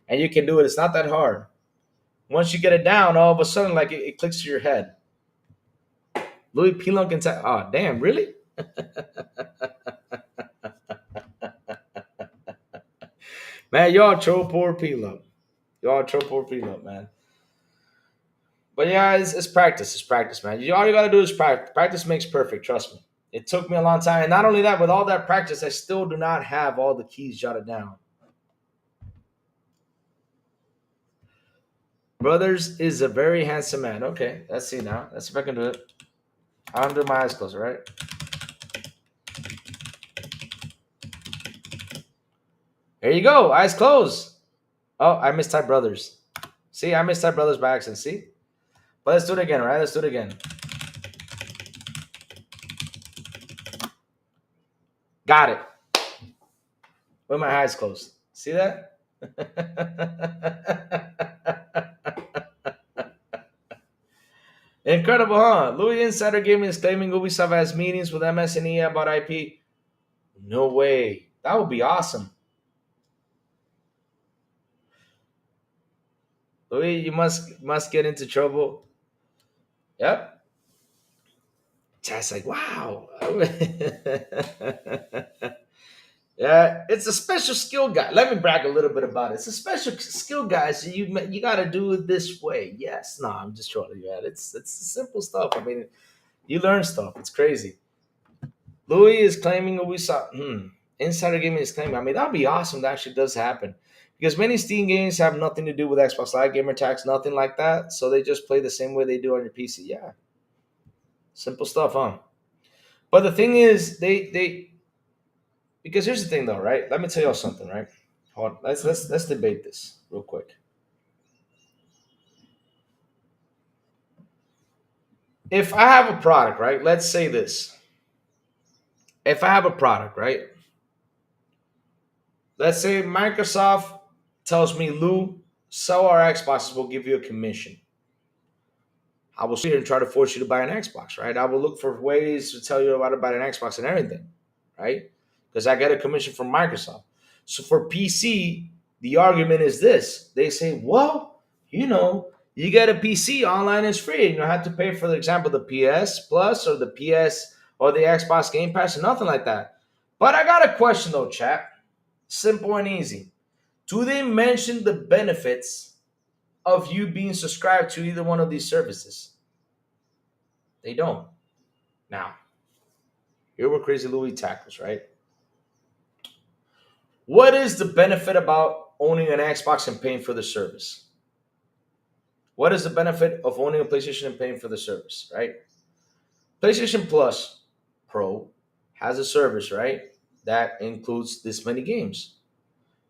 and you can do it. It's not that hard. Once you get it down, all of a sudden, like it clicks to your head. Louis Pilon can say, "Oh, damn, really?" Man, y'all troll poor Pilon. Y'all troll poor Pilon, man. But yeah, it's practice. It's practice, man. All you gotta do is practice. Practice makes perfect. Trust me. It took me a long time, and not only that, with all that practice, I still do not have all the keys jotted down. Brothers is a very handsome man. Okay, let's see now. Let's see if I can do it. I'm doing my eyes closed, all right? There you go. Eyes closed. Oh, I mistyped brothers. See, I mistyped brothers by accident. See? But let's do it again, right? Let's do it again. Got it. With my eyes closed. See that? Incredible, huh? Louis Insider Gaming is claiming Ubisoft has meetings with MSNE about IP. No way. That would be awesome. Louis, you must get into trouble. Yep. Chat's like, wow. Yeah, it's a special skill guide. Let me brag a little bit about it. It's a special skill guide, so you got to do it this way. Yes, no, I'm just trolling you. It's simple stuff. I mean, you learn stuff. It's crazy. Louis is claiming Ubisoft. Insider Gaming is claiming. I mean, that'd be awesome. That actually does happen because many Steam games have nothing to do with Xbox Live gamer tags, nothing like that. So they just play the same way they do on your PC. Yeah, simple stuff, huh? But the thing is, they because here's the thing, though, right? Let me tell y'all something, right? Hold on. Let's debate this real quick. If I have a product, right? Let's say this. If I have a product, right? Let's say Microsoft tells me, Lou, sell our Xboxes, we'll give you a commission. I will sit here and try to force you to buy an Xbox, right? I will look for ways to tell you about to buy an Xbox and everything, right? Because I get a commission from Microsoft. So for PC, the argument is this. They say, well, you get a PC, online is free. You don't have to pay, for example, the PS Plus or the PS or the Xbox Game Pass or nothing like that. But I got a question though, chat. Simple and easy. Do they mention the benefits of you being subscribed to either one of these services? They don't. Now, here where Crazy Louis tackles, right? What is the benefit about owning an Xbox and paying for the service? What is the benefit of owning a PlayStation and paying for the service, right? PlayStation Plus Pro has a service, right? That includes this many games.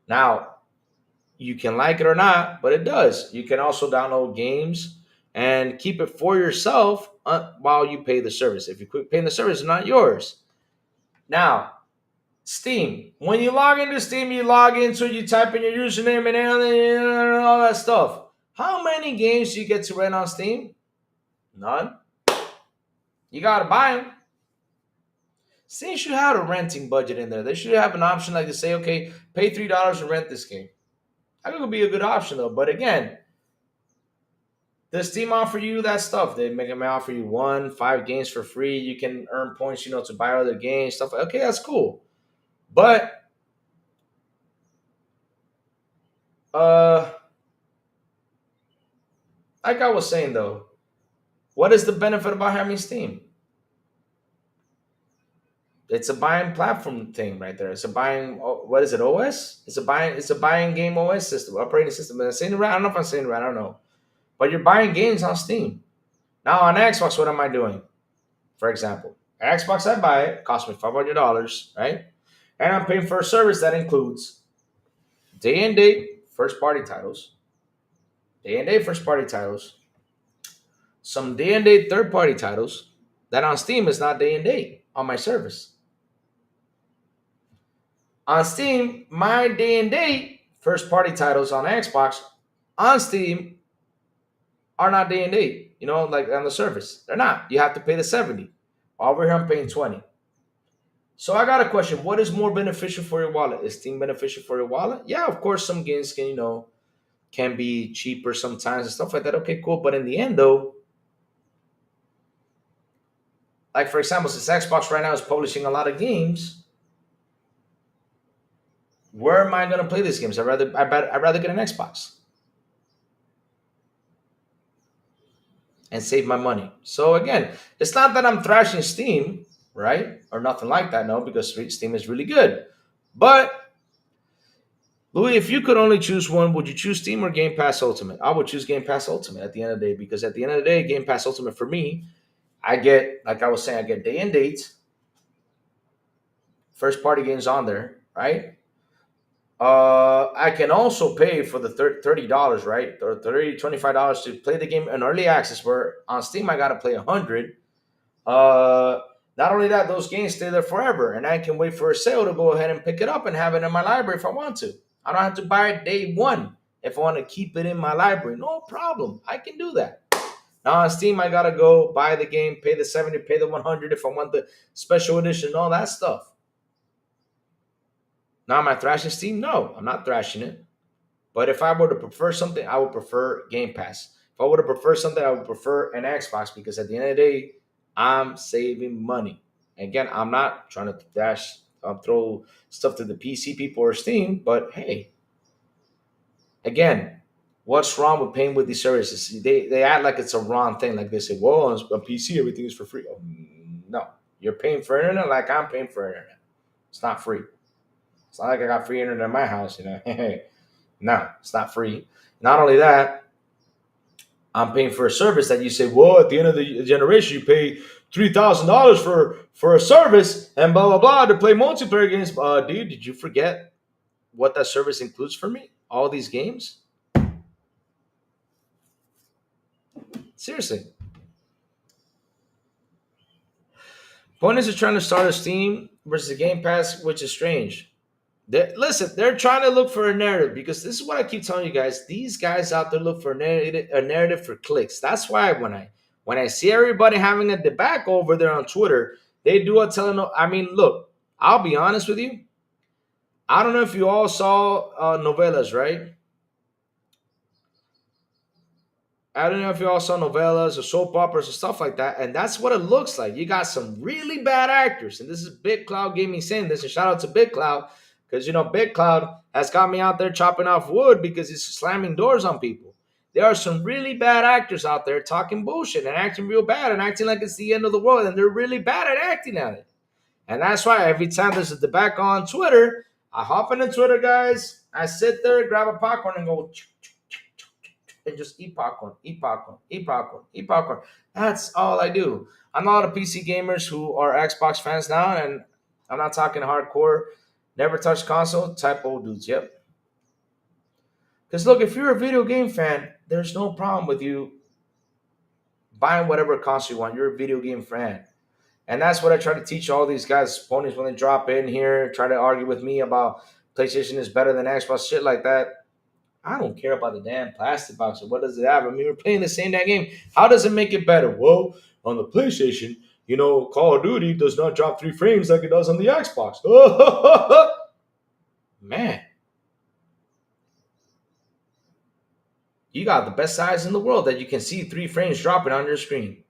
Now, you can like it or not, but it does. You can also download games and keep it for yourself while you pay the service. If you quit paying the service, it's not yours. Now, Steam. When you log into Steam, you log into it, you type in your username and all that stuff. How many games do you get to rent on Steam? None. You gotta buy them. Steam should have a renting budget in there. They should have an option like to say, okay, pay $3 and rent this game. I think it would be a good option though. But again, does Steam offer you that stuff? They may offer you 5 games for free. You can earn points, to buy other games, stuff. Okay, that's cool. But like I was saying though, what is the benefit about having Steam? It's a buying platform thing right there. It's a buying. What is it? OS? It's a buying game OS system, operating system. Am I saying it right? I don't know if I'm saying it right. I don't know. But you're buying games on Steam. Now on Xbox, what am I doing? For example, Xbox, I buy it, cost me $500, right? And I'm paying for a service that includes day and date first party titles, some day and date third party titles that on Steam is not day and date on my service. On Steam, my day and date first party titles on Xbox on Steam are not day and date, like on the service. They're not. You have to pay the 70. Over here, I'm paying 20. So I got a question. What is more beneficial for your wallet? Is Steam beneficial for your wallet? Yeah, of course, some games can be cheaper sometimes and stuff like that. Okay, cool. But in the end, though, like for example, since Xbox right now is publishing a lot of games, where am I going to play these games? I'd rather get an Xbox and save my money. So again, it's not that I'm thrashing Steam, right? Or nothing like that, no, because Steam is really good. But Louis, if you could only choose one, would you choose Steam or Game Pass Ultimate? I would choose Game Pass Ultimate at the end of the day, because at the end of the day, Game Pass Ultimate for me, I get, like I was saying, I get day and date, first party games on there, right? I can also pay for the $30, right? Or $25 to play the game in early access, where on Steam I got to play 100. Not only that, those games stay there forever, and I can wait for a sale to go ahead and pick it up and have it in my library if I want to. I don't have to buy it day one if I want to keep it in my library. No problem. I can do that. Now on Steam, I gotta go buy the game, pay the 70, pay the 100 if I want the special edition, all that stuff. Now am I thrashing Steam? No, I'm not thrashing it. But if I were to prefer something, I would prefer Game Pass. If I were to prefer something, I would prefer an Xbox because at the end of the day, I'm saving money. Again, I'm not trying to throw stuff to the PC people or Steam, but hey, again, what's wrong with paying with these services? They act like it's a wrong thing. Like they say, well, on PC, everything is for free. Oh, no, you're paying for internet like I'm paying for internet. It's not free. It's not like I got free internet in my house, you know. No, it's not free. Not only that, I'm paying for a service that you say, well, at the end of the generation, you pay $3,000 for a service and blah blah blah to play multiplayer games. Dude, did you forget what that service includes for me? All these games. Seriously. Point is trying to start a Steam versus a Game Pass, which is strange. Listen, they're trying to look for a narrative because this is what I keep telling you guys. These guys out there look for a narrative for clicks. That's why when I see everybody having a debacle over there on Twitter, they do a telling. I mean, look, I'll be honest with you. I don't know if you all saw novellas, right? I don't know if you all saw novellas or soap operas or stuff like that, and that's what it looks like. You got some really bad actors, and this is Big Cloud Gaming saying this, and shout out to Big Cloud because Big Cloud has got me out there chopping off wood because he's slamming doors on people. There are some really bad actors out there talking bullshit and acting real bad and acting like it's the end of the world, and they're really bad at acting at it. And that's why every time there's a debacle on Twitter, I hop into Twitter, guys. I sit there, grab a popcorn, and go and just eat popcorn, eat popcorn, eat popcorn, eat popcorn. That's all I do. I know a lot of PC gamers who are Xbox fans now, and I'm not talking hardcore, never touched console type old dudes. Yep. Because look, if you're a video game fan, there's no problem with you buying whatever console you want. You're a video game fan. And that's what I try to teach all these guys, ponies, when they drop in here, try to argue with me about PlayStation is better than Xbox, shit like that. I don't care about the damn plastic box or what does it have. I mean, we're playing the same damn game. How does it make it better? Well, on the PlayStation, Call of Duty does not drop 3 frames like it does on the Xbox. Man, you got the best size in the world that you can see 3 frames dropping on your screen.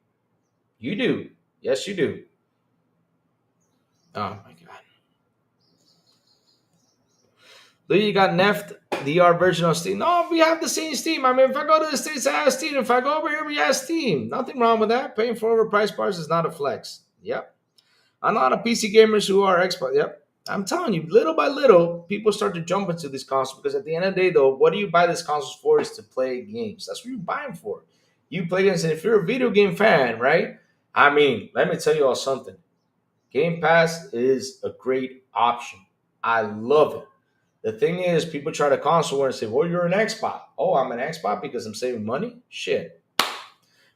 You do. Yes, you do. Oh my god. Then you got Neft, the R version of Steam. No, we have the same Steam. I mean, if I go to the States, I have Steam. If I go over here, we have Steam. Nothing wrong with that. Paying for overpriced parts is not a flex. Yep. A lot of PC gamers who are Xbox. Yep. I'm telling you, little by little, people start to jump into these consoles because at the end of the day, though, what do you buy these consoles for is to play games. That's what you buy them for. You play games, and if you're a video game fan, right? I mean, let me tell you all something. Game Pass is a great option. I love it. The thing is, people try to console and say, well, you're an Xbox. Oh, I'm an Xbox because I'm saving money? Shit.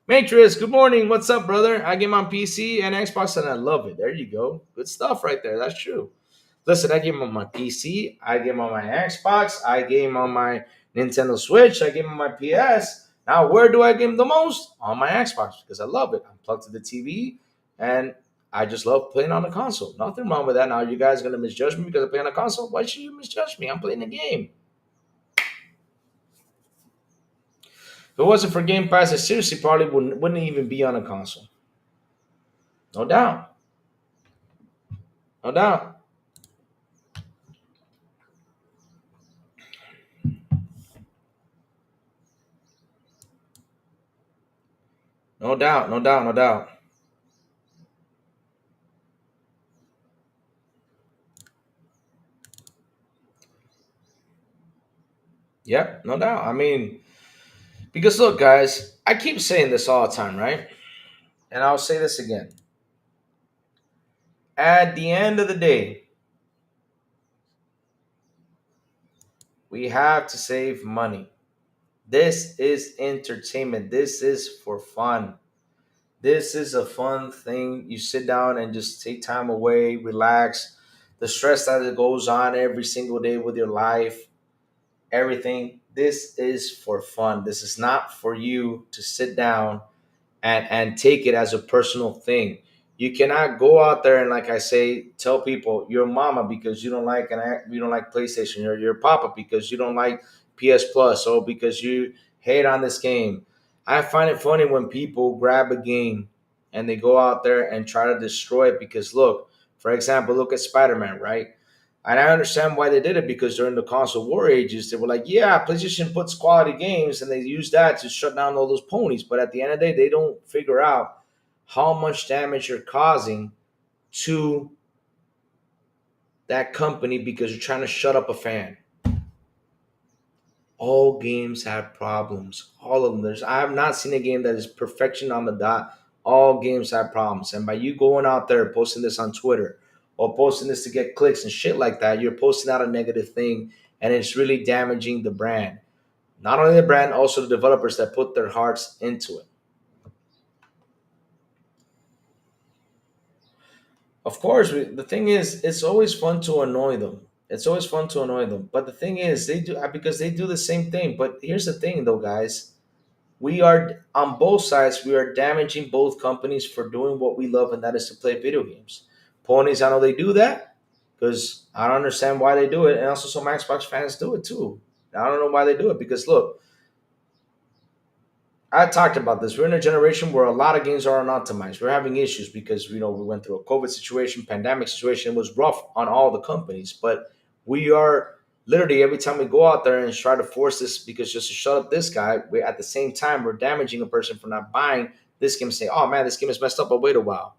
Matrix, good morning. What's up, brother? I game on PC and Xbox and I love it. There you go. Good stuff right there. That's true. Listen, I game on my PC. I game on my Xbox. I game on my Nintendo Switch. I game on my PS. Now, where do I game the most? On my Xbox because I love it. I'm plugged to the TV and I just love playing on the console. Nothing wrong with that. Now, you guys going to misjudge me because I play on a console? Why should you misjudge me? I'm playing the game. If it wasn't for Game Pass, I seriously probably wouldn't even be on a console. No doubt. No doubt. No doubt. No doubt. No doubt. Yep, no doubt. I mean, because look, guys, I keep saying this all the time, right? And I'll say this again. At the end of the day, we have to save money. This is entertainment. This is for fun. This is a fun thing. You sit down and just take time away, relax. The stress that goes on every single day with your life. everything. This is for fun. This is not for you to sit down and take it as a personal thing. You cannot go out there and, like I say, tell people your mama because you don't like you don't like PlayStation, or your papa because you don't like PS Plus, or because you hate on this game. I find it funny when people grab a game and they go out there and try to destroy it because, look, for example, look at Spider-Man, right? And I understand why they did it, because during the console war ages, they were like, yeah, PlayStation puts quality games, and they use that to shut down all those ponies. But at the end of the day, they don't figure out how much damage you're causing to that company because you're trying to shut up a fan. All games have problems. All of them. I have not seen a game that is perfection on the dot. All games have problems. And by you going out there posting this on Twitter or posting this to get clicks and shit like that, you're posting out a negative thing, and it's really damaging the brand. Not only the brand, also the developers that put their hearts into it. Of course, the thing is, it's always fun to annoy them. It's always fun to annoy them. But the thing is, they do because they do the same thing. But here's the thing, though, guys. We are on both sides. We are damaging both companies for doing what we love, and that is to play video games. Ponies, I know they do that because I don't understand why they do it, and also some Xbox fans do it too. I don't know why they do it because, look, I talked about this. We're in a generation where a lot of games are unoptimized. We're having issues because we went through a COVID situation, pandemic situation. It was rough on all the companies, but we are literally every time we go out there and try to force this because just to shut up this guy, we at the same time we're damaging a person for not buying this game. Say, oh man, this game is messed up. But wait a while,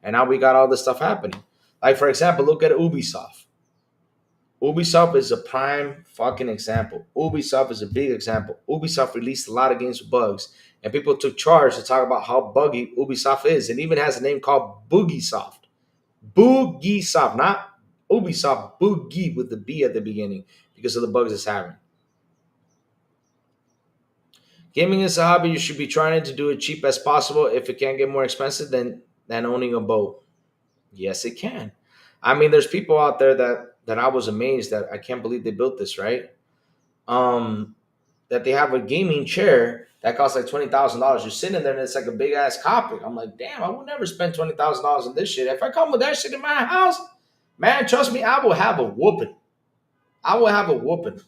and now we got all this stuff happening. Like for example, look at Ubisoft. Ubisoft is a prime fucking example. Ubisoft is a big example. Ubisoft released a lot of games with bugs, and people took charge to talk about how buggy Ubisoft is. It even has a name called Boogiesoft. Boogiesoft, not Ubisoft, Boogie with the B at the beginning because of the bugs it's having. Gaming is a hobby. You should be trying to do it cheap as possible. If it can't get more expensive than owning a boat, yes, it can. I mean, there's people out there that I was amazed that I can't believe they built this, right? That they have a gaming chair that costs like $20,000. You're sitting there and it's like a big ass cockpit. I'm like, damn, I would never spend $20,000 on this shit. If I come with that shit in my house, man, trust me, I will have a whooping. I will have a whooping.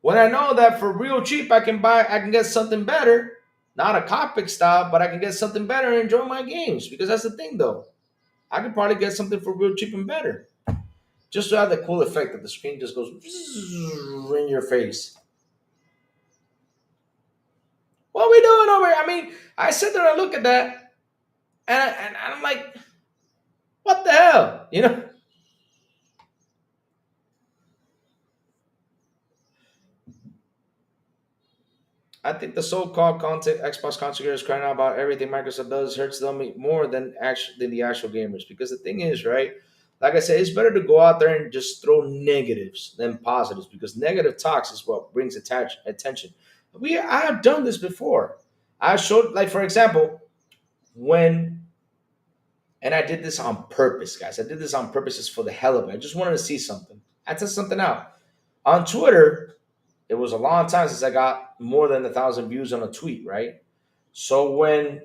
When I know that for real cheap, I can get something better, not a cockpit style, but I can get something better and enjoy my games. Because that's the thing, though. I could probably get something for real cheap and better. Just to have the cool effect that the screen just goes in your face. What are we doing over here? I mean, I sit there and look at that, and I'm like, what the hell? You know? I think the so-called content Xbox content creators crying out about everything Microsoft does hurts them more than the actual gamers. Because the thing is, right? Like I said, it's better to go out there and just throw negatives than positives because negative talks is what brings attention. I have done this before. I showed, like for example, when and I did this on purpose, guys. I did this on purpose just for the hell of it. I just wanted to see something. I tested something out on Twitter. It was a long time since I got more than 1,000 views on a tweet, right? So when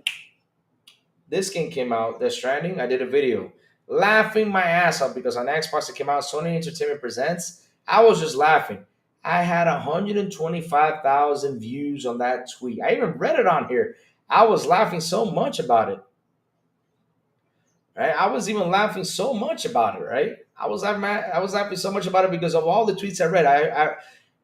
this game came out, Death Stranding, I did a video laughing my ass off because on Xbox it came out, Sony Entertainment Presents. I was just laughing. I had 125,000 views on that tweet. I even read it on here. I was laughing so much about it. Right? I was even laughing so much about it, right? I was laughing so much about it because of all the tweets I read.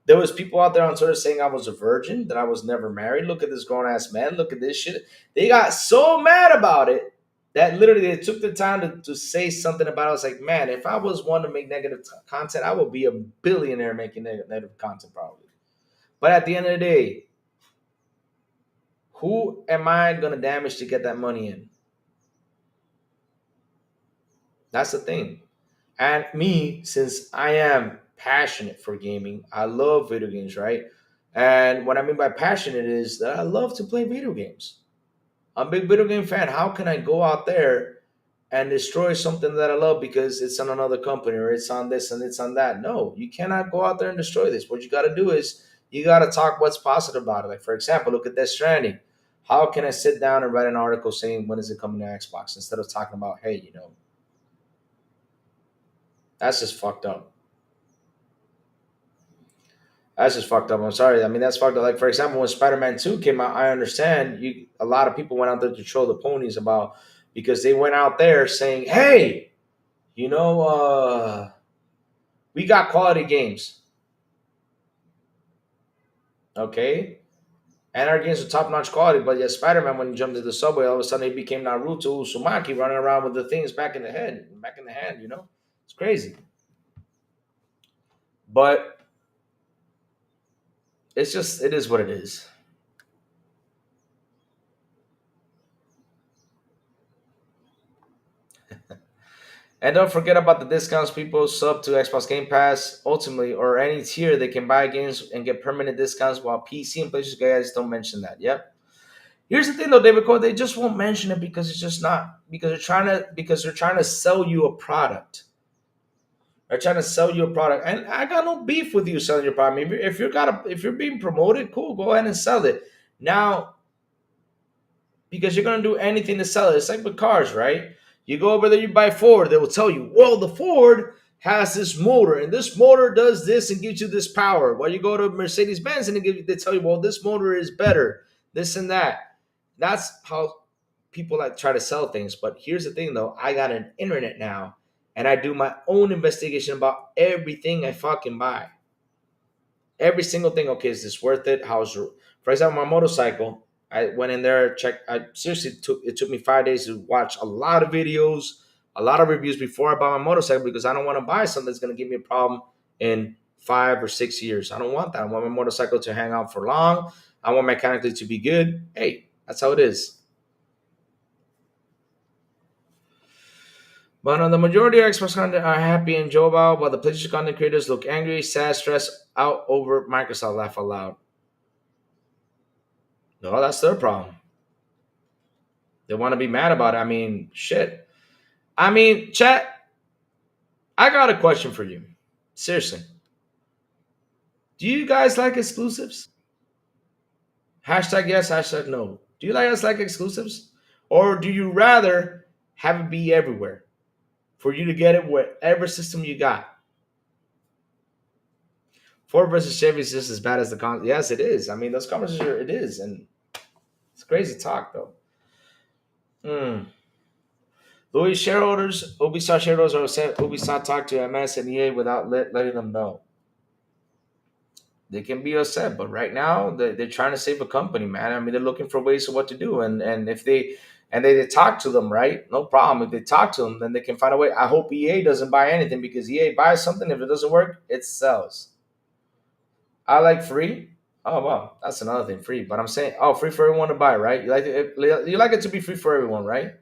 There was people out there on Twitter saying I was a virgin, that I was never married. Look at this grown ass man. Look at this shit. They got so mad about it that literally they took the time to say something about it. I was like, man, if I was one to make negative content, I would be a billionaire making negative content probably. But at the end of the day, who am I going to damage to get that money in? That's the thing. And me, since I am passionate for gaming, I love video games, right? And what I mean by passionate is that I love to play video games. I'm a big video game fan. How can I go out there and destroy something that I love because it's on another company or it's on this and it's on that. No, you cannot go out there and destroy this. What you got to do is you got to talk what's positive about it. Like, for example, look at Death Stranding. How can I sit down and write an article saying when is it coming to Xbox instead of talking about, hey, that's just fucked up. That's just fucked up. I'm sorry. I mean, that's fucked up. Like, for example, when Spider-Man 2 came out, I understand a lot of people went out there to troll the ponies about because they went out there saying, hey, you know, we got quality games. Okay. And our games are top notch quality, but yet Spider-Man, when he jumped into the subway, all of a sudden he became Naruto Uzumaki running around with the things back in the head, back in the hand. It's crazy. But it is what it is. And don't forget about the discounts people sub to Xbox Game Pass ultimately or any tier they can buy games and get permanent discounts while PC and PlayStation guys don't mention that. Yep. Here's the thing though, David Cole, they just won't mention it because it's just not because they're trying to sell you a product. They're trying to sell you a product. And I got no beef with you selling your product. Maybe if you're being promoted, cool, go ahead and sell it. Now, because you're gonna do anything to sell it. It's like with cars, right? You go over there, you buy Ford, they will tell you, well, the Ford has this motor, and this motor does this and gives you this power. While you go to Mercedes Benz and they tell you, well, this motor is better, this and that. That's how people like try to sell things. But here's the thing, though, I got an internet now, and I do my own investigation about everything I fucking buy. Every single thing. Okay, is this worth it? For example, my motorcycle. I went in there, checked. I seriously took me 5 days to watch a lot of videos, a lot of reviews before I buy my motorcycle because I don't want to buy something that's going to give me a problem in 5 or 6 years. I don't want that. I want my motorcycle to hang out for long. I want mechanically to be good. Hey, that's how it is. But the majority of Xbox content are happy and jovial, while the PlayStation content creators look angry, sad, stressed out over Microsoft. Laugh aloud. No, that's their problem. They want to be mad about it. I mean, shit. I mean, chat, I got a question for you. Seriously. Do you guys like exclusives? Hashtag yes, hashtag no. Do you guys like exclusives? Or do you rather have it be everywhere for you to get it whatever system you got? Ford versus Chevy is just as bad as the con. Yes, it is. I mean, those conversations it is, and it's crazy talk though. Hmm. Louis shareholders, Ubisoft shareholders are upset. Ubisoft talked to MS and EA without letting them know. They can be upset, but right now they're trying to save a company, man. I mean, they're looking for ways of what to do, and if they talk to them, right? No problem. If they talk to them, then they can find a way. I hope EA doesn't buy anything because EA buys something. If it doesn't work, it sells. I like free. Oh well, that's another thing, free. But I'm saying, oh, free for everyone to buy, right? You like it to be free for everyone, right?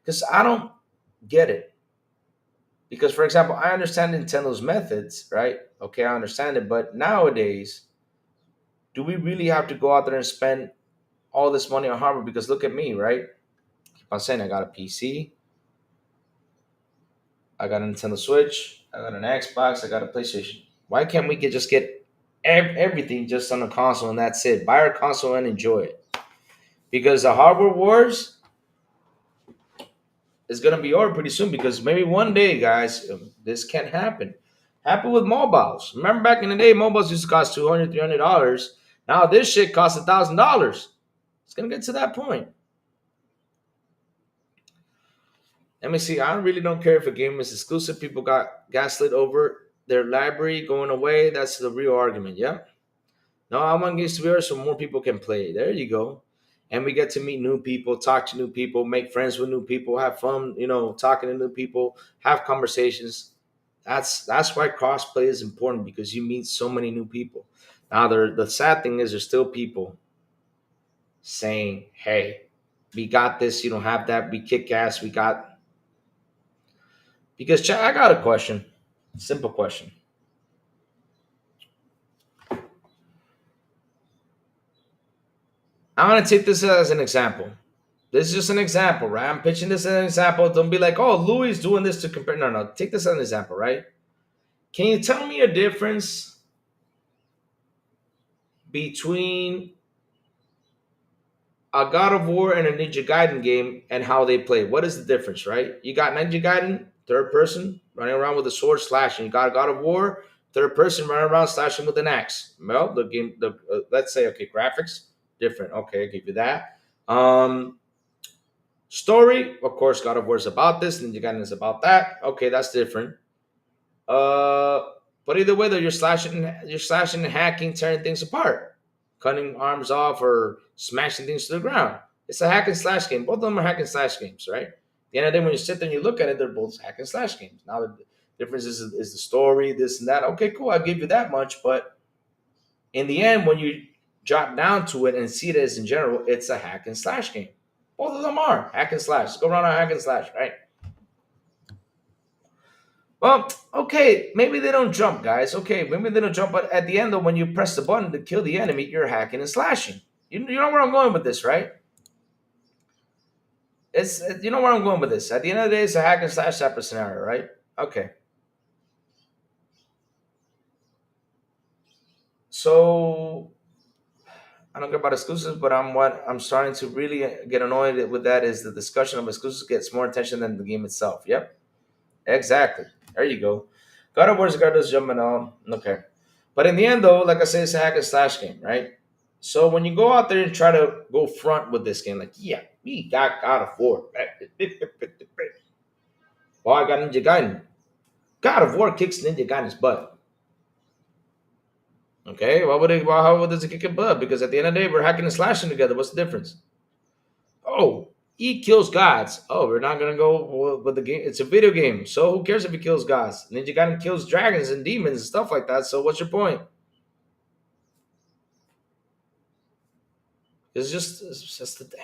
Because I don't get it. Because for example, I understand Nintendo's methods, right? Okay, I understand it, but nowadays, do we really have to go out there and spend all this money on hardware? Because look at me, right? Keep on saying I got a PC, I got a Nintendo Switch, I got an Xbox, I got a PlayStation. Why can't we just get everything just on a console and that's it? Buy our console and enjoy it. Because the hardware wars is gonna be over pretty soon. Because maybe one day, guys, this can happen. Happened with mobiles. Remember back in the day, mobiles used to cost $200, $300. Now this shit costs $1,000. It's gonna get to that point. Let me see. I really don't care if a game is exclusive. People got gaslit over their library going away. That's the real argument. Yeah. No, I want games to be here so more people can play. There you go. And we get to meet new people, talk to new people, make friends with new people, have fun, talking to new people, have conversations. That's why crossplay is important because you meet so many new people. Now the sad thing is there's still people saying, hey, we got this, you don't have that, we kick ass, we got because I got a question. Simple question. I'm gonna take this as an example. This is just an example, right? I'm pitching this as an example. Don't be like, oh, Louis is doing this to compare. No, no. Take this as an example, right? Can you tell me a difference between a God of War and a Ninja Gaiden game and how they play? What is the difference, right? You got Ninja Gaiden, third person, running around with a sword slashing. You got God of War, third person, running around slashing with an axe. Well, the game, let's say, okay, graphics, different. Okay, I give you that. Story, of course, God of War is about this, Ninja Gaiden is about that. Okay, that's different. Uh, but either way, though, you're slashing and hacking, tearing things apart, cutting arms off or smashing things to the ground. It's a hack and slash game. Both of them are hack and slash games, right? At the end of the day, when you sit there and you look at it, they're both hack and slash games. Now the difference is the story, this and that. Okay, cool, I'll give you that much. But in the end, when you jot down to it and see it as in general, it's a hack and slash game. Both of them are hack and slash. Let's go around on hack and slash, right? Well, okay, maybe they don't jump, guys. Okay, maybe they don't jump, but at the end, though, when you press the button to kill the enemy, you're hacking and slashing. You know where I'm going with this, right? It's you know where I'm going with this. At the end of the day, it's a hack and slash type of scenario, right? Okay. So I don't care about exclusives, but what I'm starting to really get annoyed with that is the discussion of exclusives gets more attention than the game itself. Yep, exactly. There you go. God of War's got this jumping on. Okay. But in the end, though, like I said, it's a hack and slash game, right? So when you go out there and try to go front with this game, like, yeah, we got God of War. Well, I got Ninja Gaiden. God of War kicks Ninja Gaiden's butt. Okay, how does it kick it butt? Because at the end of the day, we're hacking and slashing together. What's the difference? Oh, he kills gods. Oh, we're not gonna go with the game. It's a video game, so who cares if he kills gods? Ninja Gaiden kills dragons and demons and stuff like that. So what's your point? It's just the.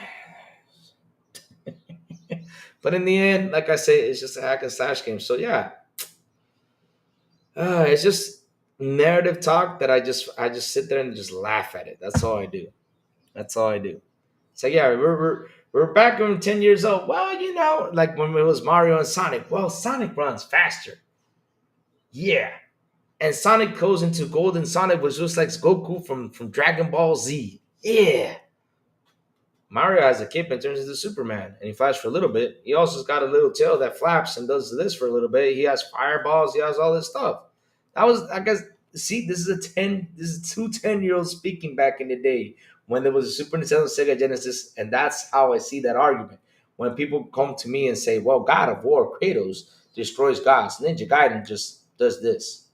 But in the end, like I say, it's just a hack and slash game. So yeah, it's just narrative talk that I just sit there and just laugh at it. That's all I do. That's all I do. So yeah, we're back when 10 years old. Well, like when it was Mario and Sonic. Well, Sonic runs faster. Yeah, and Sonic goes into Golden Sonic, was just like Goku from Dragon Ball Z. Yeah. Mario has a cape and turns into Superman, and he flies for a little bit. He also has got a little tail that flaps and does this for a little bit. He has fireballs. He has all this stuff. That was, I guess. See, this is two 10-year-olds speaking back in the day when there was a Super Nintendo, Sega Genesis, and that's how I see that argument. When people come to me and say, "Well, God of War, Kratos destroys gods. Ninja Gaiden just does this."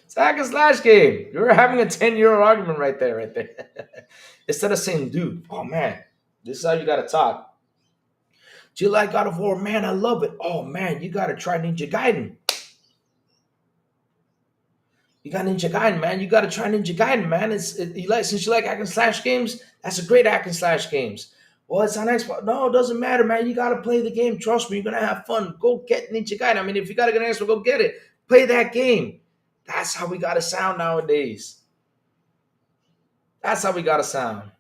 It's a hack and slash game. You're having a 10-year-old argument right there, right there. Instead of saying, dude, oh man, this is how you gotta talk. Do you like God of War? Man, I love it. Oh man, you gotta try Ninja Gaiden. You got Ninja Gaiden, man. You gotta try Ninja Gaiden, man. Since you like hack and slash games, that's a great hack and slash games. Well, it's on Xbox. No, it doesn't matter, man. You gotta play the game. Trust me, you're gonna have fun. Go get Ninja Gaiden. I mean, if you gotta get an Xbox, go get it. Play that game. That's how we gotta sound nowadays. That's how we gotta sound.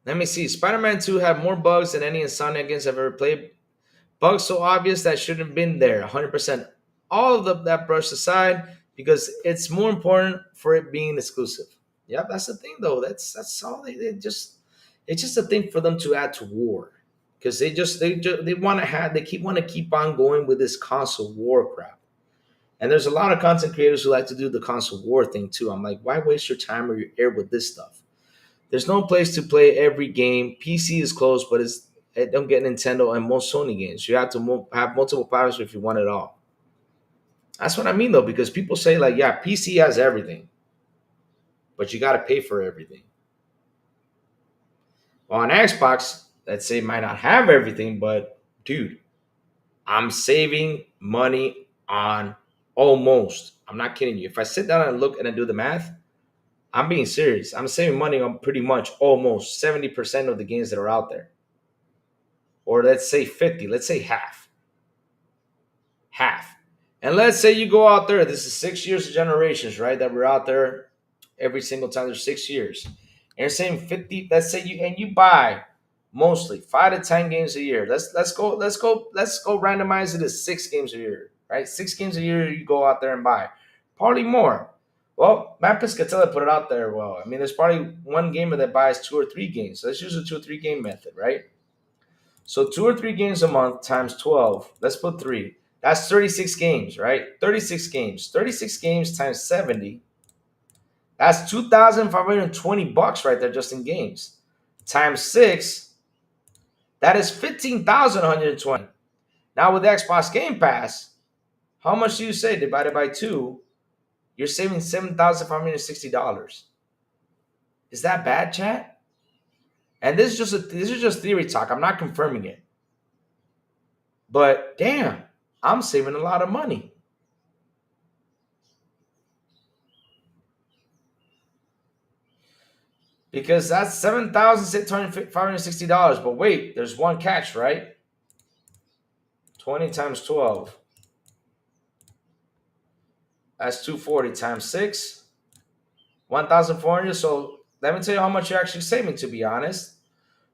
Let me see. Spider-Man 2 had more bugs than any Insomniac games I've ever played. Bugs so obvious that shouldn't have been there. 100%. All of that brushed aside because it's more important for it being exclusive. Yeah, that's the thing though. That's all they just. It's just a thing for them to add to war because they want to have keep on going with this console war crap. And there's a lot of content creators who like to do the console war thing too. I'm like, why waste your time or your air with this stuff? There's no place to play every game. PC is closed, but it don't get Nintendo and most Sony games. You have to have multiple platforms if you want it all. That's what I mean though, because people say like, yeah, PC has everything, but you got to pay for everything. On Xbox, let's say might not have everything, but dude, I'm saving money on almost. I'm not kidding you. If I sit down and look and I do the math, I'm being serious. I'm saving money on pretty much almost 70% of the games that are out there. or let's say 50, let's say half. Half. And let's say you go out there, this is 6 years of generations, right? That we're out there every single time. There's 6 years. And you're saying 50, let's say you buy mostly 5 to 10 games a year. Let's go randomize it as 6 games a year, right? 6 games a year you go out there and buy. Probably more. Well, Matt Piscatella put it out there. Well, I mean, there's probably one gamer that buys 2 or 3 games. So let's use a 2 or 3 game method, right? So 2 or 3 games a month times 12. Let's put 3. That's 36 games, right? 36 games. 36 games times 70. That's $2,520 right there just in games. Times 6. That is $15,120. Now with the Xbox Game Pass, how much do you say divided by 2? You're saving $7,560. Is that bad, chat? And this is just theory talk. I'm not confirming it. But damn, I'm saving a lot of money. Because that's $7,560. But wait, there's one catch, right? 20 times 12. That's 240 times 6. 1,400. So let me tell you how much you're actually saving, to be honest.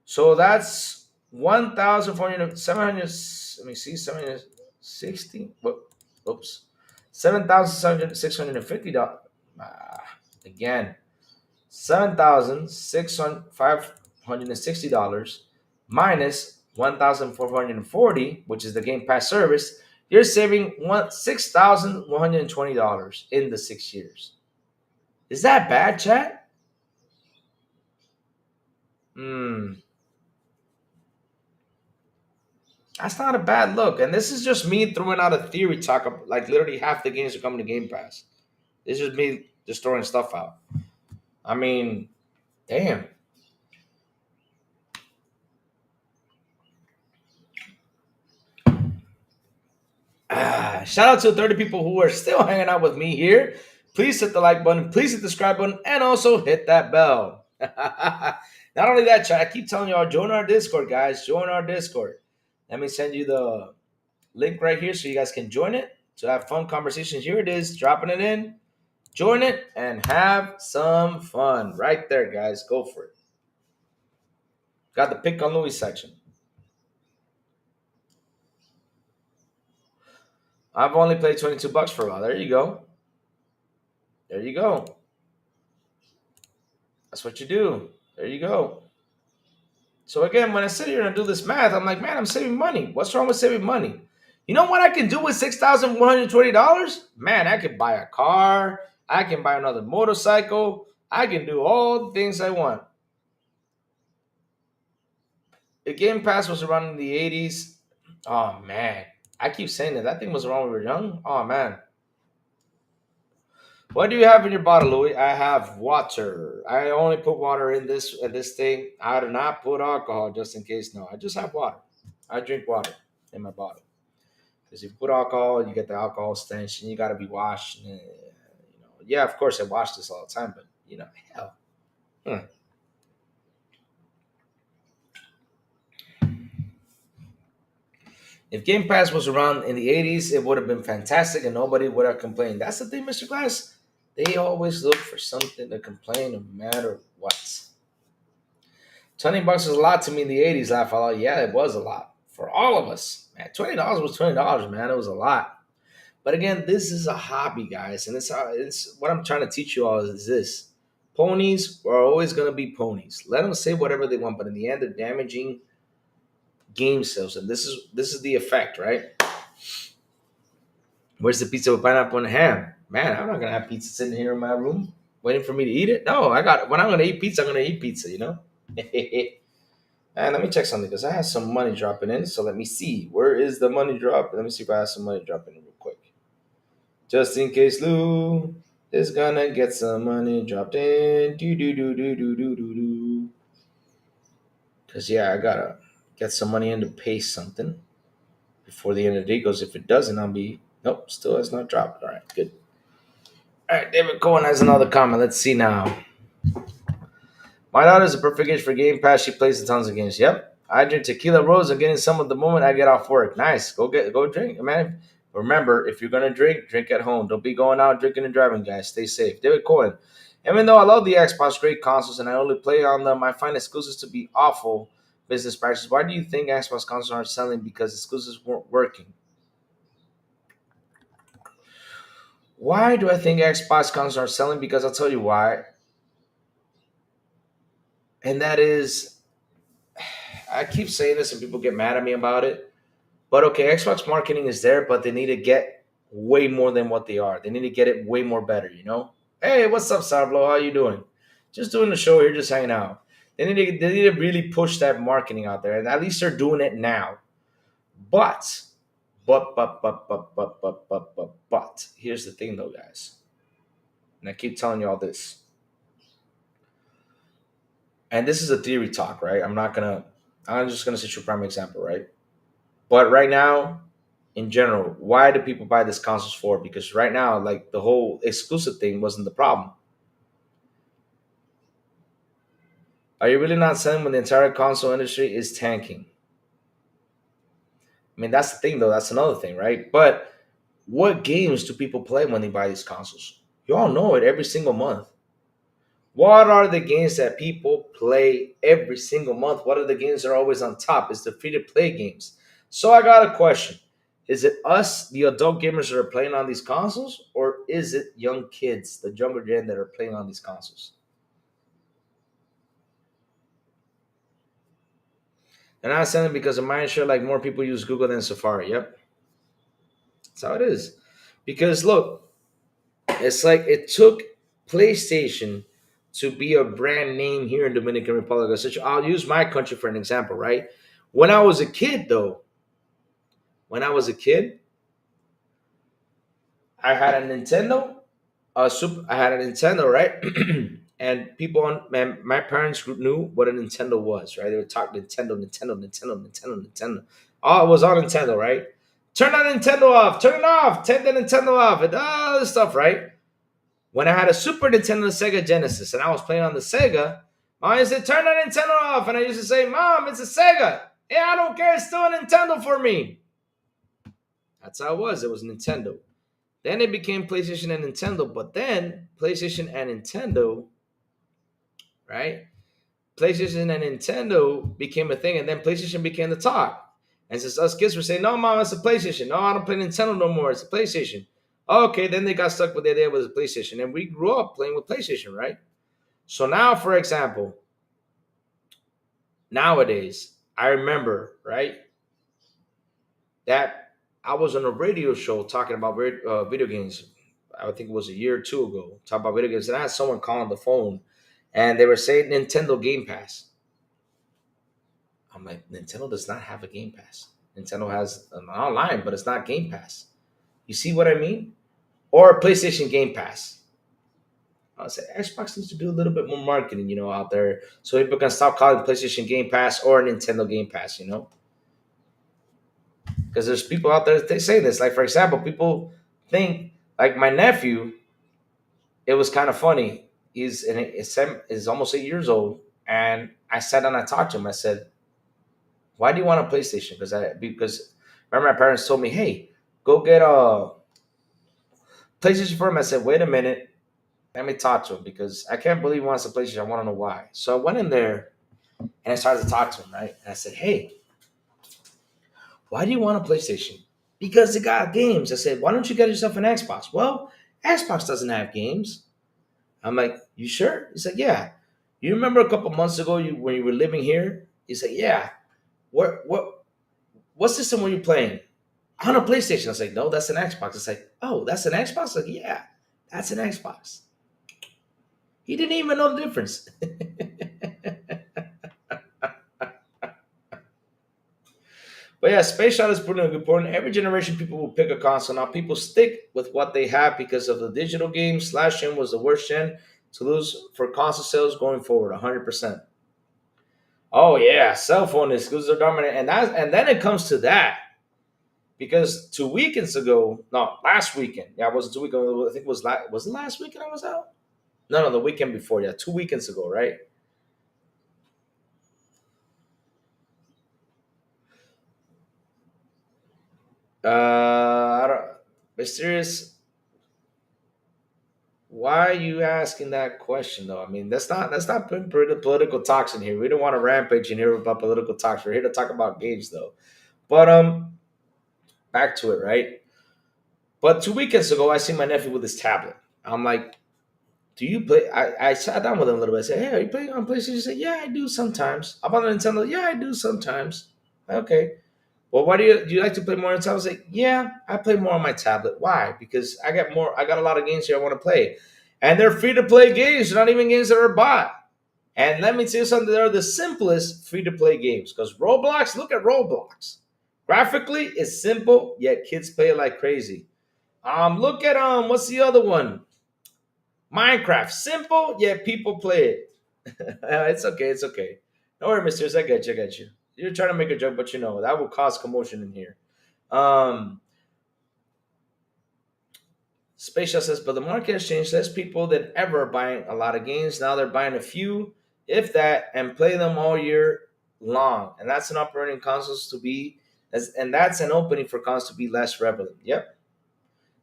So that's 1,400, 700, let me see, 760. Oops. $7,650. Again, $7,560 minus 1,440, which is the Game Pass service. You're saving $6,120 in the 6 years. Is that bad, chat? That's not a bad look. And this is just me throwing out a theory talk of, like, literally half the games are coming to Game Pass. This is me just throwing stuff out. I mean, damn. Shout out to the 30 people who are still hanging out with me here. Please hit the like button. Please hit the subscribe button. And also hit that bell. Not only that, chat, I keep telling y'all, join our Discord, guys. Join our Discord. Let me send you the link right here so you guys can join it. To have fun conversations. Here it is. Dropping it in. Join it and have some fun. Right there, guys. Go for it. Got the pick on Louis section. I've only played $22 for a while. There you go. There you go. That's what you do. There you go. So again, when I sit here and do this math, I'm like, man, I'm saving money. What's wrong with saving money? You know what I can do with $6,120? Man, I can buy a car. I can buy another motorcycle. I can do all the things I want. The Game Pass was around in the 80s. Oh, man. I keep saying that thing was around when we were young. Oh, man. What do you have in your bottle, Louis? I have water. I only put water in this thing. I do not put alcohol just in case. No, I just have water. I drink water in my bottle. Because if you put alcohol, you get the alcohol stench, and you got to be washed. Yeah, of course, I wash this all the time, but, hell. If Game Pass was around in the 80s, it would have been fantastic, and nobody would have complained. That's the thing, Mr. Glass. They always look for something to complain no matter what. $20 was a lot to me in the 80s, laugh out loud. Yeah, it was a lot. For all of us. Man, $20 was $20, man. It was a lot. But again, this is a hobby, guys. And it's what I'm trying to teach you all is this. Ponies are always going to be ponies. Let them say whatever they want, but in the end, they're damaging game sales. And this is the effect, right? Where's the pizza with pineapple and ham? Man, I'm not going to have pizza sitting here in my room waiting for me to eat it. No, when I'm going to eat pizza, I'm going to eat pizza, And let me check something because I have some money dropping in. So let me see. Where is the money drop? Let me see if I have some money dropping in real quick. Just in case Lou is going to get some money dropped in. Because, yeah, I got to get some money in to pay something before the end of the day. Because if it doesn't, I'll be... Nope, still has not dropped. All right, good. All right, David Cohen has another comment. Let's see now. My daughter is a perfect age for Game Pass. She plays tons of games. Yep. I drink tequila rose. I'm getting some of the moment I get off work. Nice. Go drink, man. Remember, if you're gonna drink, drink at home. Don't be going out drinking and driving, guys. Stay safe. David Cohen. Even though I love the Xbox, great consoles, and I only play on them, I find exclusives to be awful business practices. Why do you think Xbox consoles aren't selling? Because exclusives weren't working. Why do I think Xbox consoles aren't selling? Because I'll tell you why. And that is, I keep saying this and people get mad at me about it. But okay, Xbox marketing is there, but they need to get way more than what they are. They need to get it way more better, you know? Hey, what's up, Sourblow? How you doing? Just doing the show here, just hanging out. They need to really push that marketing out there, and at least they're doing it now. But, but, here's the thing though, guys. And I keep telling you all this. And this is a theory talk, right? I'm just gonna set you a prime example, right? But right now, in general, why do people buy this consoles for? Because right now, like the whole exclusive thing wasn't the problem. Are you really not selling when the entire console industry is tanking? I mean, that's the thing, though. That's another thing, right? But what games do people play when they buy these consoles? You all know it every single month. What are the games that people play every single month? What are the games that are always on top? It's the free to play games. So I got a question. Is it us, the adult gamers, that are playing on these consoles? Or is it young kids, the younger gen, that are playing on these consoles? And I'm saying because of mine sure like more people use Google than Safari. Yep. That's how it is. Because look, it's like it took PlayStation to be a brand name here in Dominican Republic. I'll use my country for an example, right? When I was a kid, though, when I was a kid, I had a Nintendo. I had a Nintendo, right? And people on my parents knew what a Nintendo was, right? They would talk Nintendo. Oh, it was on Nintendo, right? Turn that Nintendo off. Turn it off. Take the Nintendo off. And all this stuff, right? When I had a Super Nintendo and Sega Genesis and I was playing on the Sega, Mom used to turn the Nintendo off. And I used to say, Mom, it's a Sega. Yeah, I don't care. It's still a Nintendo for me. That's how it was. It was Nintendo. Then it became PlayStation and Nintendo. But then PlayStation and Nintendo, right? PlayStation and Nintendo became a thing. And then PlayStation became the talk. And since us kids were saying, no, Mom, it's a PlayStation. No, I don't play Nintendo no more. It's a PlayStation. Okay, then they got stuck with the idea it was a PlayStation. And we grew up playing with PlayStation, right? So now, for example, nowadays, I remember, right, that I was on a radio show talking about video games. I think it was a year or two ago, talking about video games. And I had someone call on the phone, and they were saying Nintendo Game Pass. I'm like, Nintendo does not have a Game Pass. Nintendo has an online, but it's not Game Pass. You see what I mean? Or PlayStation Game Pass. I would say Xbox needs to do a little bit more marketing, out there, so people can stop calling PlayStation Game Pass or Nintendo Game Pass. Because there's people out there that they say this. Like, for example, people think, like my nephew, it was kind of funny. He's almost 8 years old, and I sat down and I talked to him. I said, "Why do you want a PlayStation?" Because remember my parents told me, "Hey, go get a PlayStation for him." I said, "Wait a minute, let me talk to him because I can't believe he wants a PlayStation. I want to know why." So I went in there and I started to talk to him, right? And I said, "Hey, why do you want a PlayStation?" Because they got games. I said, "Why don't you get yourself an Xbox?" Well, Xbox doesn't have games. I'm like, "You sure?" He's like, "Yeah." You remember a couple months ago when you were living here? He's like, "Yeah." What system were you playing? On a PlayStation. I was like, "No, that's an Xbox." It's like, "Oh, that's an Xbox?" Like, "Yeah, that's an Xbox." He didn't even know the difference. But yeah, Space Shot is proving a good point. Every generation, people will pick a console. Now, people stick with what they have because of the digital games. Last gen was the worst gen to lose for console sales going forward, 100%. Oh yeah, cell phone exclusives are dominant, and then it comes to that because 2 weekends ago, no, last weekend, yeah, it wasn't 2 weeks ago. I think it was it last weekend I was out? No, the weekend before, yeah, 2 weekends ago, right? I don't, mysterious. Why are you asking that question though? I mean, that's not putting political talks in here. We don't want to rampage in here about political talks. We're here to talk about games though. But back to it, right? But 2 weekends ago, I see my nephew with his tablet. I'm like, "Do you play?" I sat down with him a little bit. I said, "Hey, are you playing on PlayStation?" He said, "Yeah, I do sometimes." About the Nintendo, yeah, I do sometimes. Okay. Well, why do you like to play more on tablet? I was like, yeah, I play more on my tablet. Why? Because I got a lot of games here I want to play. And they're free to play games, not even games that are bought. And let me tell you something, they're the simplest free to play games. Because Roblox, look at Roblox. Graphically, it's simple, yet kids play it like crazy. Look at what's the other one? Minecraft. Simple, yet people play it. It's okay, it's okay. Don't worry, Mr. I get you, I get you. You're trying to make a joke, but you know that will cause commotion in here. Um, Spatial says, but the market has changed. Less people than ever buying a lot of games. Now they're buying a few, if that, and play them all year long. And that's an operating consoles to be, and that's an opening for consoles to be less prevalent. Yep,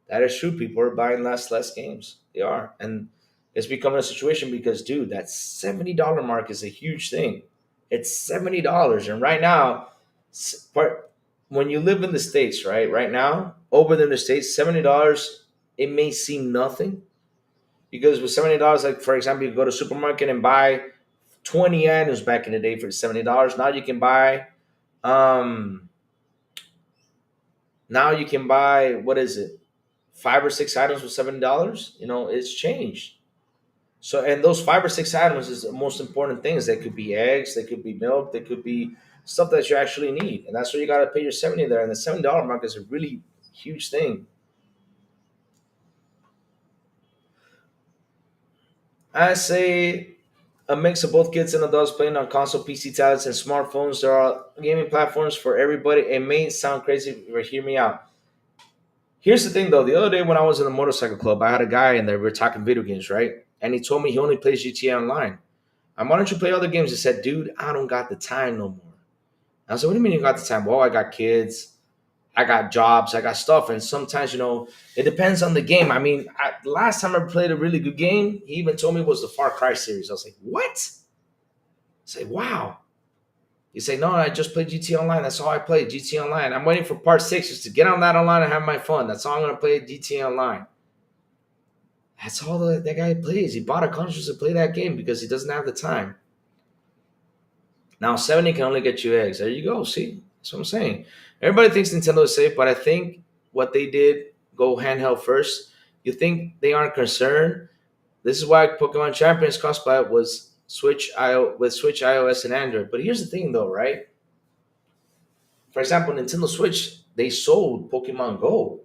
that is true. People are buying less games. They are, and it's becoming a situation because, dude, that $70 mark is a huge thing. It's $70, and right now, when you live in the states, right now, over in the states, $70, it may seem nothing because with $70, like for example, you go to a supermarket and buy 20 items back in the day for $70. Now you can buy, um, what is it, 5 or 6 items for $70. You know, it's changed. So, and those 5 or 6 items is the most important things. They could be eggs, they could be milk, they could be stuff that you actually need, and that's where you got to pay your 70 there. And the $70 mark is a really huge thing. I say a mix of both kids and adults playing on console, PC, tablets, and smartphones. There are gaming platforms for everybody. It may sound crazy, but hear me out. Here's the thing, though. The other day when I was in the motorcycle club, I had a guy in there. We were talking video games, right? And he told me he only plays GTA Online. And why don't you play other games? He said, dude, I don't got the time no more. I said, what do you mean you got the time? Well, I got kids. I got jobs, I got stuff, and sometimes it depends on the game. I mean, the last time I played a really good game, he even told me it was the Far Cry series. I was like, what? I say, wow. He say, no, I just played GT Online. That's all I play, GT Online. I'm waiting for part six just to get on that online and have my fun. That's all I'm gonna play, GT Online. That's all that guy plays. He bought a console to play that game because he doesn't have the time. Now 70 can only get you eggs. There you go. See, that's what I'm saying. Everybody thinks Nintendo is safe, but I think what they did go handheld first. You think they aren't concerned? This is why Pokemon Champions crossplay was Switch, iOS, and Android. But here's the thing, though, right? For example, Nintendo Switch they sold Pokemon Go,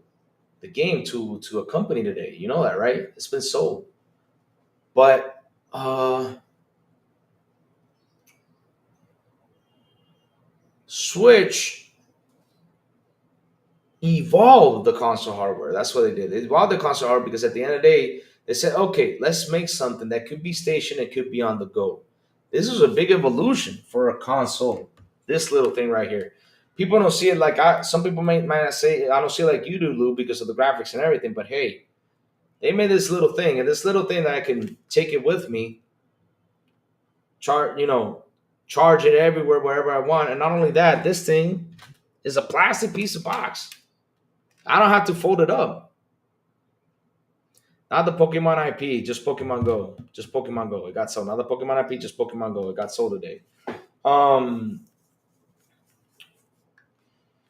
the game, to a company today. You know that, right? It's been sold, but Switch evolved the console hardware. That's what they did. They evolved the console hardware because at the end of the day, they said, okay, let's make something that could be stationed, it could be on the go. This is a big evolution for a console. This little thing right here. People don't see it like some people might not say I don't see it like you do, Lou, because of the graphics and everything. But hey, they made this little thing, and this little thing that I can take it with me, charge it everywhere, wherever I want. And not only that, this thing is a plastic piece of box. I don't have to fold it up. Not the Pokemon IP, just Pokemon Go. Just Pokemon Go. It got sold. Not the Pokemon IP, just Pokemon Go. It got sold today. Um,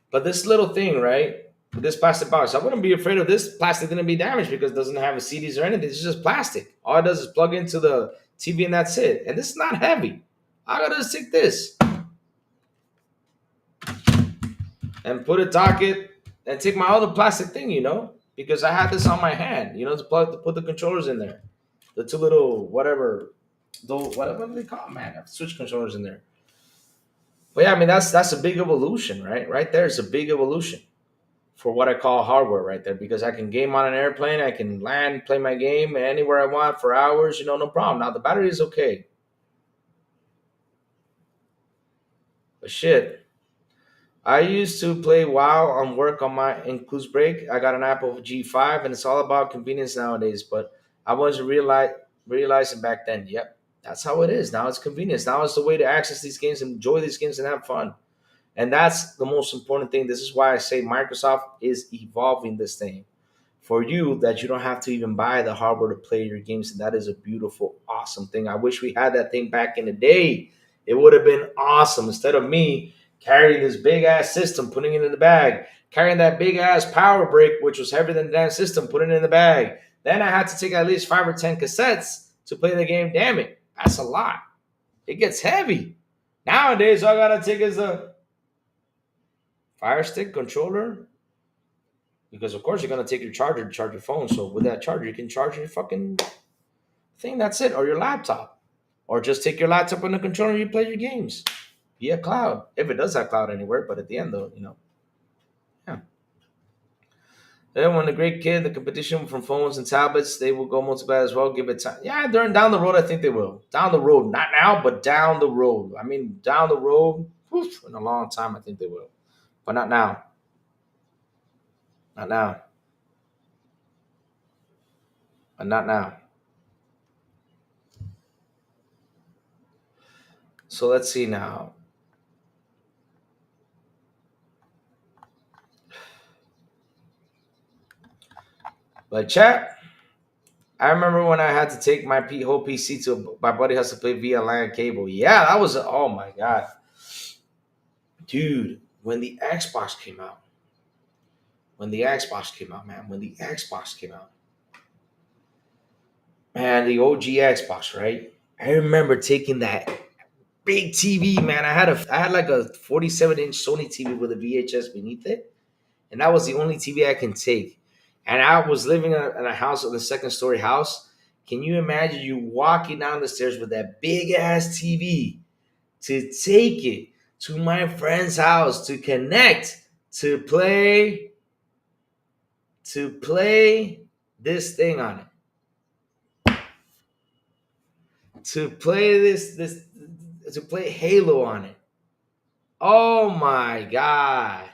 but this little thing, right? With this plastic box, I wouldn't be afraid of this plastic didn't be damaged because it doesn't have a CDs or anything. It's just plastic. All it does is plug into the TV and that's it. And this is not heavy. I gotta just take this and put a docket and take my other plastic thing, because I had this on my hand, to put the controllers in there, the two little whatever they call them, man, I have switch controllers in there. But yeah, I mean that's a big evolution, right? Right there is a big evolution for what I call hardware, right there, because I can game on an airplane, I can land, play my game anywhere I want for hours, no problem. Now the battery is okay, but shit. I used to play WoW on work on my includes break. I got an Apple G5, and it's all about convenience nowadays. But I wasn't realizing back then. Yep, that's how it is. Now it's convenience. Now it's the way to access these games, enjoy these games, and have fun. And that's the most important thing. This is why I say Microsoft is evolving this thing for you, that you don't have to even buy the hardware to play your games. And that is a beautiful, awesome thing. I wish we had that thing back in the day. It would have been awesome. Instead of me carrying this big ass system, putting it in the bag, carrying that big ass power brick, which was heavier than the damn system, putting it in the bag. Then I had to take at least 5 or 10 cassettes to play the game. Damn it. That's a lot. It gets heavy. Nowadays, all I gotta take is a Fire Stick controller, because of course you're gonna take your charger to charge your phone. So with that charger, you can charge your fucking thing. That's it, or your laptop, or just take your laptop and the controller and you play your games via cloud, if it does have cloud anywhere. But at the end, though, yeah. Then when the great kid, the competition from phones and tablets, they will go multiply as well. Give it time. Yeah, during down the road, I think they will. Down the road, not now, but down the road. I mean, down the road, in a long time, I think they will, but not now. Not now. But not now. So let's see now. But chat, I remember when I had to take my whole PC to my buddy house to play via LAN cable. Yeah, that was, oh my God. Dude, when the Xbox came out, man, man, the OG Xbox, right? I remember taking that big TV, man. I had like a 47-inch Sony TV with a VHS beneath it, and that was the only TV I can take. And I was living in a house, in a second story house. Can you imagine you walking down the stairs with that big ass TV to take it to my friend's house to connect to play this thing on it, to play this to play Halo on it? Oh my God.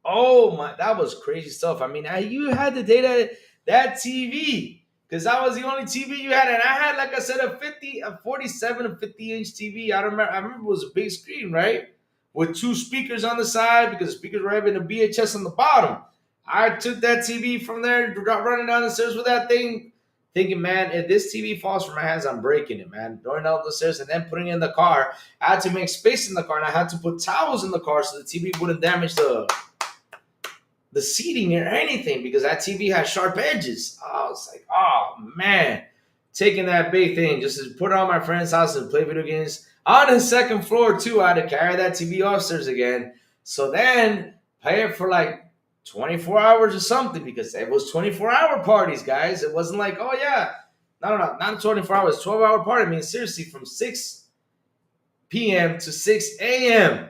Oh my, that was crazy stuff. I mean, you had to take that TV because that was the only TV you had, and I had, like I said, a 47 and 50-inch TV. I remember it was a big screen, right, with two speakers on the side because the speakers were having a VHS on the bottom. I took that TV from there, running down the stairs with that thing, thinking, man, if this TV falls from my hands, I'm breaking it, man. Going down the stairs and then putting it in the car. I had to make space in the car, and I had to put towels in the car so the TV wouldn't damage the seating or anything because that TV has sharp edges. I was like, oh man, taking that big thing just to put it on my friend's house and play video games on the second floor too. I had to carry that TV upstairs again. So then pay it for like 24 hours or something because it was 24-hour parties, guys. It wasn't like, oh yeah, no, not 24 hours, 12-hour party. I mean, seriously, from 6 p.m. to 6 a.m.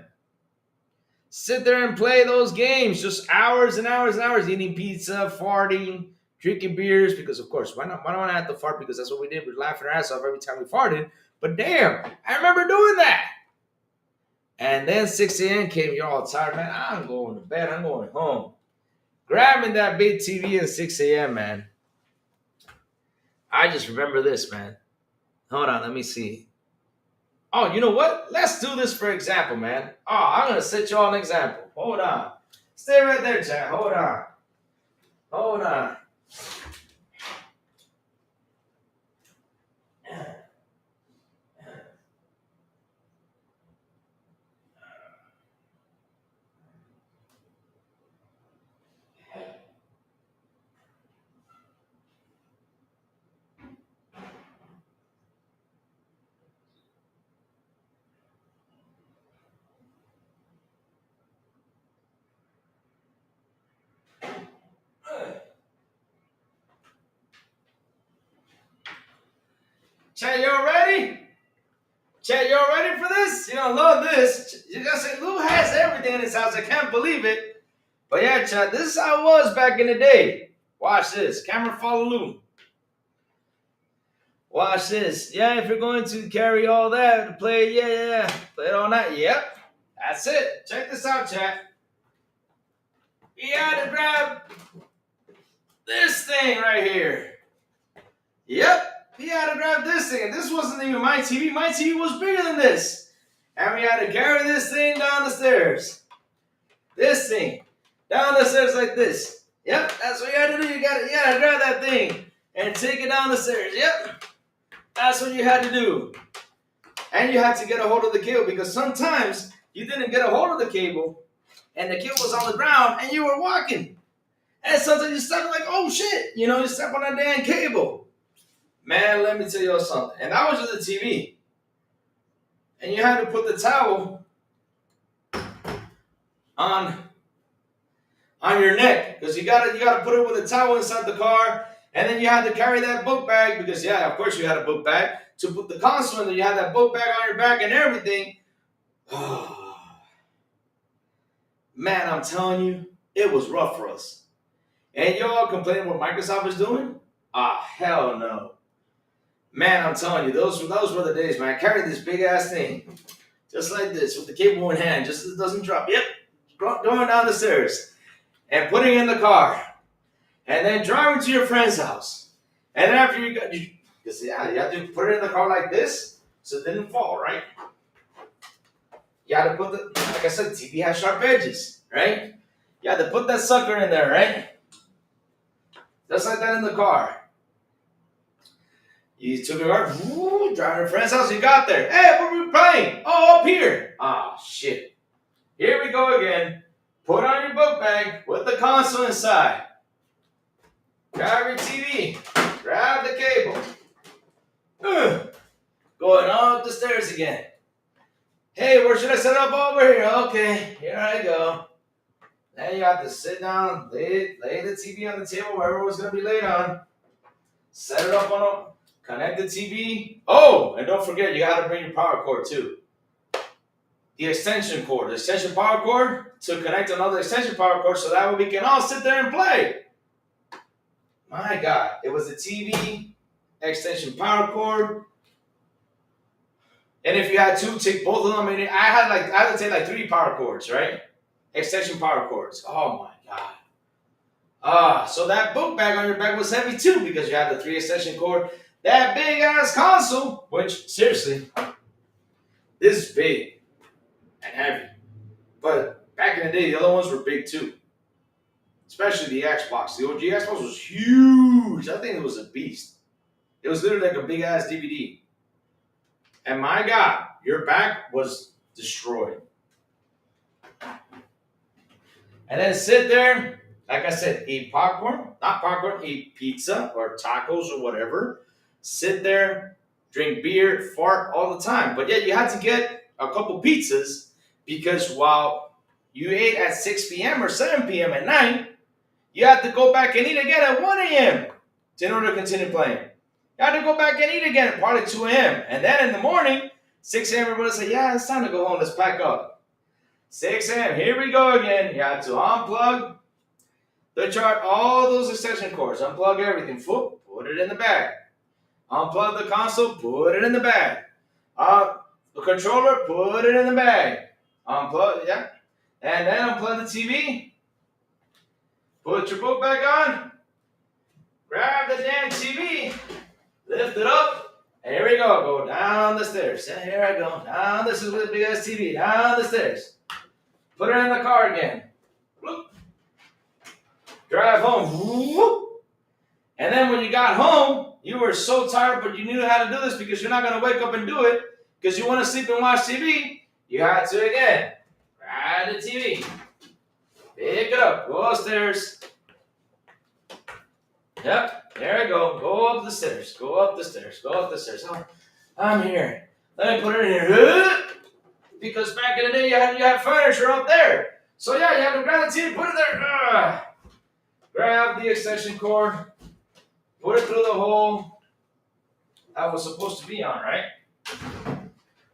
Sit there and play those games, just hours and hours and hours, eating pizza, farting, drinking beers. Because of course, why not? Why don't I have to fart? Because that's what we did. We're laughing our ass off every time we farted. But damn, I remember doing that. And then 6 a.m. came. You're all tired, man. I'm going to bed. I'm going home. Grabbing that big TV at 6 a.m., man. I just remember this, man. Hold on, let me see. Oh, you know what? Let's do this for example, man. Oh, I'm going to set you all an example. Hold on. Stay right there, chat. Hold on. Hold on. Chat, y'all ready? Chat, y'all ready for this? You don't love this. You gotta say, Lou has everything in his house. I can't believe it. But yeah, chat, this is how it was back in the day. Watch this. Camera follow Lou. Watch this. Yeah, if you're going to carry all that to play, yeah. Play it all night. Yep. That's it. Check this out, chat. You had to grab this thing right here. Yep. We had to grab this thing. And this wasn't even my TV. My TV was bigger than this. And we had to carry this thing down the stairs. This thing. Down the stairs like this. Yep. That's what you had to do. You gotta grab that thing and take it down the stairs. Yep. That's what you had to do. And you had to get a hold of the cable because sometimes you didn't get a hold of the cable and the cable was on the ground and you were walking. And sometimes you step like, oh shit, you step on that damn cable. Man, let me tell you something. And that was just the TV. And you had to put the towel on your neck because you gotta put it with a towel inside the car. And then you had to carry that book bag because, yeah, of course you had a book bag. To put the console in there, you had that book bag on your back and everything. Man, I'm telling you, it was rough for us. And y'all complaining what Microsoft is doing? Hell no. Man, I'm telling you, those were the days, man. I carried this big-ass thing, just like this, with the cable in hand, just so it doesn't drop. Yep, going down the stairs and putting it in the car. And then driving to your friend's house. And then after you have to put it in the car like this so it didn't fall, right? You had to put like I said, TV has sharp edges, right? You had to put that sucker in there, right? Just like that in the car. You took it out, driving to your friend's house, you got there. Hey, what are we playing? Oh, up here. Shit. Here we go again. Put on your book bag with the console inside. Grab your TV. Grab the cable. Going up the stairs again. Hey, where should I set up? Over here. Okay, here I go. Then you have to sit down, lay the TV on the table wherever it was going to be laid on. Set it up connect the TV. Oh, and don't forget, you got to bring your power cord too. The extension cord. The extension power cord to connect another extension power cord so that way we can all sit there and play. My God, it was a TV, extension power cord. And if you had to take both of them, I had to take like 3 power cords, right? Extension power cords. Oh my God. So that book bag on your back was heavy too because you had the 3 extension cord. That big ass console, which seriously, this is big and heavy. But back in the day, the other ones were big too. Especially the Xbox. The OG Xbox was huge. I think it was a beast. It was literally like a big ass DVD. And my God, your back was destroyed. And then sit there, like I said, eat eat pizza or tacos or whatever. Sit there, drink beer, fart all the time. But yet you had to get a couple pizzas because while you ate at 6 p.m. or 7 p.m. at night, you had to go back and eat again at 1 a.m. in order to continue playing. You had to go back and eat again at probably 2 a.m. And then in the morning, 6 a.m. everybody say, yeah, it's time to go home. Let's pack up. 6 a.m. Here we go again. You had to unplug the chart, all those extension cords. Unplug everything. Put it in the bag. Unplug the console. Put it in the bag. The controller. Put it in the bag. Unplug, yeah. And then unplug the TV. Put your book back on. Grab the damn TV. Lift it up. And here we go. Go down the stairs. And here I go. Down. This is with the big ass TV. Down the stairs. Put it in the car again. Whoop. Drive home. Whoop. And then when you got home, you were so tired, but you knew how to do this because you're not going to wake up and do it because you want to sleep and watch TV. You had to again. Grab the TV. Pick it up. Go upstairs. Yep. There I go. Go up the stairs. Go up the stairs. Go up the stairs. Oh, I'm here. Let me put it in here. Because back in the day, you had furniture up there. So yeah, you had to grab the TV, put it there. Grab the extension cord. Put it through the hole that was supposed to be on, right?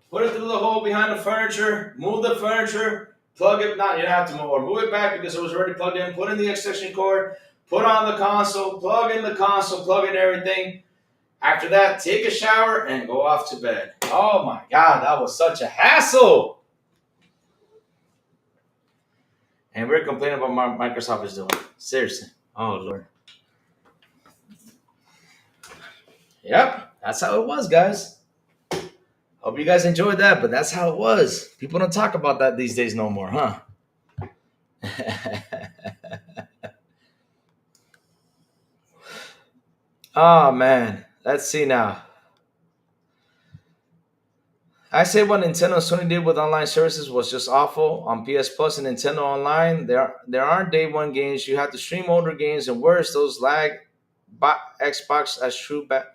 Put it through the hole behind the furniture. Move the furniture. Plug it. Not you don't have to move or move it back because it was already plugged in. Put in the extension cord. Put on the console. Plug in the console. Plug in everything. After that, take a shower and go off to bed. Oh my God, that was such a hassle. And we're complaining about what Microsoft is doing. Seriously. Oh Lord. Yep, that's how it was, guys. Hope you guys enjoyed that, but that's how it was. People don't talk about that these days no more, huh? Oh man, let's see now. I say what Nintendo and Sony did with online services was just awful. On PS Plus and Nintendo Online, there aren't day one games. You have to stream older games, and worse, those lag. Xbox has true back.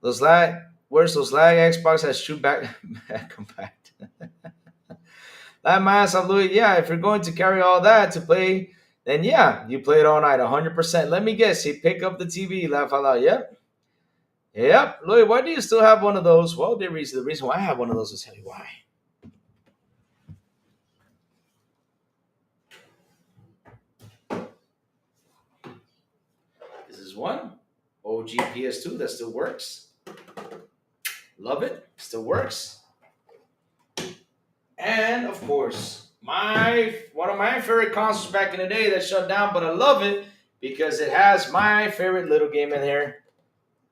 Those lag. Worse, those lag. Xbox has true back compact. That mass of Louis. Yeah, if you're going to carry all that to play, then yeah, you play it all night, 100%. Let me guess, you pick up the TV, laugh out loud. Yep. Yep. Louis, why do you still have one of those? Well, the reason why I have one of those is tell you why. This is one OG PS2 that still works. Love it. Still works. And of course, one of my favorite consoles back in the day that shut down, but I love it because it has my favorite little game in here.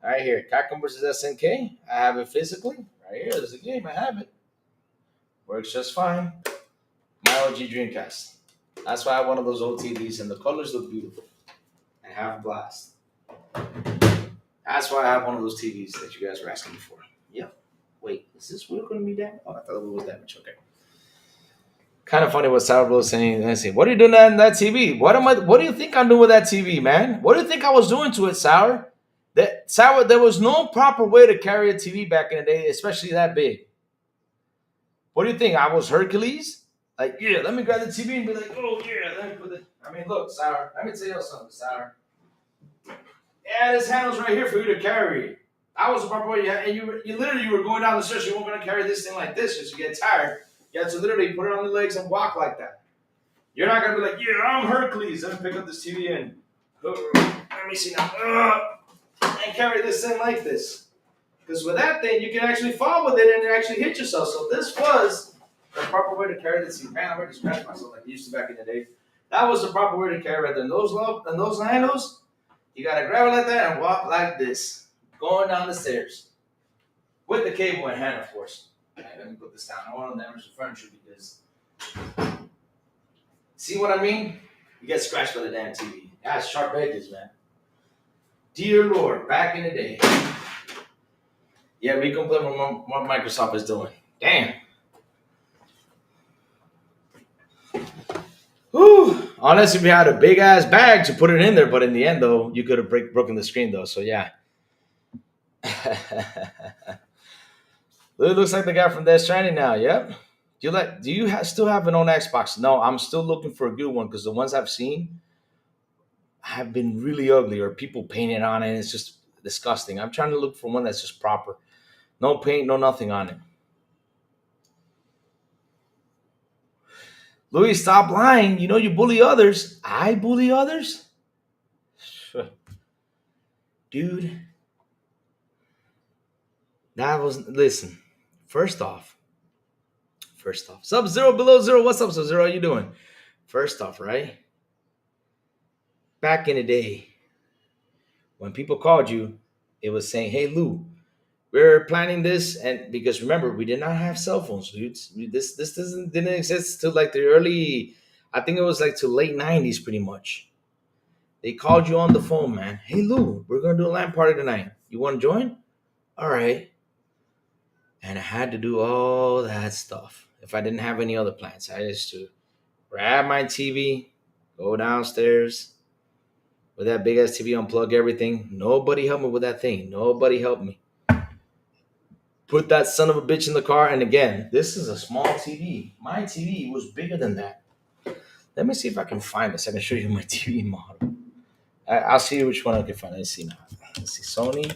Right here, Capcom vs. SNK. I have it physically. Right here, there's a game. I have it. Works just fine. My OG Dreamcast. That's why I have one of those old TVs, and the colors look beautiful. I have a blast. That's why I have one of those TVs that you guys were asking me for. Yep. Wait, is this wheel going to be damaged? Oh, I thought the wheel was damaged. Okay. Kind of funny what Sourblow is saying. Let's see. What are you doing on that TV? What do you think I'm doing with that TV, man? What do you think I was doing to it, Sour? There was no proper way to carry a TV back in the day, especially that big. What do you think? I was Hercules? Like, yeah, let me grab the TV and be like, oh yeah, let me put it. I mean, look, Sour. Let me tell you something, Sour. Yeah, this handle's right here for you to carry. That was the proper way. And you literally were going down the stairs. You weren't going to carry this thing like this because you get tired. You have to literally put it on the legs and walk like that. You're not going to be like, yeah, I'm Hercules. Let me pick up this TV and let me see now. And carry this thing like this. Because with that thing, you can actually fall with it and actually hit yourself. So this was the proper way to carry this thing. Man, I already scratched myself like I used to back in the day. That was the proper way to carry it. And those handles, you got to grab it like that and walk like this. Going down the stairs. With the cable in hand, of course. Okay, let me put this down. I want to damage the furniture because... See what I mean? You get scratched by the damn TV. That's sharp edges, man. Dear Lord, back in the day. Yeah, we can play what Microsoft is doing. Damn. Whew. Unless if you had a big ass bag to put it in there, but in the end, though, you could have broken the screen, though. So yeah. It looks like the guy from Death Stranding now. Yep. Do you still have an own Xbox? No, I'm still looking for a good one because the ones I've seen have been really ugly or people painted on it. It's just disgusting. I'm trying to look for one that's just proper. No paint, no nothing on it. Louis, stop lying. You know you bully others. I bully others? Dude. Listen. First off. Sub-Zero below zero. What's up, Sub-Zero? How you doing? First off, right? Back in the day, when people called you, it was saying, hey, Lou, we're planning this. And because remember, we did not have cell phones, dudes. This didn't exist till like the early, I think it was like to late 90s pretty much. They called you on the phone, man. Hey, Lou, we're going to do a LAN party tonight. You want to join? All right. And I had to do all that stuff. If I didn't have any other plans, I used to grab my TV, go downstairs with that big ass TV, unplug everything. Nobody helped me with that thing. Nobody helped me. Put that son of a bitch in the car. And again, this is a small TV. My TV was bigger than that. Let me see if I can find this. I can show you my TV model. I'll see which one I can find. Let's see now. Let's see. Sony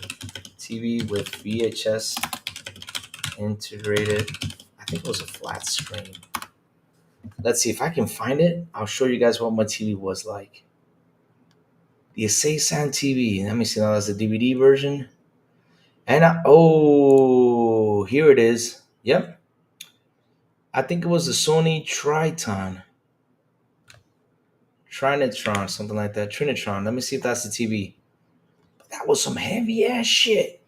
TV with VHS integrated. I think it was a flat screen. Let's see if I can find it. I'll show you guys what my TV was like. The Asasan TV. Let me see. Now that's the DVD version. And here it is. Yep. I think it was the Sony Triton. Trinitron, something like that. Trinitron. Let me see if that's the TV. But that was some heavy ass shit,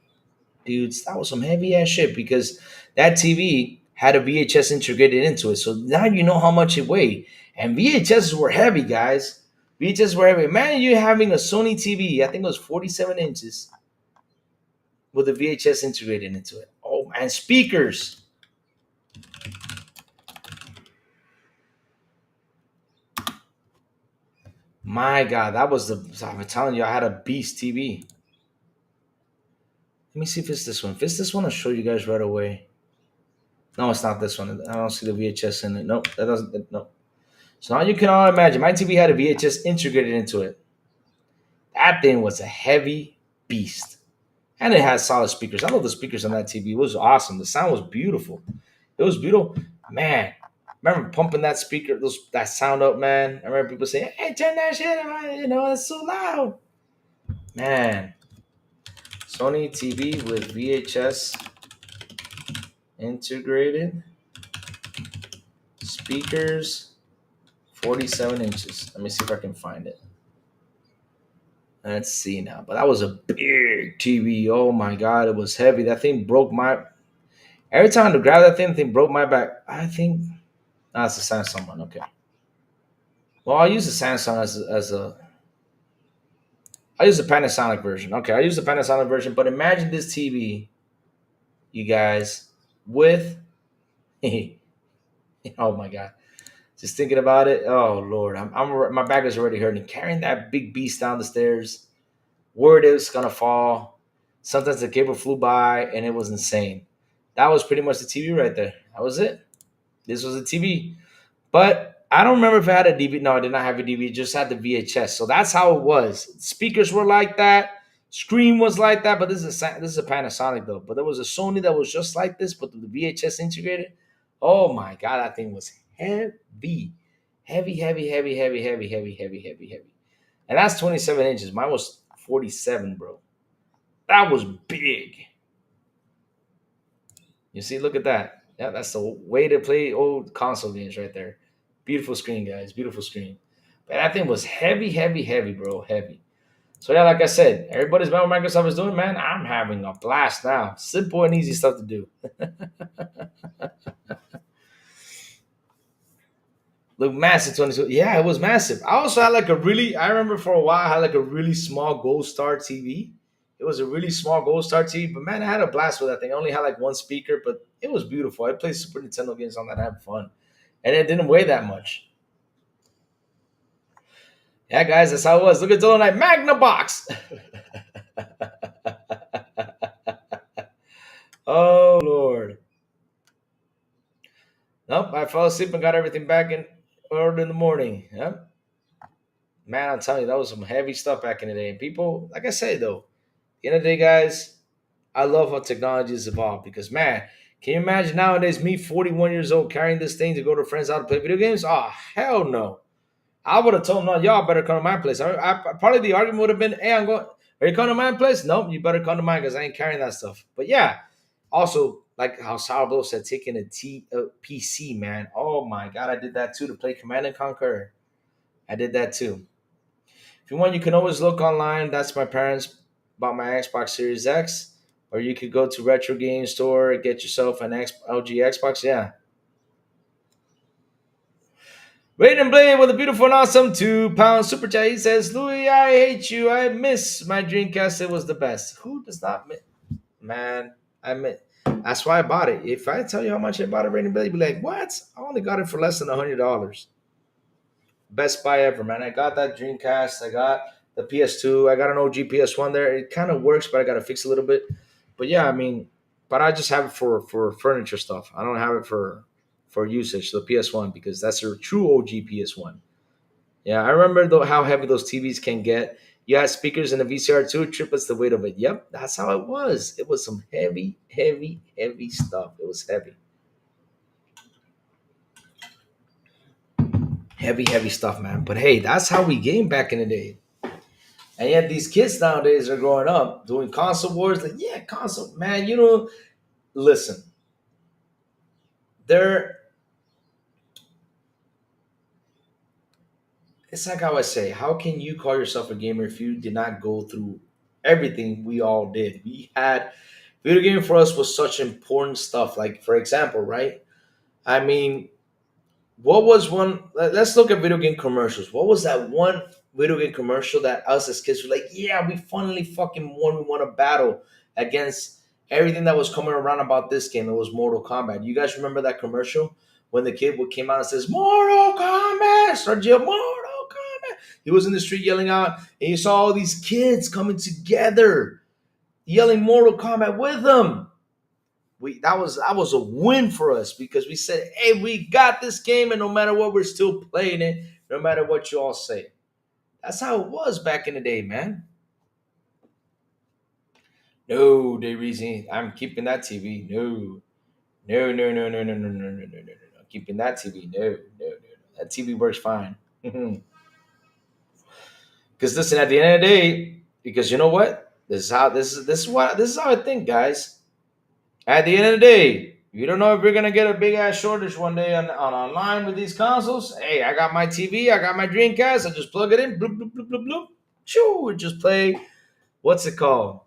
dudes. That was some heavy ass shit because that TV had a VHS integrated into it. So now you know how much it weighed. And VHSs were heavy, guys. VHS were heavy. Imagine you having a Sony TV. I think it was 47 inches with a VHS integrated into it. Oh, and speakers. My God, that was the. I'm telling you, I had a beast TV. Let me see if it's this one. If it's this one, I'll show you guys right away. No, it's not this one. I don't see the VHS in it. Nope, that doesn't. Nope. So now you can all imagine. My TV had a VHS integrated into it. That thing was a heavy beast. And it had solid speakers. I love the speakers on that TV. It was awesome. The sound was beautiful. It was beautiful. Man, remember pumping that speaker, that sound up, man. I remember people saying, hey, turn that shit on. You know, it's so loud. Man. Sony TV with VHS integrated speakers, 47 inches. Let me see if I can find it. Let's see now. But that was a big TV. Oh my God, it was heavy. That thing broke my. Every time to grab that thing broke my back. I think. That's a Samsung one. Okay. Well, I'll use the Samsung as a. I use the Panasonic version. Okay, I use the Panasonic version. But imagine this TV, you guys, with. Oh my God. Just thinking about it. Oh Lord, my back is already hurting. Carrying that big beast down the stairs, worried it was gonna fall. Sometimes the cable flew by, and it was insane. That was pretty much the TV right there. That was it. This was a TV, but I don't remember if it had a DVD. No, I did not have a DVD. It just had the VHS. So that's how it was. Speakers were like that. Screen was like that. But this is a Panasonic though. But there was a Sony that was just like this, but the VHS integrated. Oh my God, that thing was heavy, heavy, heavy, heavy, heavy, heavy, heavy, heavy, heavy, heavy. And that's 27 inches. Mine was 47, bro. That was big. You see, look at that. Yeah, that's the way to play old console games right there. Beautiful screen, guys. Beautiful screen. But that thing was heavy, heavy, heavy, bro. Heavy. So yeah, like I said, everybody's about what Microsoft is doing, man. I'm having a blast now. Simple and easy stuff to do. Look, massive 22. Yeah, it was massive. I also had I remember for a while I had like a really small Gold Star TV. It was a really small Gold Star TV, but man, I had a blast with that thing. I only had like one speaker, but it was beautiful. I played Super Nintendo games on that. I had fun. And it didn't weigh that much. Yeah, guys, that's how it was. Look at Dolomite Magna Box. Oh, Lord. Nope, I fell asleep and got everything back in order in the morning. Yep. Man, I'm telling you, that was some heavy stuff back in the day. And people, like I say, though, at the end of the day, guys, I love how technology has evolved because, man, can you imagine nowadays me, 41 years old, carrying this thing to go to friends out to play video games? Oh, hell no. I would have told them, no, y'all better come to my place. Probably the argument would have been, hey, are you coming to my place? Nope, you better come to mine because I ain't carrying that stuff. But yeah, also, like how Sourblow said, taking a PC, man. Oh my God, I did that too to play Command and Conquer. I did that too. If you want, you can always look online. That's my parents bought my Xbox Series X. Or you could go to Retro Game Store, get yourself an LG Xbox. Yeah. Raiden Blade with a beautiful and awesome £2 super chat. He says, Louis, I hate you. I miss my Dreamcast. It was the best. Who does not miss? Man, that's why I bought it. If I tell you how much I bought it, Raiden Blade, you'd be like, what? I only got it for less than $100. Best buy ever, man. I got that Dreamcast. I got the PS2. I got an OG PS1 there. It kind of works, but I got to fix a little bit. But yeah, I mean, but I just have it for furniture stuff. I don't have it for usage, the PS1, because that's a true OG PS1. Yeah, I remember though how heavy those TVs can get. You had speakers in the VCR too, triplets the weight of it. Yep, that's how it was. It was some heavy, heavy, heavy stuff. It was heavy. Heavy, heavy stuff, man. But hey, that's how we game back in the day. And yet these kids nowadays are growing up doing console wars. Like, yeah, console, man, listen. They're it's like how I say, how can you call yourself a gamer if you did not go through everything we all did? We had video game for us was such important stuff. Like for example, right? I mean, what was one? Let's look at video game commercials. What was that one video game commercial that us as kids were like, yeah, we finally fucking won. We won a battle against everything that was coming around about this game. It was Mortal Kombat. You guys remember that commercial when the kid would came out and says Mortal Kombat, Sergio Mortal Kombat. He was in the street yelling out, and you saw all these kids coming together, yelling Mortal Kombat with them. That was a win for us because we said, "Hey, we got this game, and no matter what, we're still playing it, no matter what you all say." That's how it was back in the day, man. No, they reason I'm keeping that TV. No, no, no, no, no, no, no, no, no, no, no, no, no. Keeping that TV. No, no, no, no. That TV works fine. Because listen, at the end of the day, because you know what? This is how I think, guys. At the end of the day, you don't know if you're gonna get a big ass shortage one day on online with these consoles. Hey, I got my TV, I got my Dreamcast, I just plug it in, bloop bloop bloop bloop bloop. Shoo, just play. What's it called?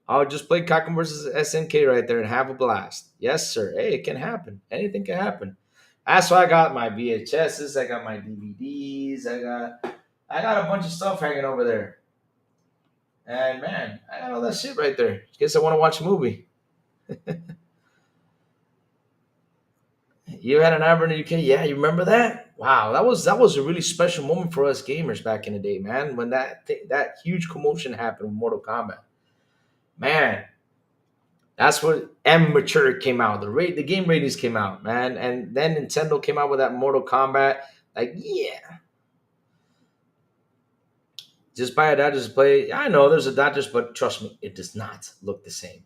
I'll just play Kakum versus SNK right there and have a blast. Yes, sir. Hey, it can happen. Anything can happen. That's why I got my VHSs, I got my DVDs, I got a bunch of stuff hanging over there. And man, I got all that shit right there. In case I want to watch a movie. You had an Amber in the UK, yeah. You remember that? Wow, that was a really special moment for us gamers back in the day, man. When that huge commotion happened with Mortal Kombat, man. That's what Amateur came out. The game ratings came out, man, and then Nintendo came out with that Mortal Kombat. Like, yeah, just buy a Dodgers play. I know there's a Dodgers, but trust me, it does not look the same.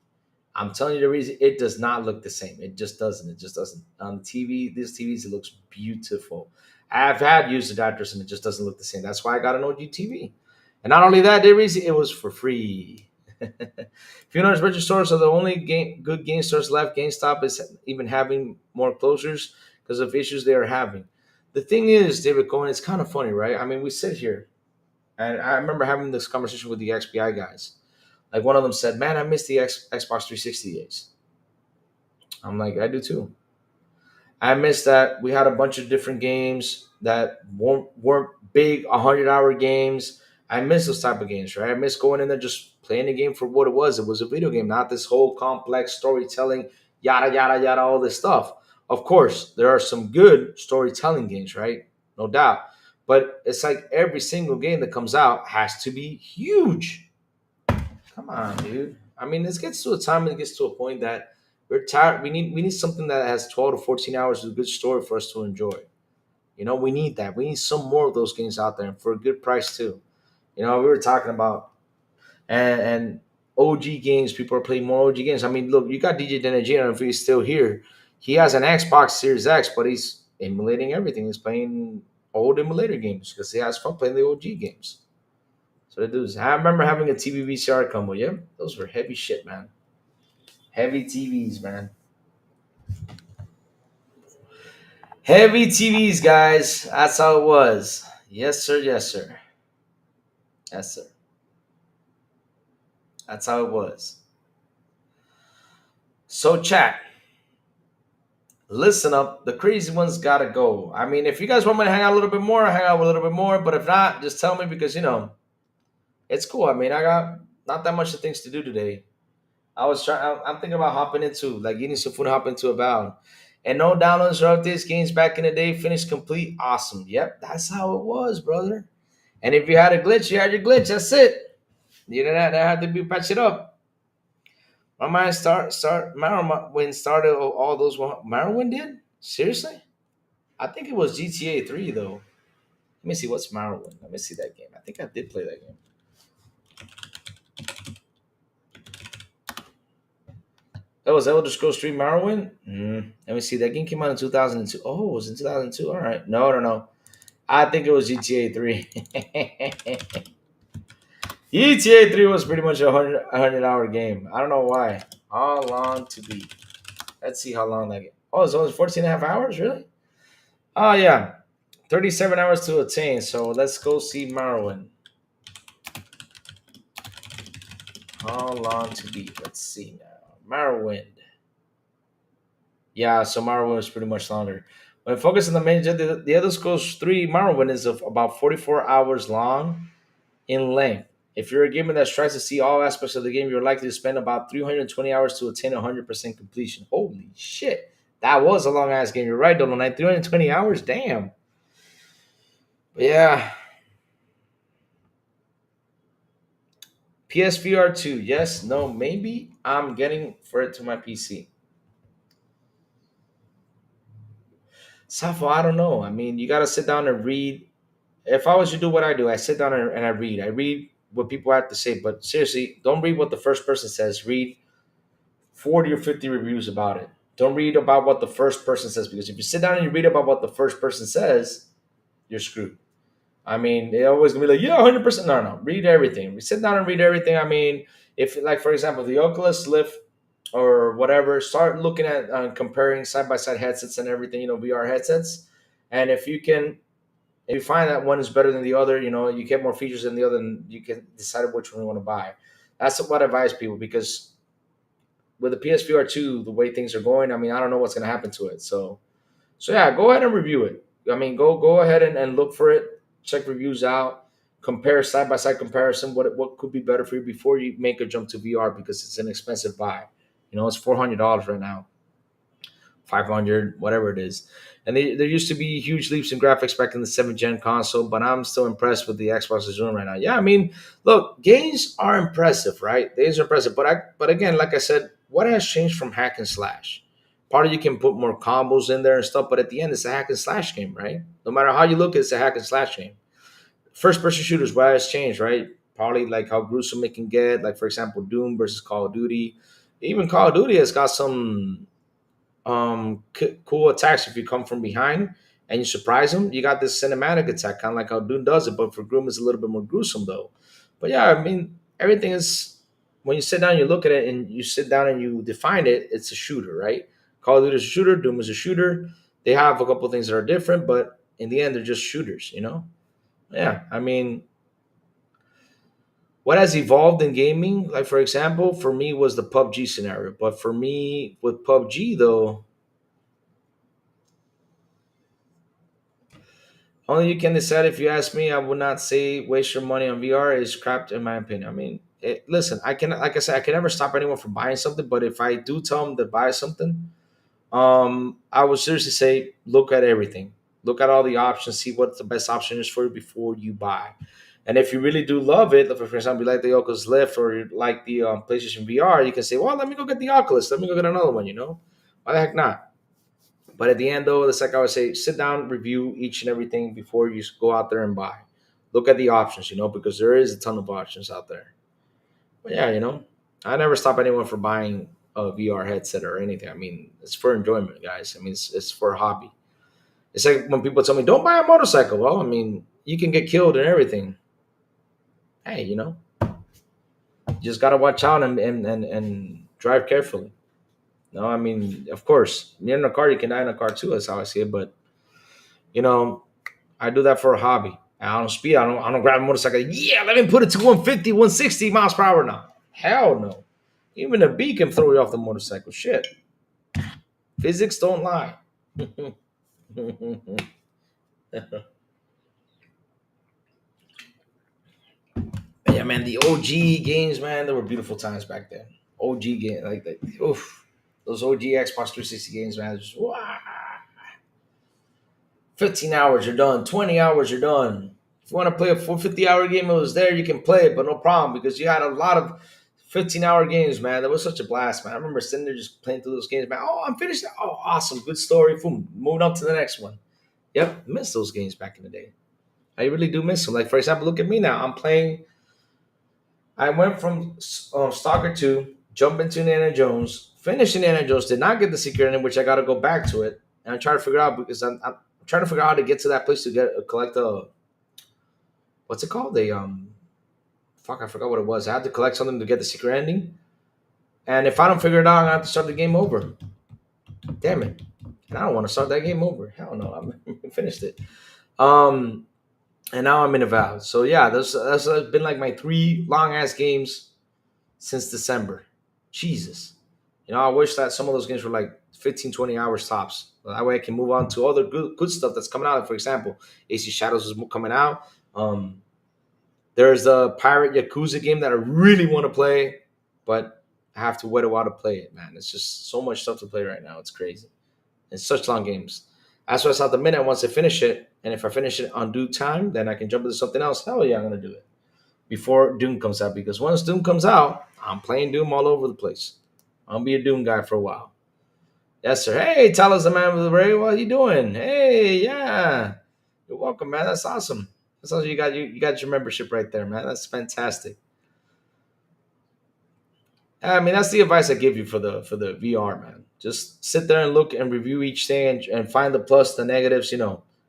I'm telling you the reason it does not look the same. It just doesn't. It just doesn't. On TV, these TVs, it looks beautiful. I've had used the Dodgers and it just doesn't look the same. That's why I got an OG TV. And not only that, the reason it was for free. If you notice, retro stores are the only good game stores left. GameStop is even having more closures because of issues they are having. The thing is, David Cohen, it's kind of funny, right? I mean, we sit here, and I remember having this conversation with the XBI guys. Like one of them said, "Man, I miss the Xbox 360 days." I'm like, I do too. I miss that we had a bunch of different games that weren't big 100-hour games. I miss those type of games, right? I miss going in there just playing the game for what it was. It was a video game, not this whole complex storytelling, yada yada yada, all this stuff. Of course, there are some good storytelling games, right? No doubt. But it's like every single game that comes out has to be huge. Come on, dude. I mean, this gets to a time and it gets to a point that we're tired. We need something that has 12 to 14 hours of a good story for us to enjoy. We need that. We need some more of those games out there and for a good price too. We were talking about and OG games. People are playing more OG games. I mean, look, you got DJ Denegino. I don't know if he's still here. He has an Xbox Series X, but he's emulating everything. He's playing old emulator games because he has fun playing the OG games. So they do. I remember having a TV VCR combo. Yeah, those were heavy shit, man. Heavy TVs, man. Heavy TVs, guys. That's how it was. Yes, sir. Yes, sir. Yes, sir. That's how it was. So, chat, listen up. The crazy ones gotta go. I mean, if you guys want me to hang out a little bit more, I'll hang out a little bit more. But if not, just tell me because it's cool. I mean, I got not that much of things to do today. I'm thinking about hopping into like eating some food, hop into a bound. And no downloads or updates. Games back in the day, finished complete, awesome. Yep, that's how it was, brother. And if you had a glitch, you had your glitch. That's it. You know that had to be patched up. My mind Morrowind started all those. Morrowind did seriously. I think it was GTA 3 though. Let me see what's Morrowind. Let me see that game. I think I did play that game. That was Elder Scrolls 3 Morrowind? Let me see. That game came out in 2002. Oh, it was in 2002. All right. No. I think it was GTA 3. GTA 3 was pretty much a 100-hour game. I don't know why. How long to beat? Let's see how long that game. Oh, it's only 14 and a half hours? Really? Oh, yeah. 37 hours to attain. So let's go see Marwin. How long to beat? Let's see now. Morrowind. Yeah, so Morrowind is pretty much longer. When focused on the main, the Elder Scrolls 3 Morrowind is of about 44 hours long in length. If you're a gamer that tries to see all aspects of the game, you're likely to spend about 320 hours to attain 100% completion. Holy shit. That was a long ass game. You're right, Dolomite. 320 hours? Damn. But yeah. PSVR 2. Yes, no, maybe. I'm getting for it to my PC. Safo, I don't know. I mean, you got to sit down and read. If I was to do what I do, I sit down and I read. I read what people have to say. But seriously, don't read what the first person says. Read 40 or 50 reviews about it. Don't read about what the first person says, because if you sit down and you read about what the first person says, you're screwed. I mean, they always gonna be like, yeah, 100%. No, no, read everything. Sit down and read everything. I mean, if like for example, the Oculus Lift or whatever, start looking at comparing side by side headsets and everything. VR headsets, and if you find that one is better than the other, you get more features than the other, and you can decide which one you want to buy. That's what I advise people, because with the PSVR 2, the way things are going, I mean, I don't know what's going to happen to it. So yeah, go ahead and review it. I mean, go ahead and look for it, check reviews out, compare side by side comparison, what could be better for you before you make a jump to VR, because it's an expensive buy. It's $400 right now, 500, whatever it is. And there used to be huge leaps in graphics back in the 7th gen console, but I'm still impressed with the Xbox is doing right now. Yeah, I mean, look, games are impressive, right? Games are impressive, but again, like I said, what has changed from hack and slash? Part of you can put more combos in there and stuff, but at the end, it's a hack and slash game, right? No matter how you look, it's a hack and slash game. First person shooters, what has changed, right? Probably like how gruesome it can get. Like for example, Doom versus Call of Duty. Even Call of Duty has got some cool attacks. If you come from behind and you surprise them, you got this cinematic attack, kind of like how Doom does it, but for Groom is a little bit more gruesome though. But yeah, I mean, everything is, when you sit down, you look at it and you sit down and you define it, it's a shooter, right? Call of Duty is a shooter, Doom is a shooter. They have a couple of things that are different, but in the end they're just shooters. Yeah, I mean, what has evolved in gaming, like for example, for me was the PUBG scenario. But for me with PUBG though, only you can decide. If you ask me, I would not say waste your money on VR. Is crap, in my opinion. I mean, listen, I can, like I said, I can never stop anyone from buying something. But if I do tell them to buy something, I would seriously say look at everything, look at all the options, see what the best option is for you before you buy. And if you really do love it, for example, you like the Oculus Lift or you like the PlayStation VR, you can say, well, let me go get the Oculus, let me go get another one. Why the heck not? But at the end, though, it's like I would say, sit down, review each and everything before you go out there and buy. Look at the options, because there is a ton of options out there. But yeah, I never stop anyone from buying a VR headset or anything. I mean, it's for enjoyment, guys. I mean, it's for a hobby. It's like when people tell me, don't buy a motorcycle. Well, I mean, you can get killed and everything. Hey, you just got to watch out and drive carefully. No, I mean, of course, you're in a car, you can die in a car too. That's how I see it. But you know, I do that for a hobby. I don't speed. I don't grab a motorcycle. Yeah, let me put it to 150, 160 miles per hour now. Hell no. Even a bee can throw you off the motorcycle. Shit. Physics don't lie. Yeah, man, the OG games, man, there were beautiful times back then. OG game, like that. Oof. Those OG Xbox 360 games, man. Just, wow. 15 hours, you're done. 20 hours, you're done. If you want to play a full 50-hour game, it was there, you can play it, but no problem, because you had a lot of 15-hour games, man. That was such a blast, man. I remember sitting there just playing through those games, man. Oh, I'm finished. Oh, awesome. Good story. Boom. Moving on to the next one. Yep. Miss those games back in the day. I really do miss them. Like, for example, look at me now. I went from Stalker 2, jump into Indiana Jones, finished Indiana Jones, did not get the secret ending, which I got to go back to it. And I'm trying to figure out, because I'm trying to figure out how to get to that place to collect a, what's it called? Fuck, I forgot what it was. I had to collect something to get the secret ending. And if I don't figure it out, I'm going to have to start the game over. Damn it. And I don't want to start that game over. Hell no, I finished it. Um, and now I'm in Avowed. So yeah, that's been like my three long ass games since December. Jesus. I wish that some of those games were like 15, 20 hours tops. That way I can move on to other good stuff that's coming out. For example, AC Shadows is coming out. Um, there's a Pirate Yakuza game that I really want to play, but I have to wait a while to play it, man. It's just so much stuff to play right now. It's crazy. It's such long games. That's why it's not the minute once I finish it. And if I finish it on due time, then I can jump into something else. Hell yeah, I'm going to do it before Doom comes out, because once Doom comes out, I'm playing Doom all over the place. I'll be a Doom guy for a while. Yes, sir. Hey, tell us the man with the ray. What are you doing? Hey, yeah. You're welcome, man. That's awesome. That's awesome. You got your membership right there, man. That's fantastic. I mean, that's the advice I give you for the VR, man. Just sit there and look and review each thing and find the plus, the negatives,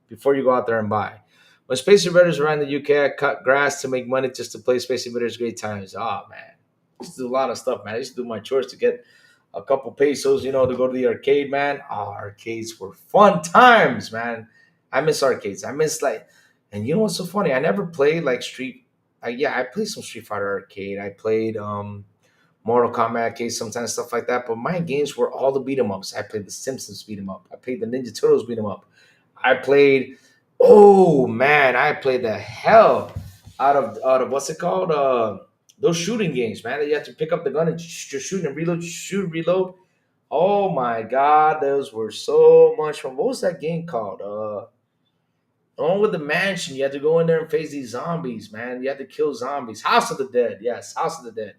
before you go out there and buy. When Space Invaders around the UK, I cut grass to make money just to play Space Invaders Great Times. Oh man, I used to do a lot of stuff, man. I used to do my chores to get a couple pesos, to go to the arcade, man. Oh, arcades were fun times, man. I miss arcades. I miss like, and you know what's so funny? I never played like Street. Yeah, I played some Street Fighter arcade. I played Mortal Kombat case, sometimes stuff like that. But my games were all the beat 'em ups. I played the Simpsons beat 'em up. I played the Ninja Turtles beat 'em up. I played. Oh man, I played the hell out of what's it called? Those shooting games, man. That you have to pick up the gun and just shoot and reload, shoot, reload. Oh my god, those were so much fun. What was that game called? The one with the mansion. You had to go in there and face these zombies, man. You had to kill zombies. House of the Dead. Yes, House of the Dead.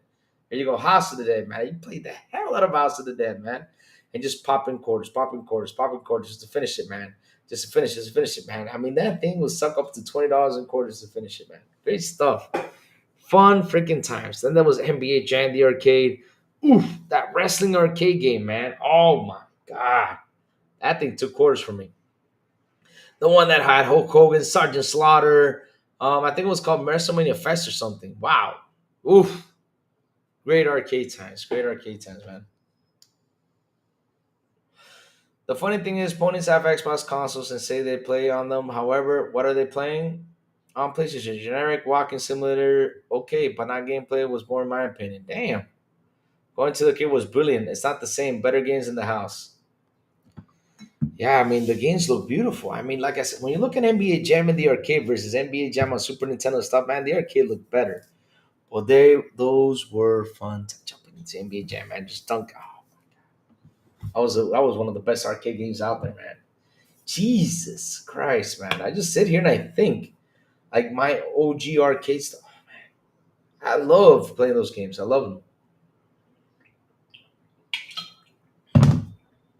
There you go, House of the Dead, man. You played the hell out of House of the Dead, man. And just popping quarters, popping quarters, popping quarters just to finish it, man. Just to finish it, man. I mean, that thing would suck up to $20 in quarters to finish it, man. Great stuff. Fun freaking times. Then there was NBA Jam the arcade. Oof, that wrestling arcade game, man. Oh my god. That thing took quarters from me. The one that had Hulk Hogan, Sergeant Slaughter. I think it was called WrestleMania Fest or something. Wow. Oof. Great arcade times. Great arcade times, man. The funny thing is, ponies have Xbox consoles and say they play on them. However, what are they playing? On PlayStation, generic walking simulator, okay, but not gameplay was more in my opinion. Damn. Going to the kid was brilliant. It's not the same. Better games in the house. Yeah, I mean, the games look beautiful. I mean, like I said, when you look at NBA Jam in the arcade versus NBA Jam on Super Nintendo stuff, man, the arcade looked better. Well, those were fun to jumping into NBA Jam, man. Just dunk. Oh, that was one of the best arcade games out there, man. Jesus Christ, man. I just sit here and I think like my OG arcade stuff. I love playing those games. I love them.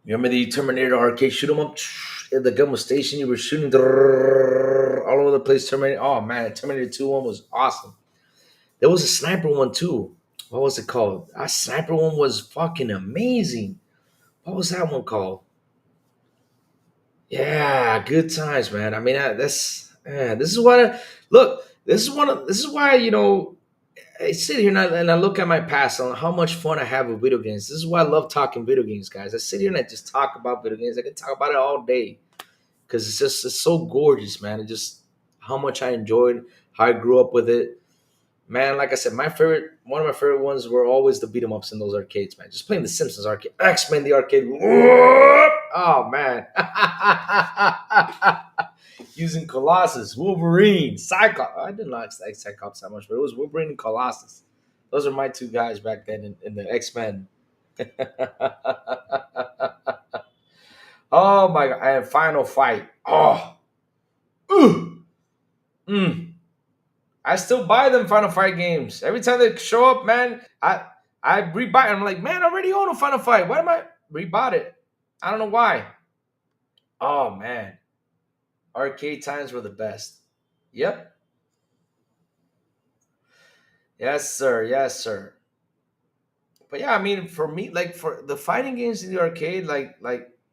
You remember the Terminator arcade shoot 'em up? The gun was stationed. You were shooting all over the place. Terminator. Oh man, Terminator 2 one was awesome. There was a sniper one too. What was it called? That sniper one was fucking amazing. What was that one called? Yeah, good times, man. I mean, this is what look. This is why I sit here and I look at my past and how much fun I have with video games. This is why I love talking video games, guys. I sit here and I just talk about video games. I can talk about it all day because it's so gorgeous, man. It just how much I enjoyed, how I grew up with it. Man, like I said, one of my favorite ones were always the beat 'em ups in those arcades, man. Just playing the Simpsons arcade, X-Men the arcade. Oh man, using Colossus, Wolverine, Cyclops. I didn't like Cyclops that much, but it was Wolverine and Colossus. Those are my two guys back then in the X-Men. Oh my god, and Final Fight. Oh, ooh, mm. I still buy them Final Fight games. Every time they show up, man, I rebuy it. I'm like, man, I already own a Final Fight. Why am I rebought it? I don't know why. Oh man. Arcade times were the best. Yep. Yes, sir. Yes, sir. But yeah, I mean, for me, like for the fighting games in the arcade, like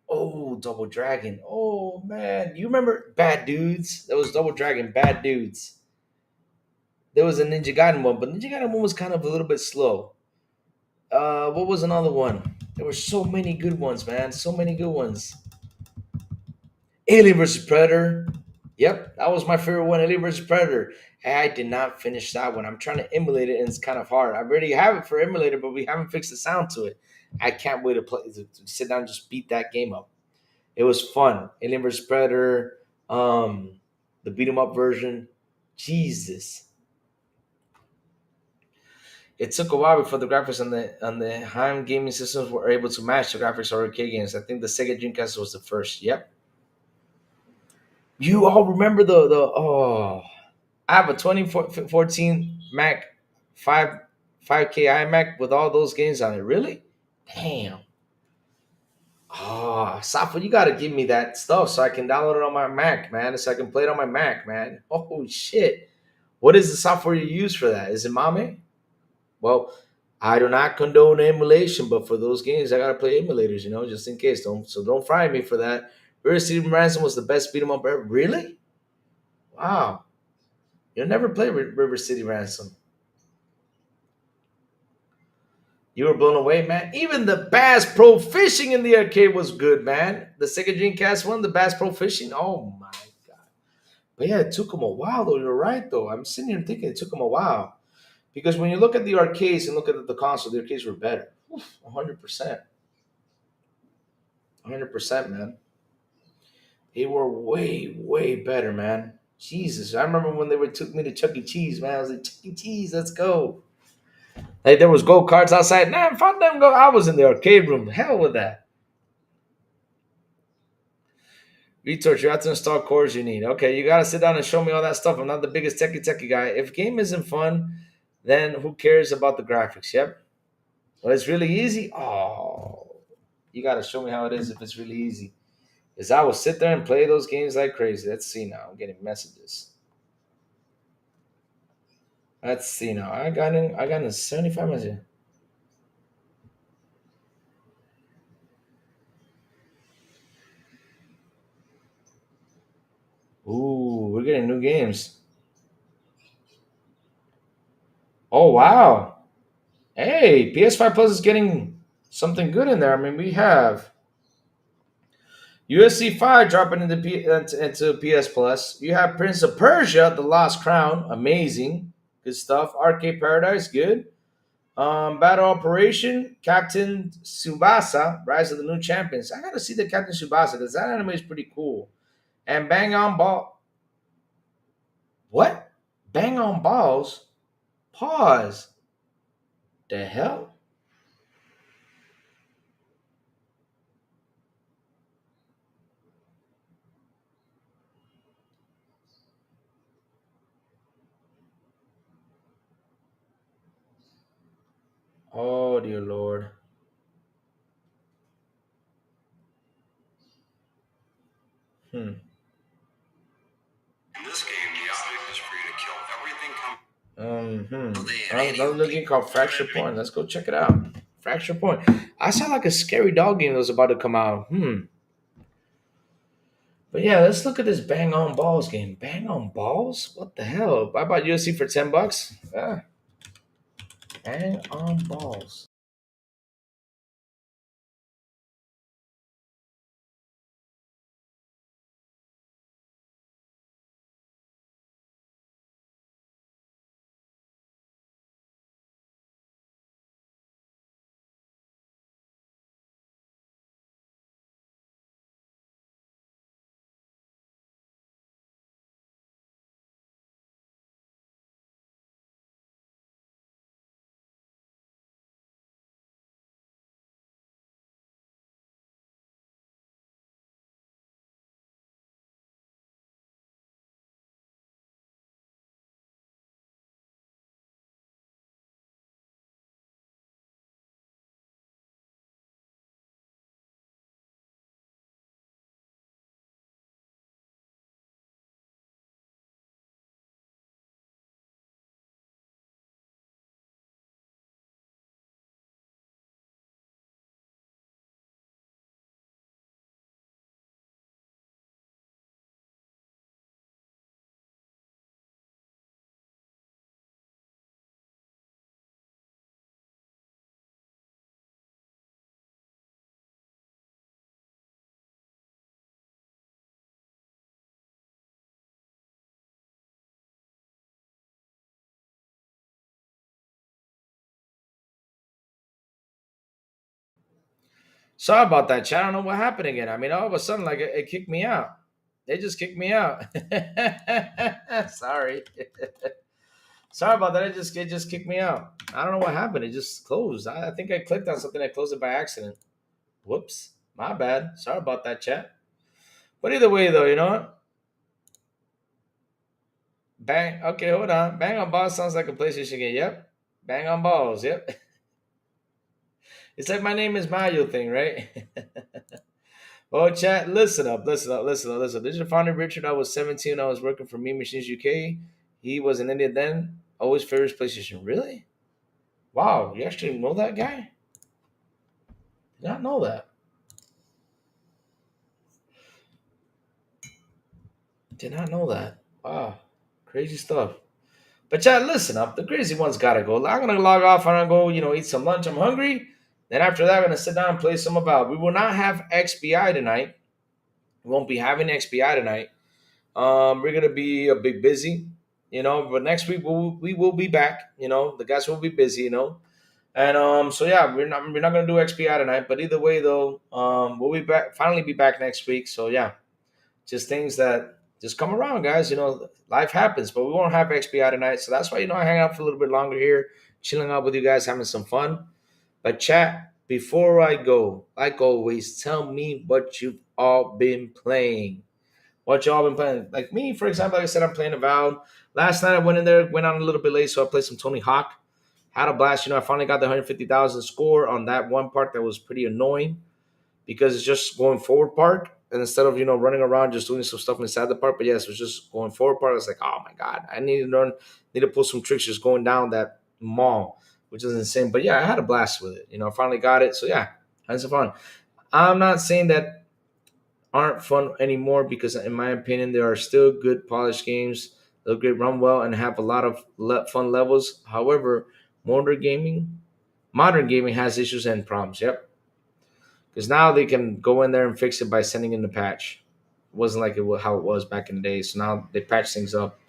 oh, Double Dragon. Oh man, you remember Bad Dudes? That was Double Dragon, Bad Dudes. There was a Ninja Gaiden one, but Ninja Gaiden one was kind of a little bit slow. What was another one? There were so many good ones, man. So many good ones. Alien versus Predator. Yep, that was my favorite one, Alien vs Predator. I did not finish that one. I'm trying to emulate it, and it's kind of hard. I already have it for emulator, but we haven't fixed the sound to it. I can't wait to play to sit down and just beat that game up. It was fun. Alien vs Predator, the beat 'em up version. Jesus, it took a while before the graphics on the high-end gaming systems were able to match the graphics of arcade games. I think the Sega Dreamcast was the first. Yep. You all remember the oh I have a 2014 Mac 5 5K iMac with all those games on it. Really? Damn. Oh, Safa, you gotta give me that stuff so I can download it on my Mac, man. So I can play it on my Mac, man. Oh shit. What is the software you use for that? Is it Mame? Well, I do not condone emulation, but for those games, I gotta play emulators, just in case. Don't fry me for that. River City Ransom was the best beat 'em up ever. Really? Wow. You'll never play River City Ransom. You were blown away, man. Even the Bass Pro Fishing in the arcade was good, man. The Sega Dreamcast one, the Bass Pro Fishing. Oh my god! But yeah, it took them a while, though. You're right, though. I'm sitting here thinking it took them a while because when you look at the arcades and look at the console, the arcades were better. 100%, 100%, man. They were way, way better, man. Jesus, I remember when they were took me to Chuck E. Cheese, man. I was like, Chuck E. Cheese, let's go. Like there was go karts outside. Nah, fuck them go. I was in the arcade room. Hell with that. Research, you have to install cores you need. Okay, you gotta sit down and show me all that stuff. I'm not the biggest techie guy. If game isn't fun, then who cares about the graphics? Yep. Well, it's really easy. Oh, you gotta show me how it is if it's really easy. Because I will sit there and play those games like crazy. Let's see now. I'm getting messages. Let's see now. I got in 75 messages. Ooh, we're getting new games. Oh wow. Hey, PS5 Plus is getting something good in there. I mean, we have USC 5 dropping into PS Plus. You have Prince of Persia, The Lost Crown, amazing, good stuff. Arcade Paradise, good. Battle Operation, Captain Subasa, Rise of the New Champions. I gotta see the Captain Subasa because that anime is pretty cool. And Bang on Ball. What? Bang on Balls? Pause. The hell? Oh dear lord. Hmm. In this game, the object is for you to kill everything Another game called Fracture Point. Let's go check it out. Fracture Point. I saw like a scary dog game that was about to come out. But yeah, let's look at this Bang on Balls game. Bang on Balls? What the hell? I bought UFC for $10. Yeah. Bang on Balls. Sorry about that, chat. I don't know what happened again. I mean, all of a sudden, like it kicked me out. They just kicked me out. Sorry. Sorry about that. It just kicked me out. I don't know what happened. It just closed. I think I clicked on something. I closed it by accident. Whoops. My bad. Sorry about that, chat. But either way, though, you know what? Bang. Okay, hold on. Bang on balls sounds like a PlayStation game. Yep. Bang on balls. Yep. It's like my name is Mario thing, right? Oh, chat, listen up, listen up, listen up, listen up. This is your founder, Richard. I was 17 when I was working for Me Machines UK. He was in India then. Always favors PlayStation. Really? Wow, you actually know that guy? Did not know that. Did not know that. Wow, crazy stuff. But chat, listen up. The crazy ones gotta go. I'm gonna log off. I'm gonna go, eat some lunch. I'm hungry. Then after that, I'm gonna sit down and play some about. We will not have XBI tonight. We won't be having XBI tonight. We're gonna be a bit busy, but next week we will be back. The guys will be busy, and so yeah, we're not gonna do XPI tonight. But either way, though, we'll be back. Finally, be back next week. So yeah, just things that just come around, guys. Life happens, but we won't have XPI tonight. So that's why I hang out for a little bit longer here, chilling out with you guys, having some fun. But chat, before I go, like always, tell me what you've all been playing. What y'all been playing? Like me, for example, like I said, I'm playing Avowed. Last night I went in there, went on a little bit late, so I played some Tony Hawk. Had a blast. I finally got the 150,000 score on that one part that was pretty annoying because it's just going forward part. And instead of, running around just doing some stuff inside the park, but yes, it was just going forward part. I was like, oh my God, I need to pull some tricks just going down that mall, which is insane. But yeah, I had a blast with it. I finally got it. So yeah, had some fun. I'm not saying that aren't fun anymore because, in my opinion, there are still good polished games. They'll great run well and have a lot of fun levels. However, modern gaming has issues and problems. Yep, because now they can go in there and fix it by sending in the patch. It wasn't like how it was back in the day. So now they patch things up.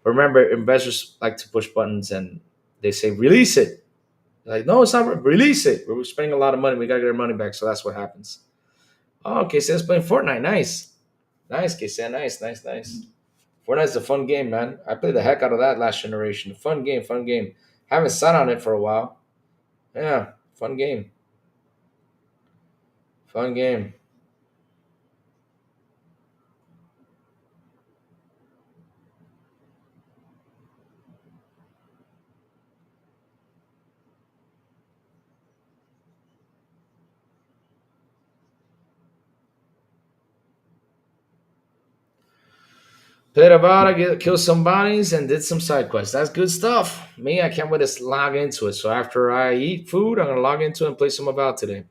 But remember, investors like to push buttons and they say release it. They're like, no, it's not. Release it. We're spending a lot of money. We gotta get our money back. So that's what happens. Oh, KC's playing Fortnite. Nice. Nice, KC. Nice, nice, nice. Fortnite's a fun game, man. I played the heck out of that last generation. Fun game, fun game. Haven't sat on it for a while. Yeah, fun game. Fun game. Played about it, killed some bodies, and did some side quests. That's good stuff. Me, I can't wait to log into it. So after I eat food, I'm gonna log into it and play some about today.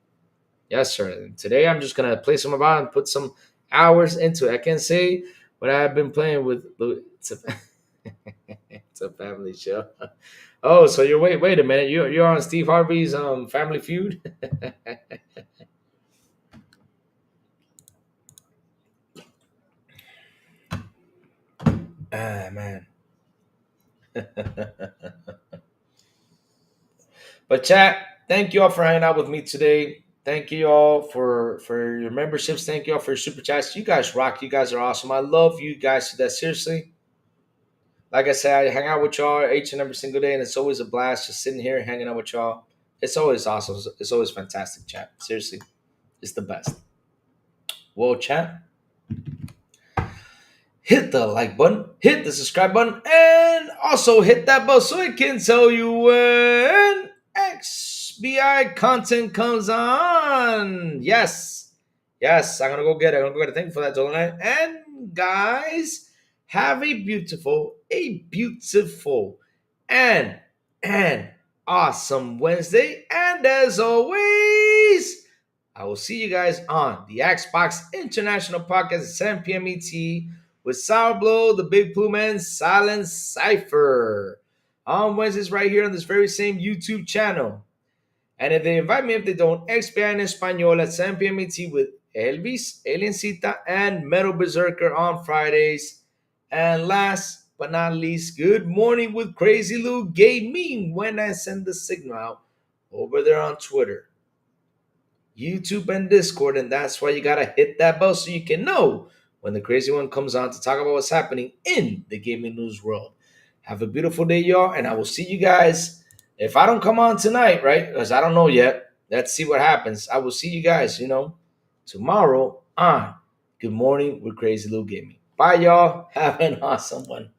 Yes, sir. And today I'm just gonna play some about and put some hours into it. I can't say what I've been playing with. It's a, it's a family show. Oh, so you're wait a minute. You're on Steve Harvey's Family Feud. Ah man. But chat, thank you all for hanging out with me today. Thank you all for your memberships. Thank you all for your super chats. You guys rock. You guys are awesome. I love you guys to that. Seriously. Like I said, I hang out with y'all each and every single day, and it's always a blast just sitting here hanging out with y'all. It's always awesome. It's always fantastic, chat. Seriously, it's the best. Well, chat, hit the like button, hit the subscribe button, and also hit that bell so it can tell you when XBI content comes on. Yes, yes, I'm gonna go get it. I'm gonna go get it. Thank you for that, Dolan. And guys, have a beautiful, and and awesome Wednesday. And as always, I will see you guys on the Xbox International Podcast at 7 p.m. ET with Sourblow, the Big Plume, and Silent Cypher on Wednesdays right here on this very same YouTube channel. And if they invite me, if they don't, XPI en Español at 7 p.m. ET with Elvis, Aliencita, and Metal Berserker on Fridays. And last but not least, good morning with Crazy Lou Gaming when I send the signal out over there on Twitter. YouTube and Discord, and that's why you gotta hit that bell so you can know when the crazy one comes on to talk about what's happening in the gaming news world. Have a beautiful day, y'all, and I will see you guys. If I don't come on tonight, right? Because I don't know yet. Let's see what happens. I will see you guys, tomorrow on Good Morning with Crazy Little Gaming. Bye, y'all. Have an awesome one.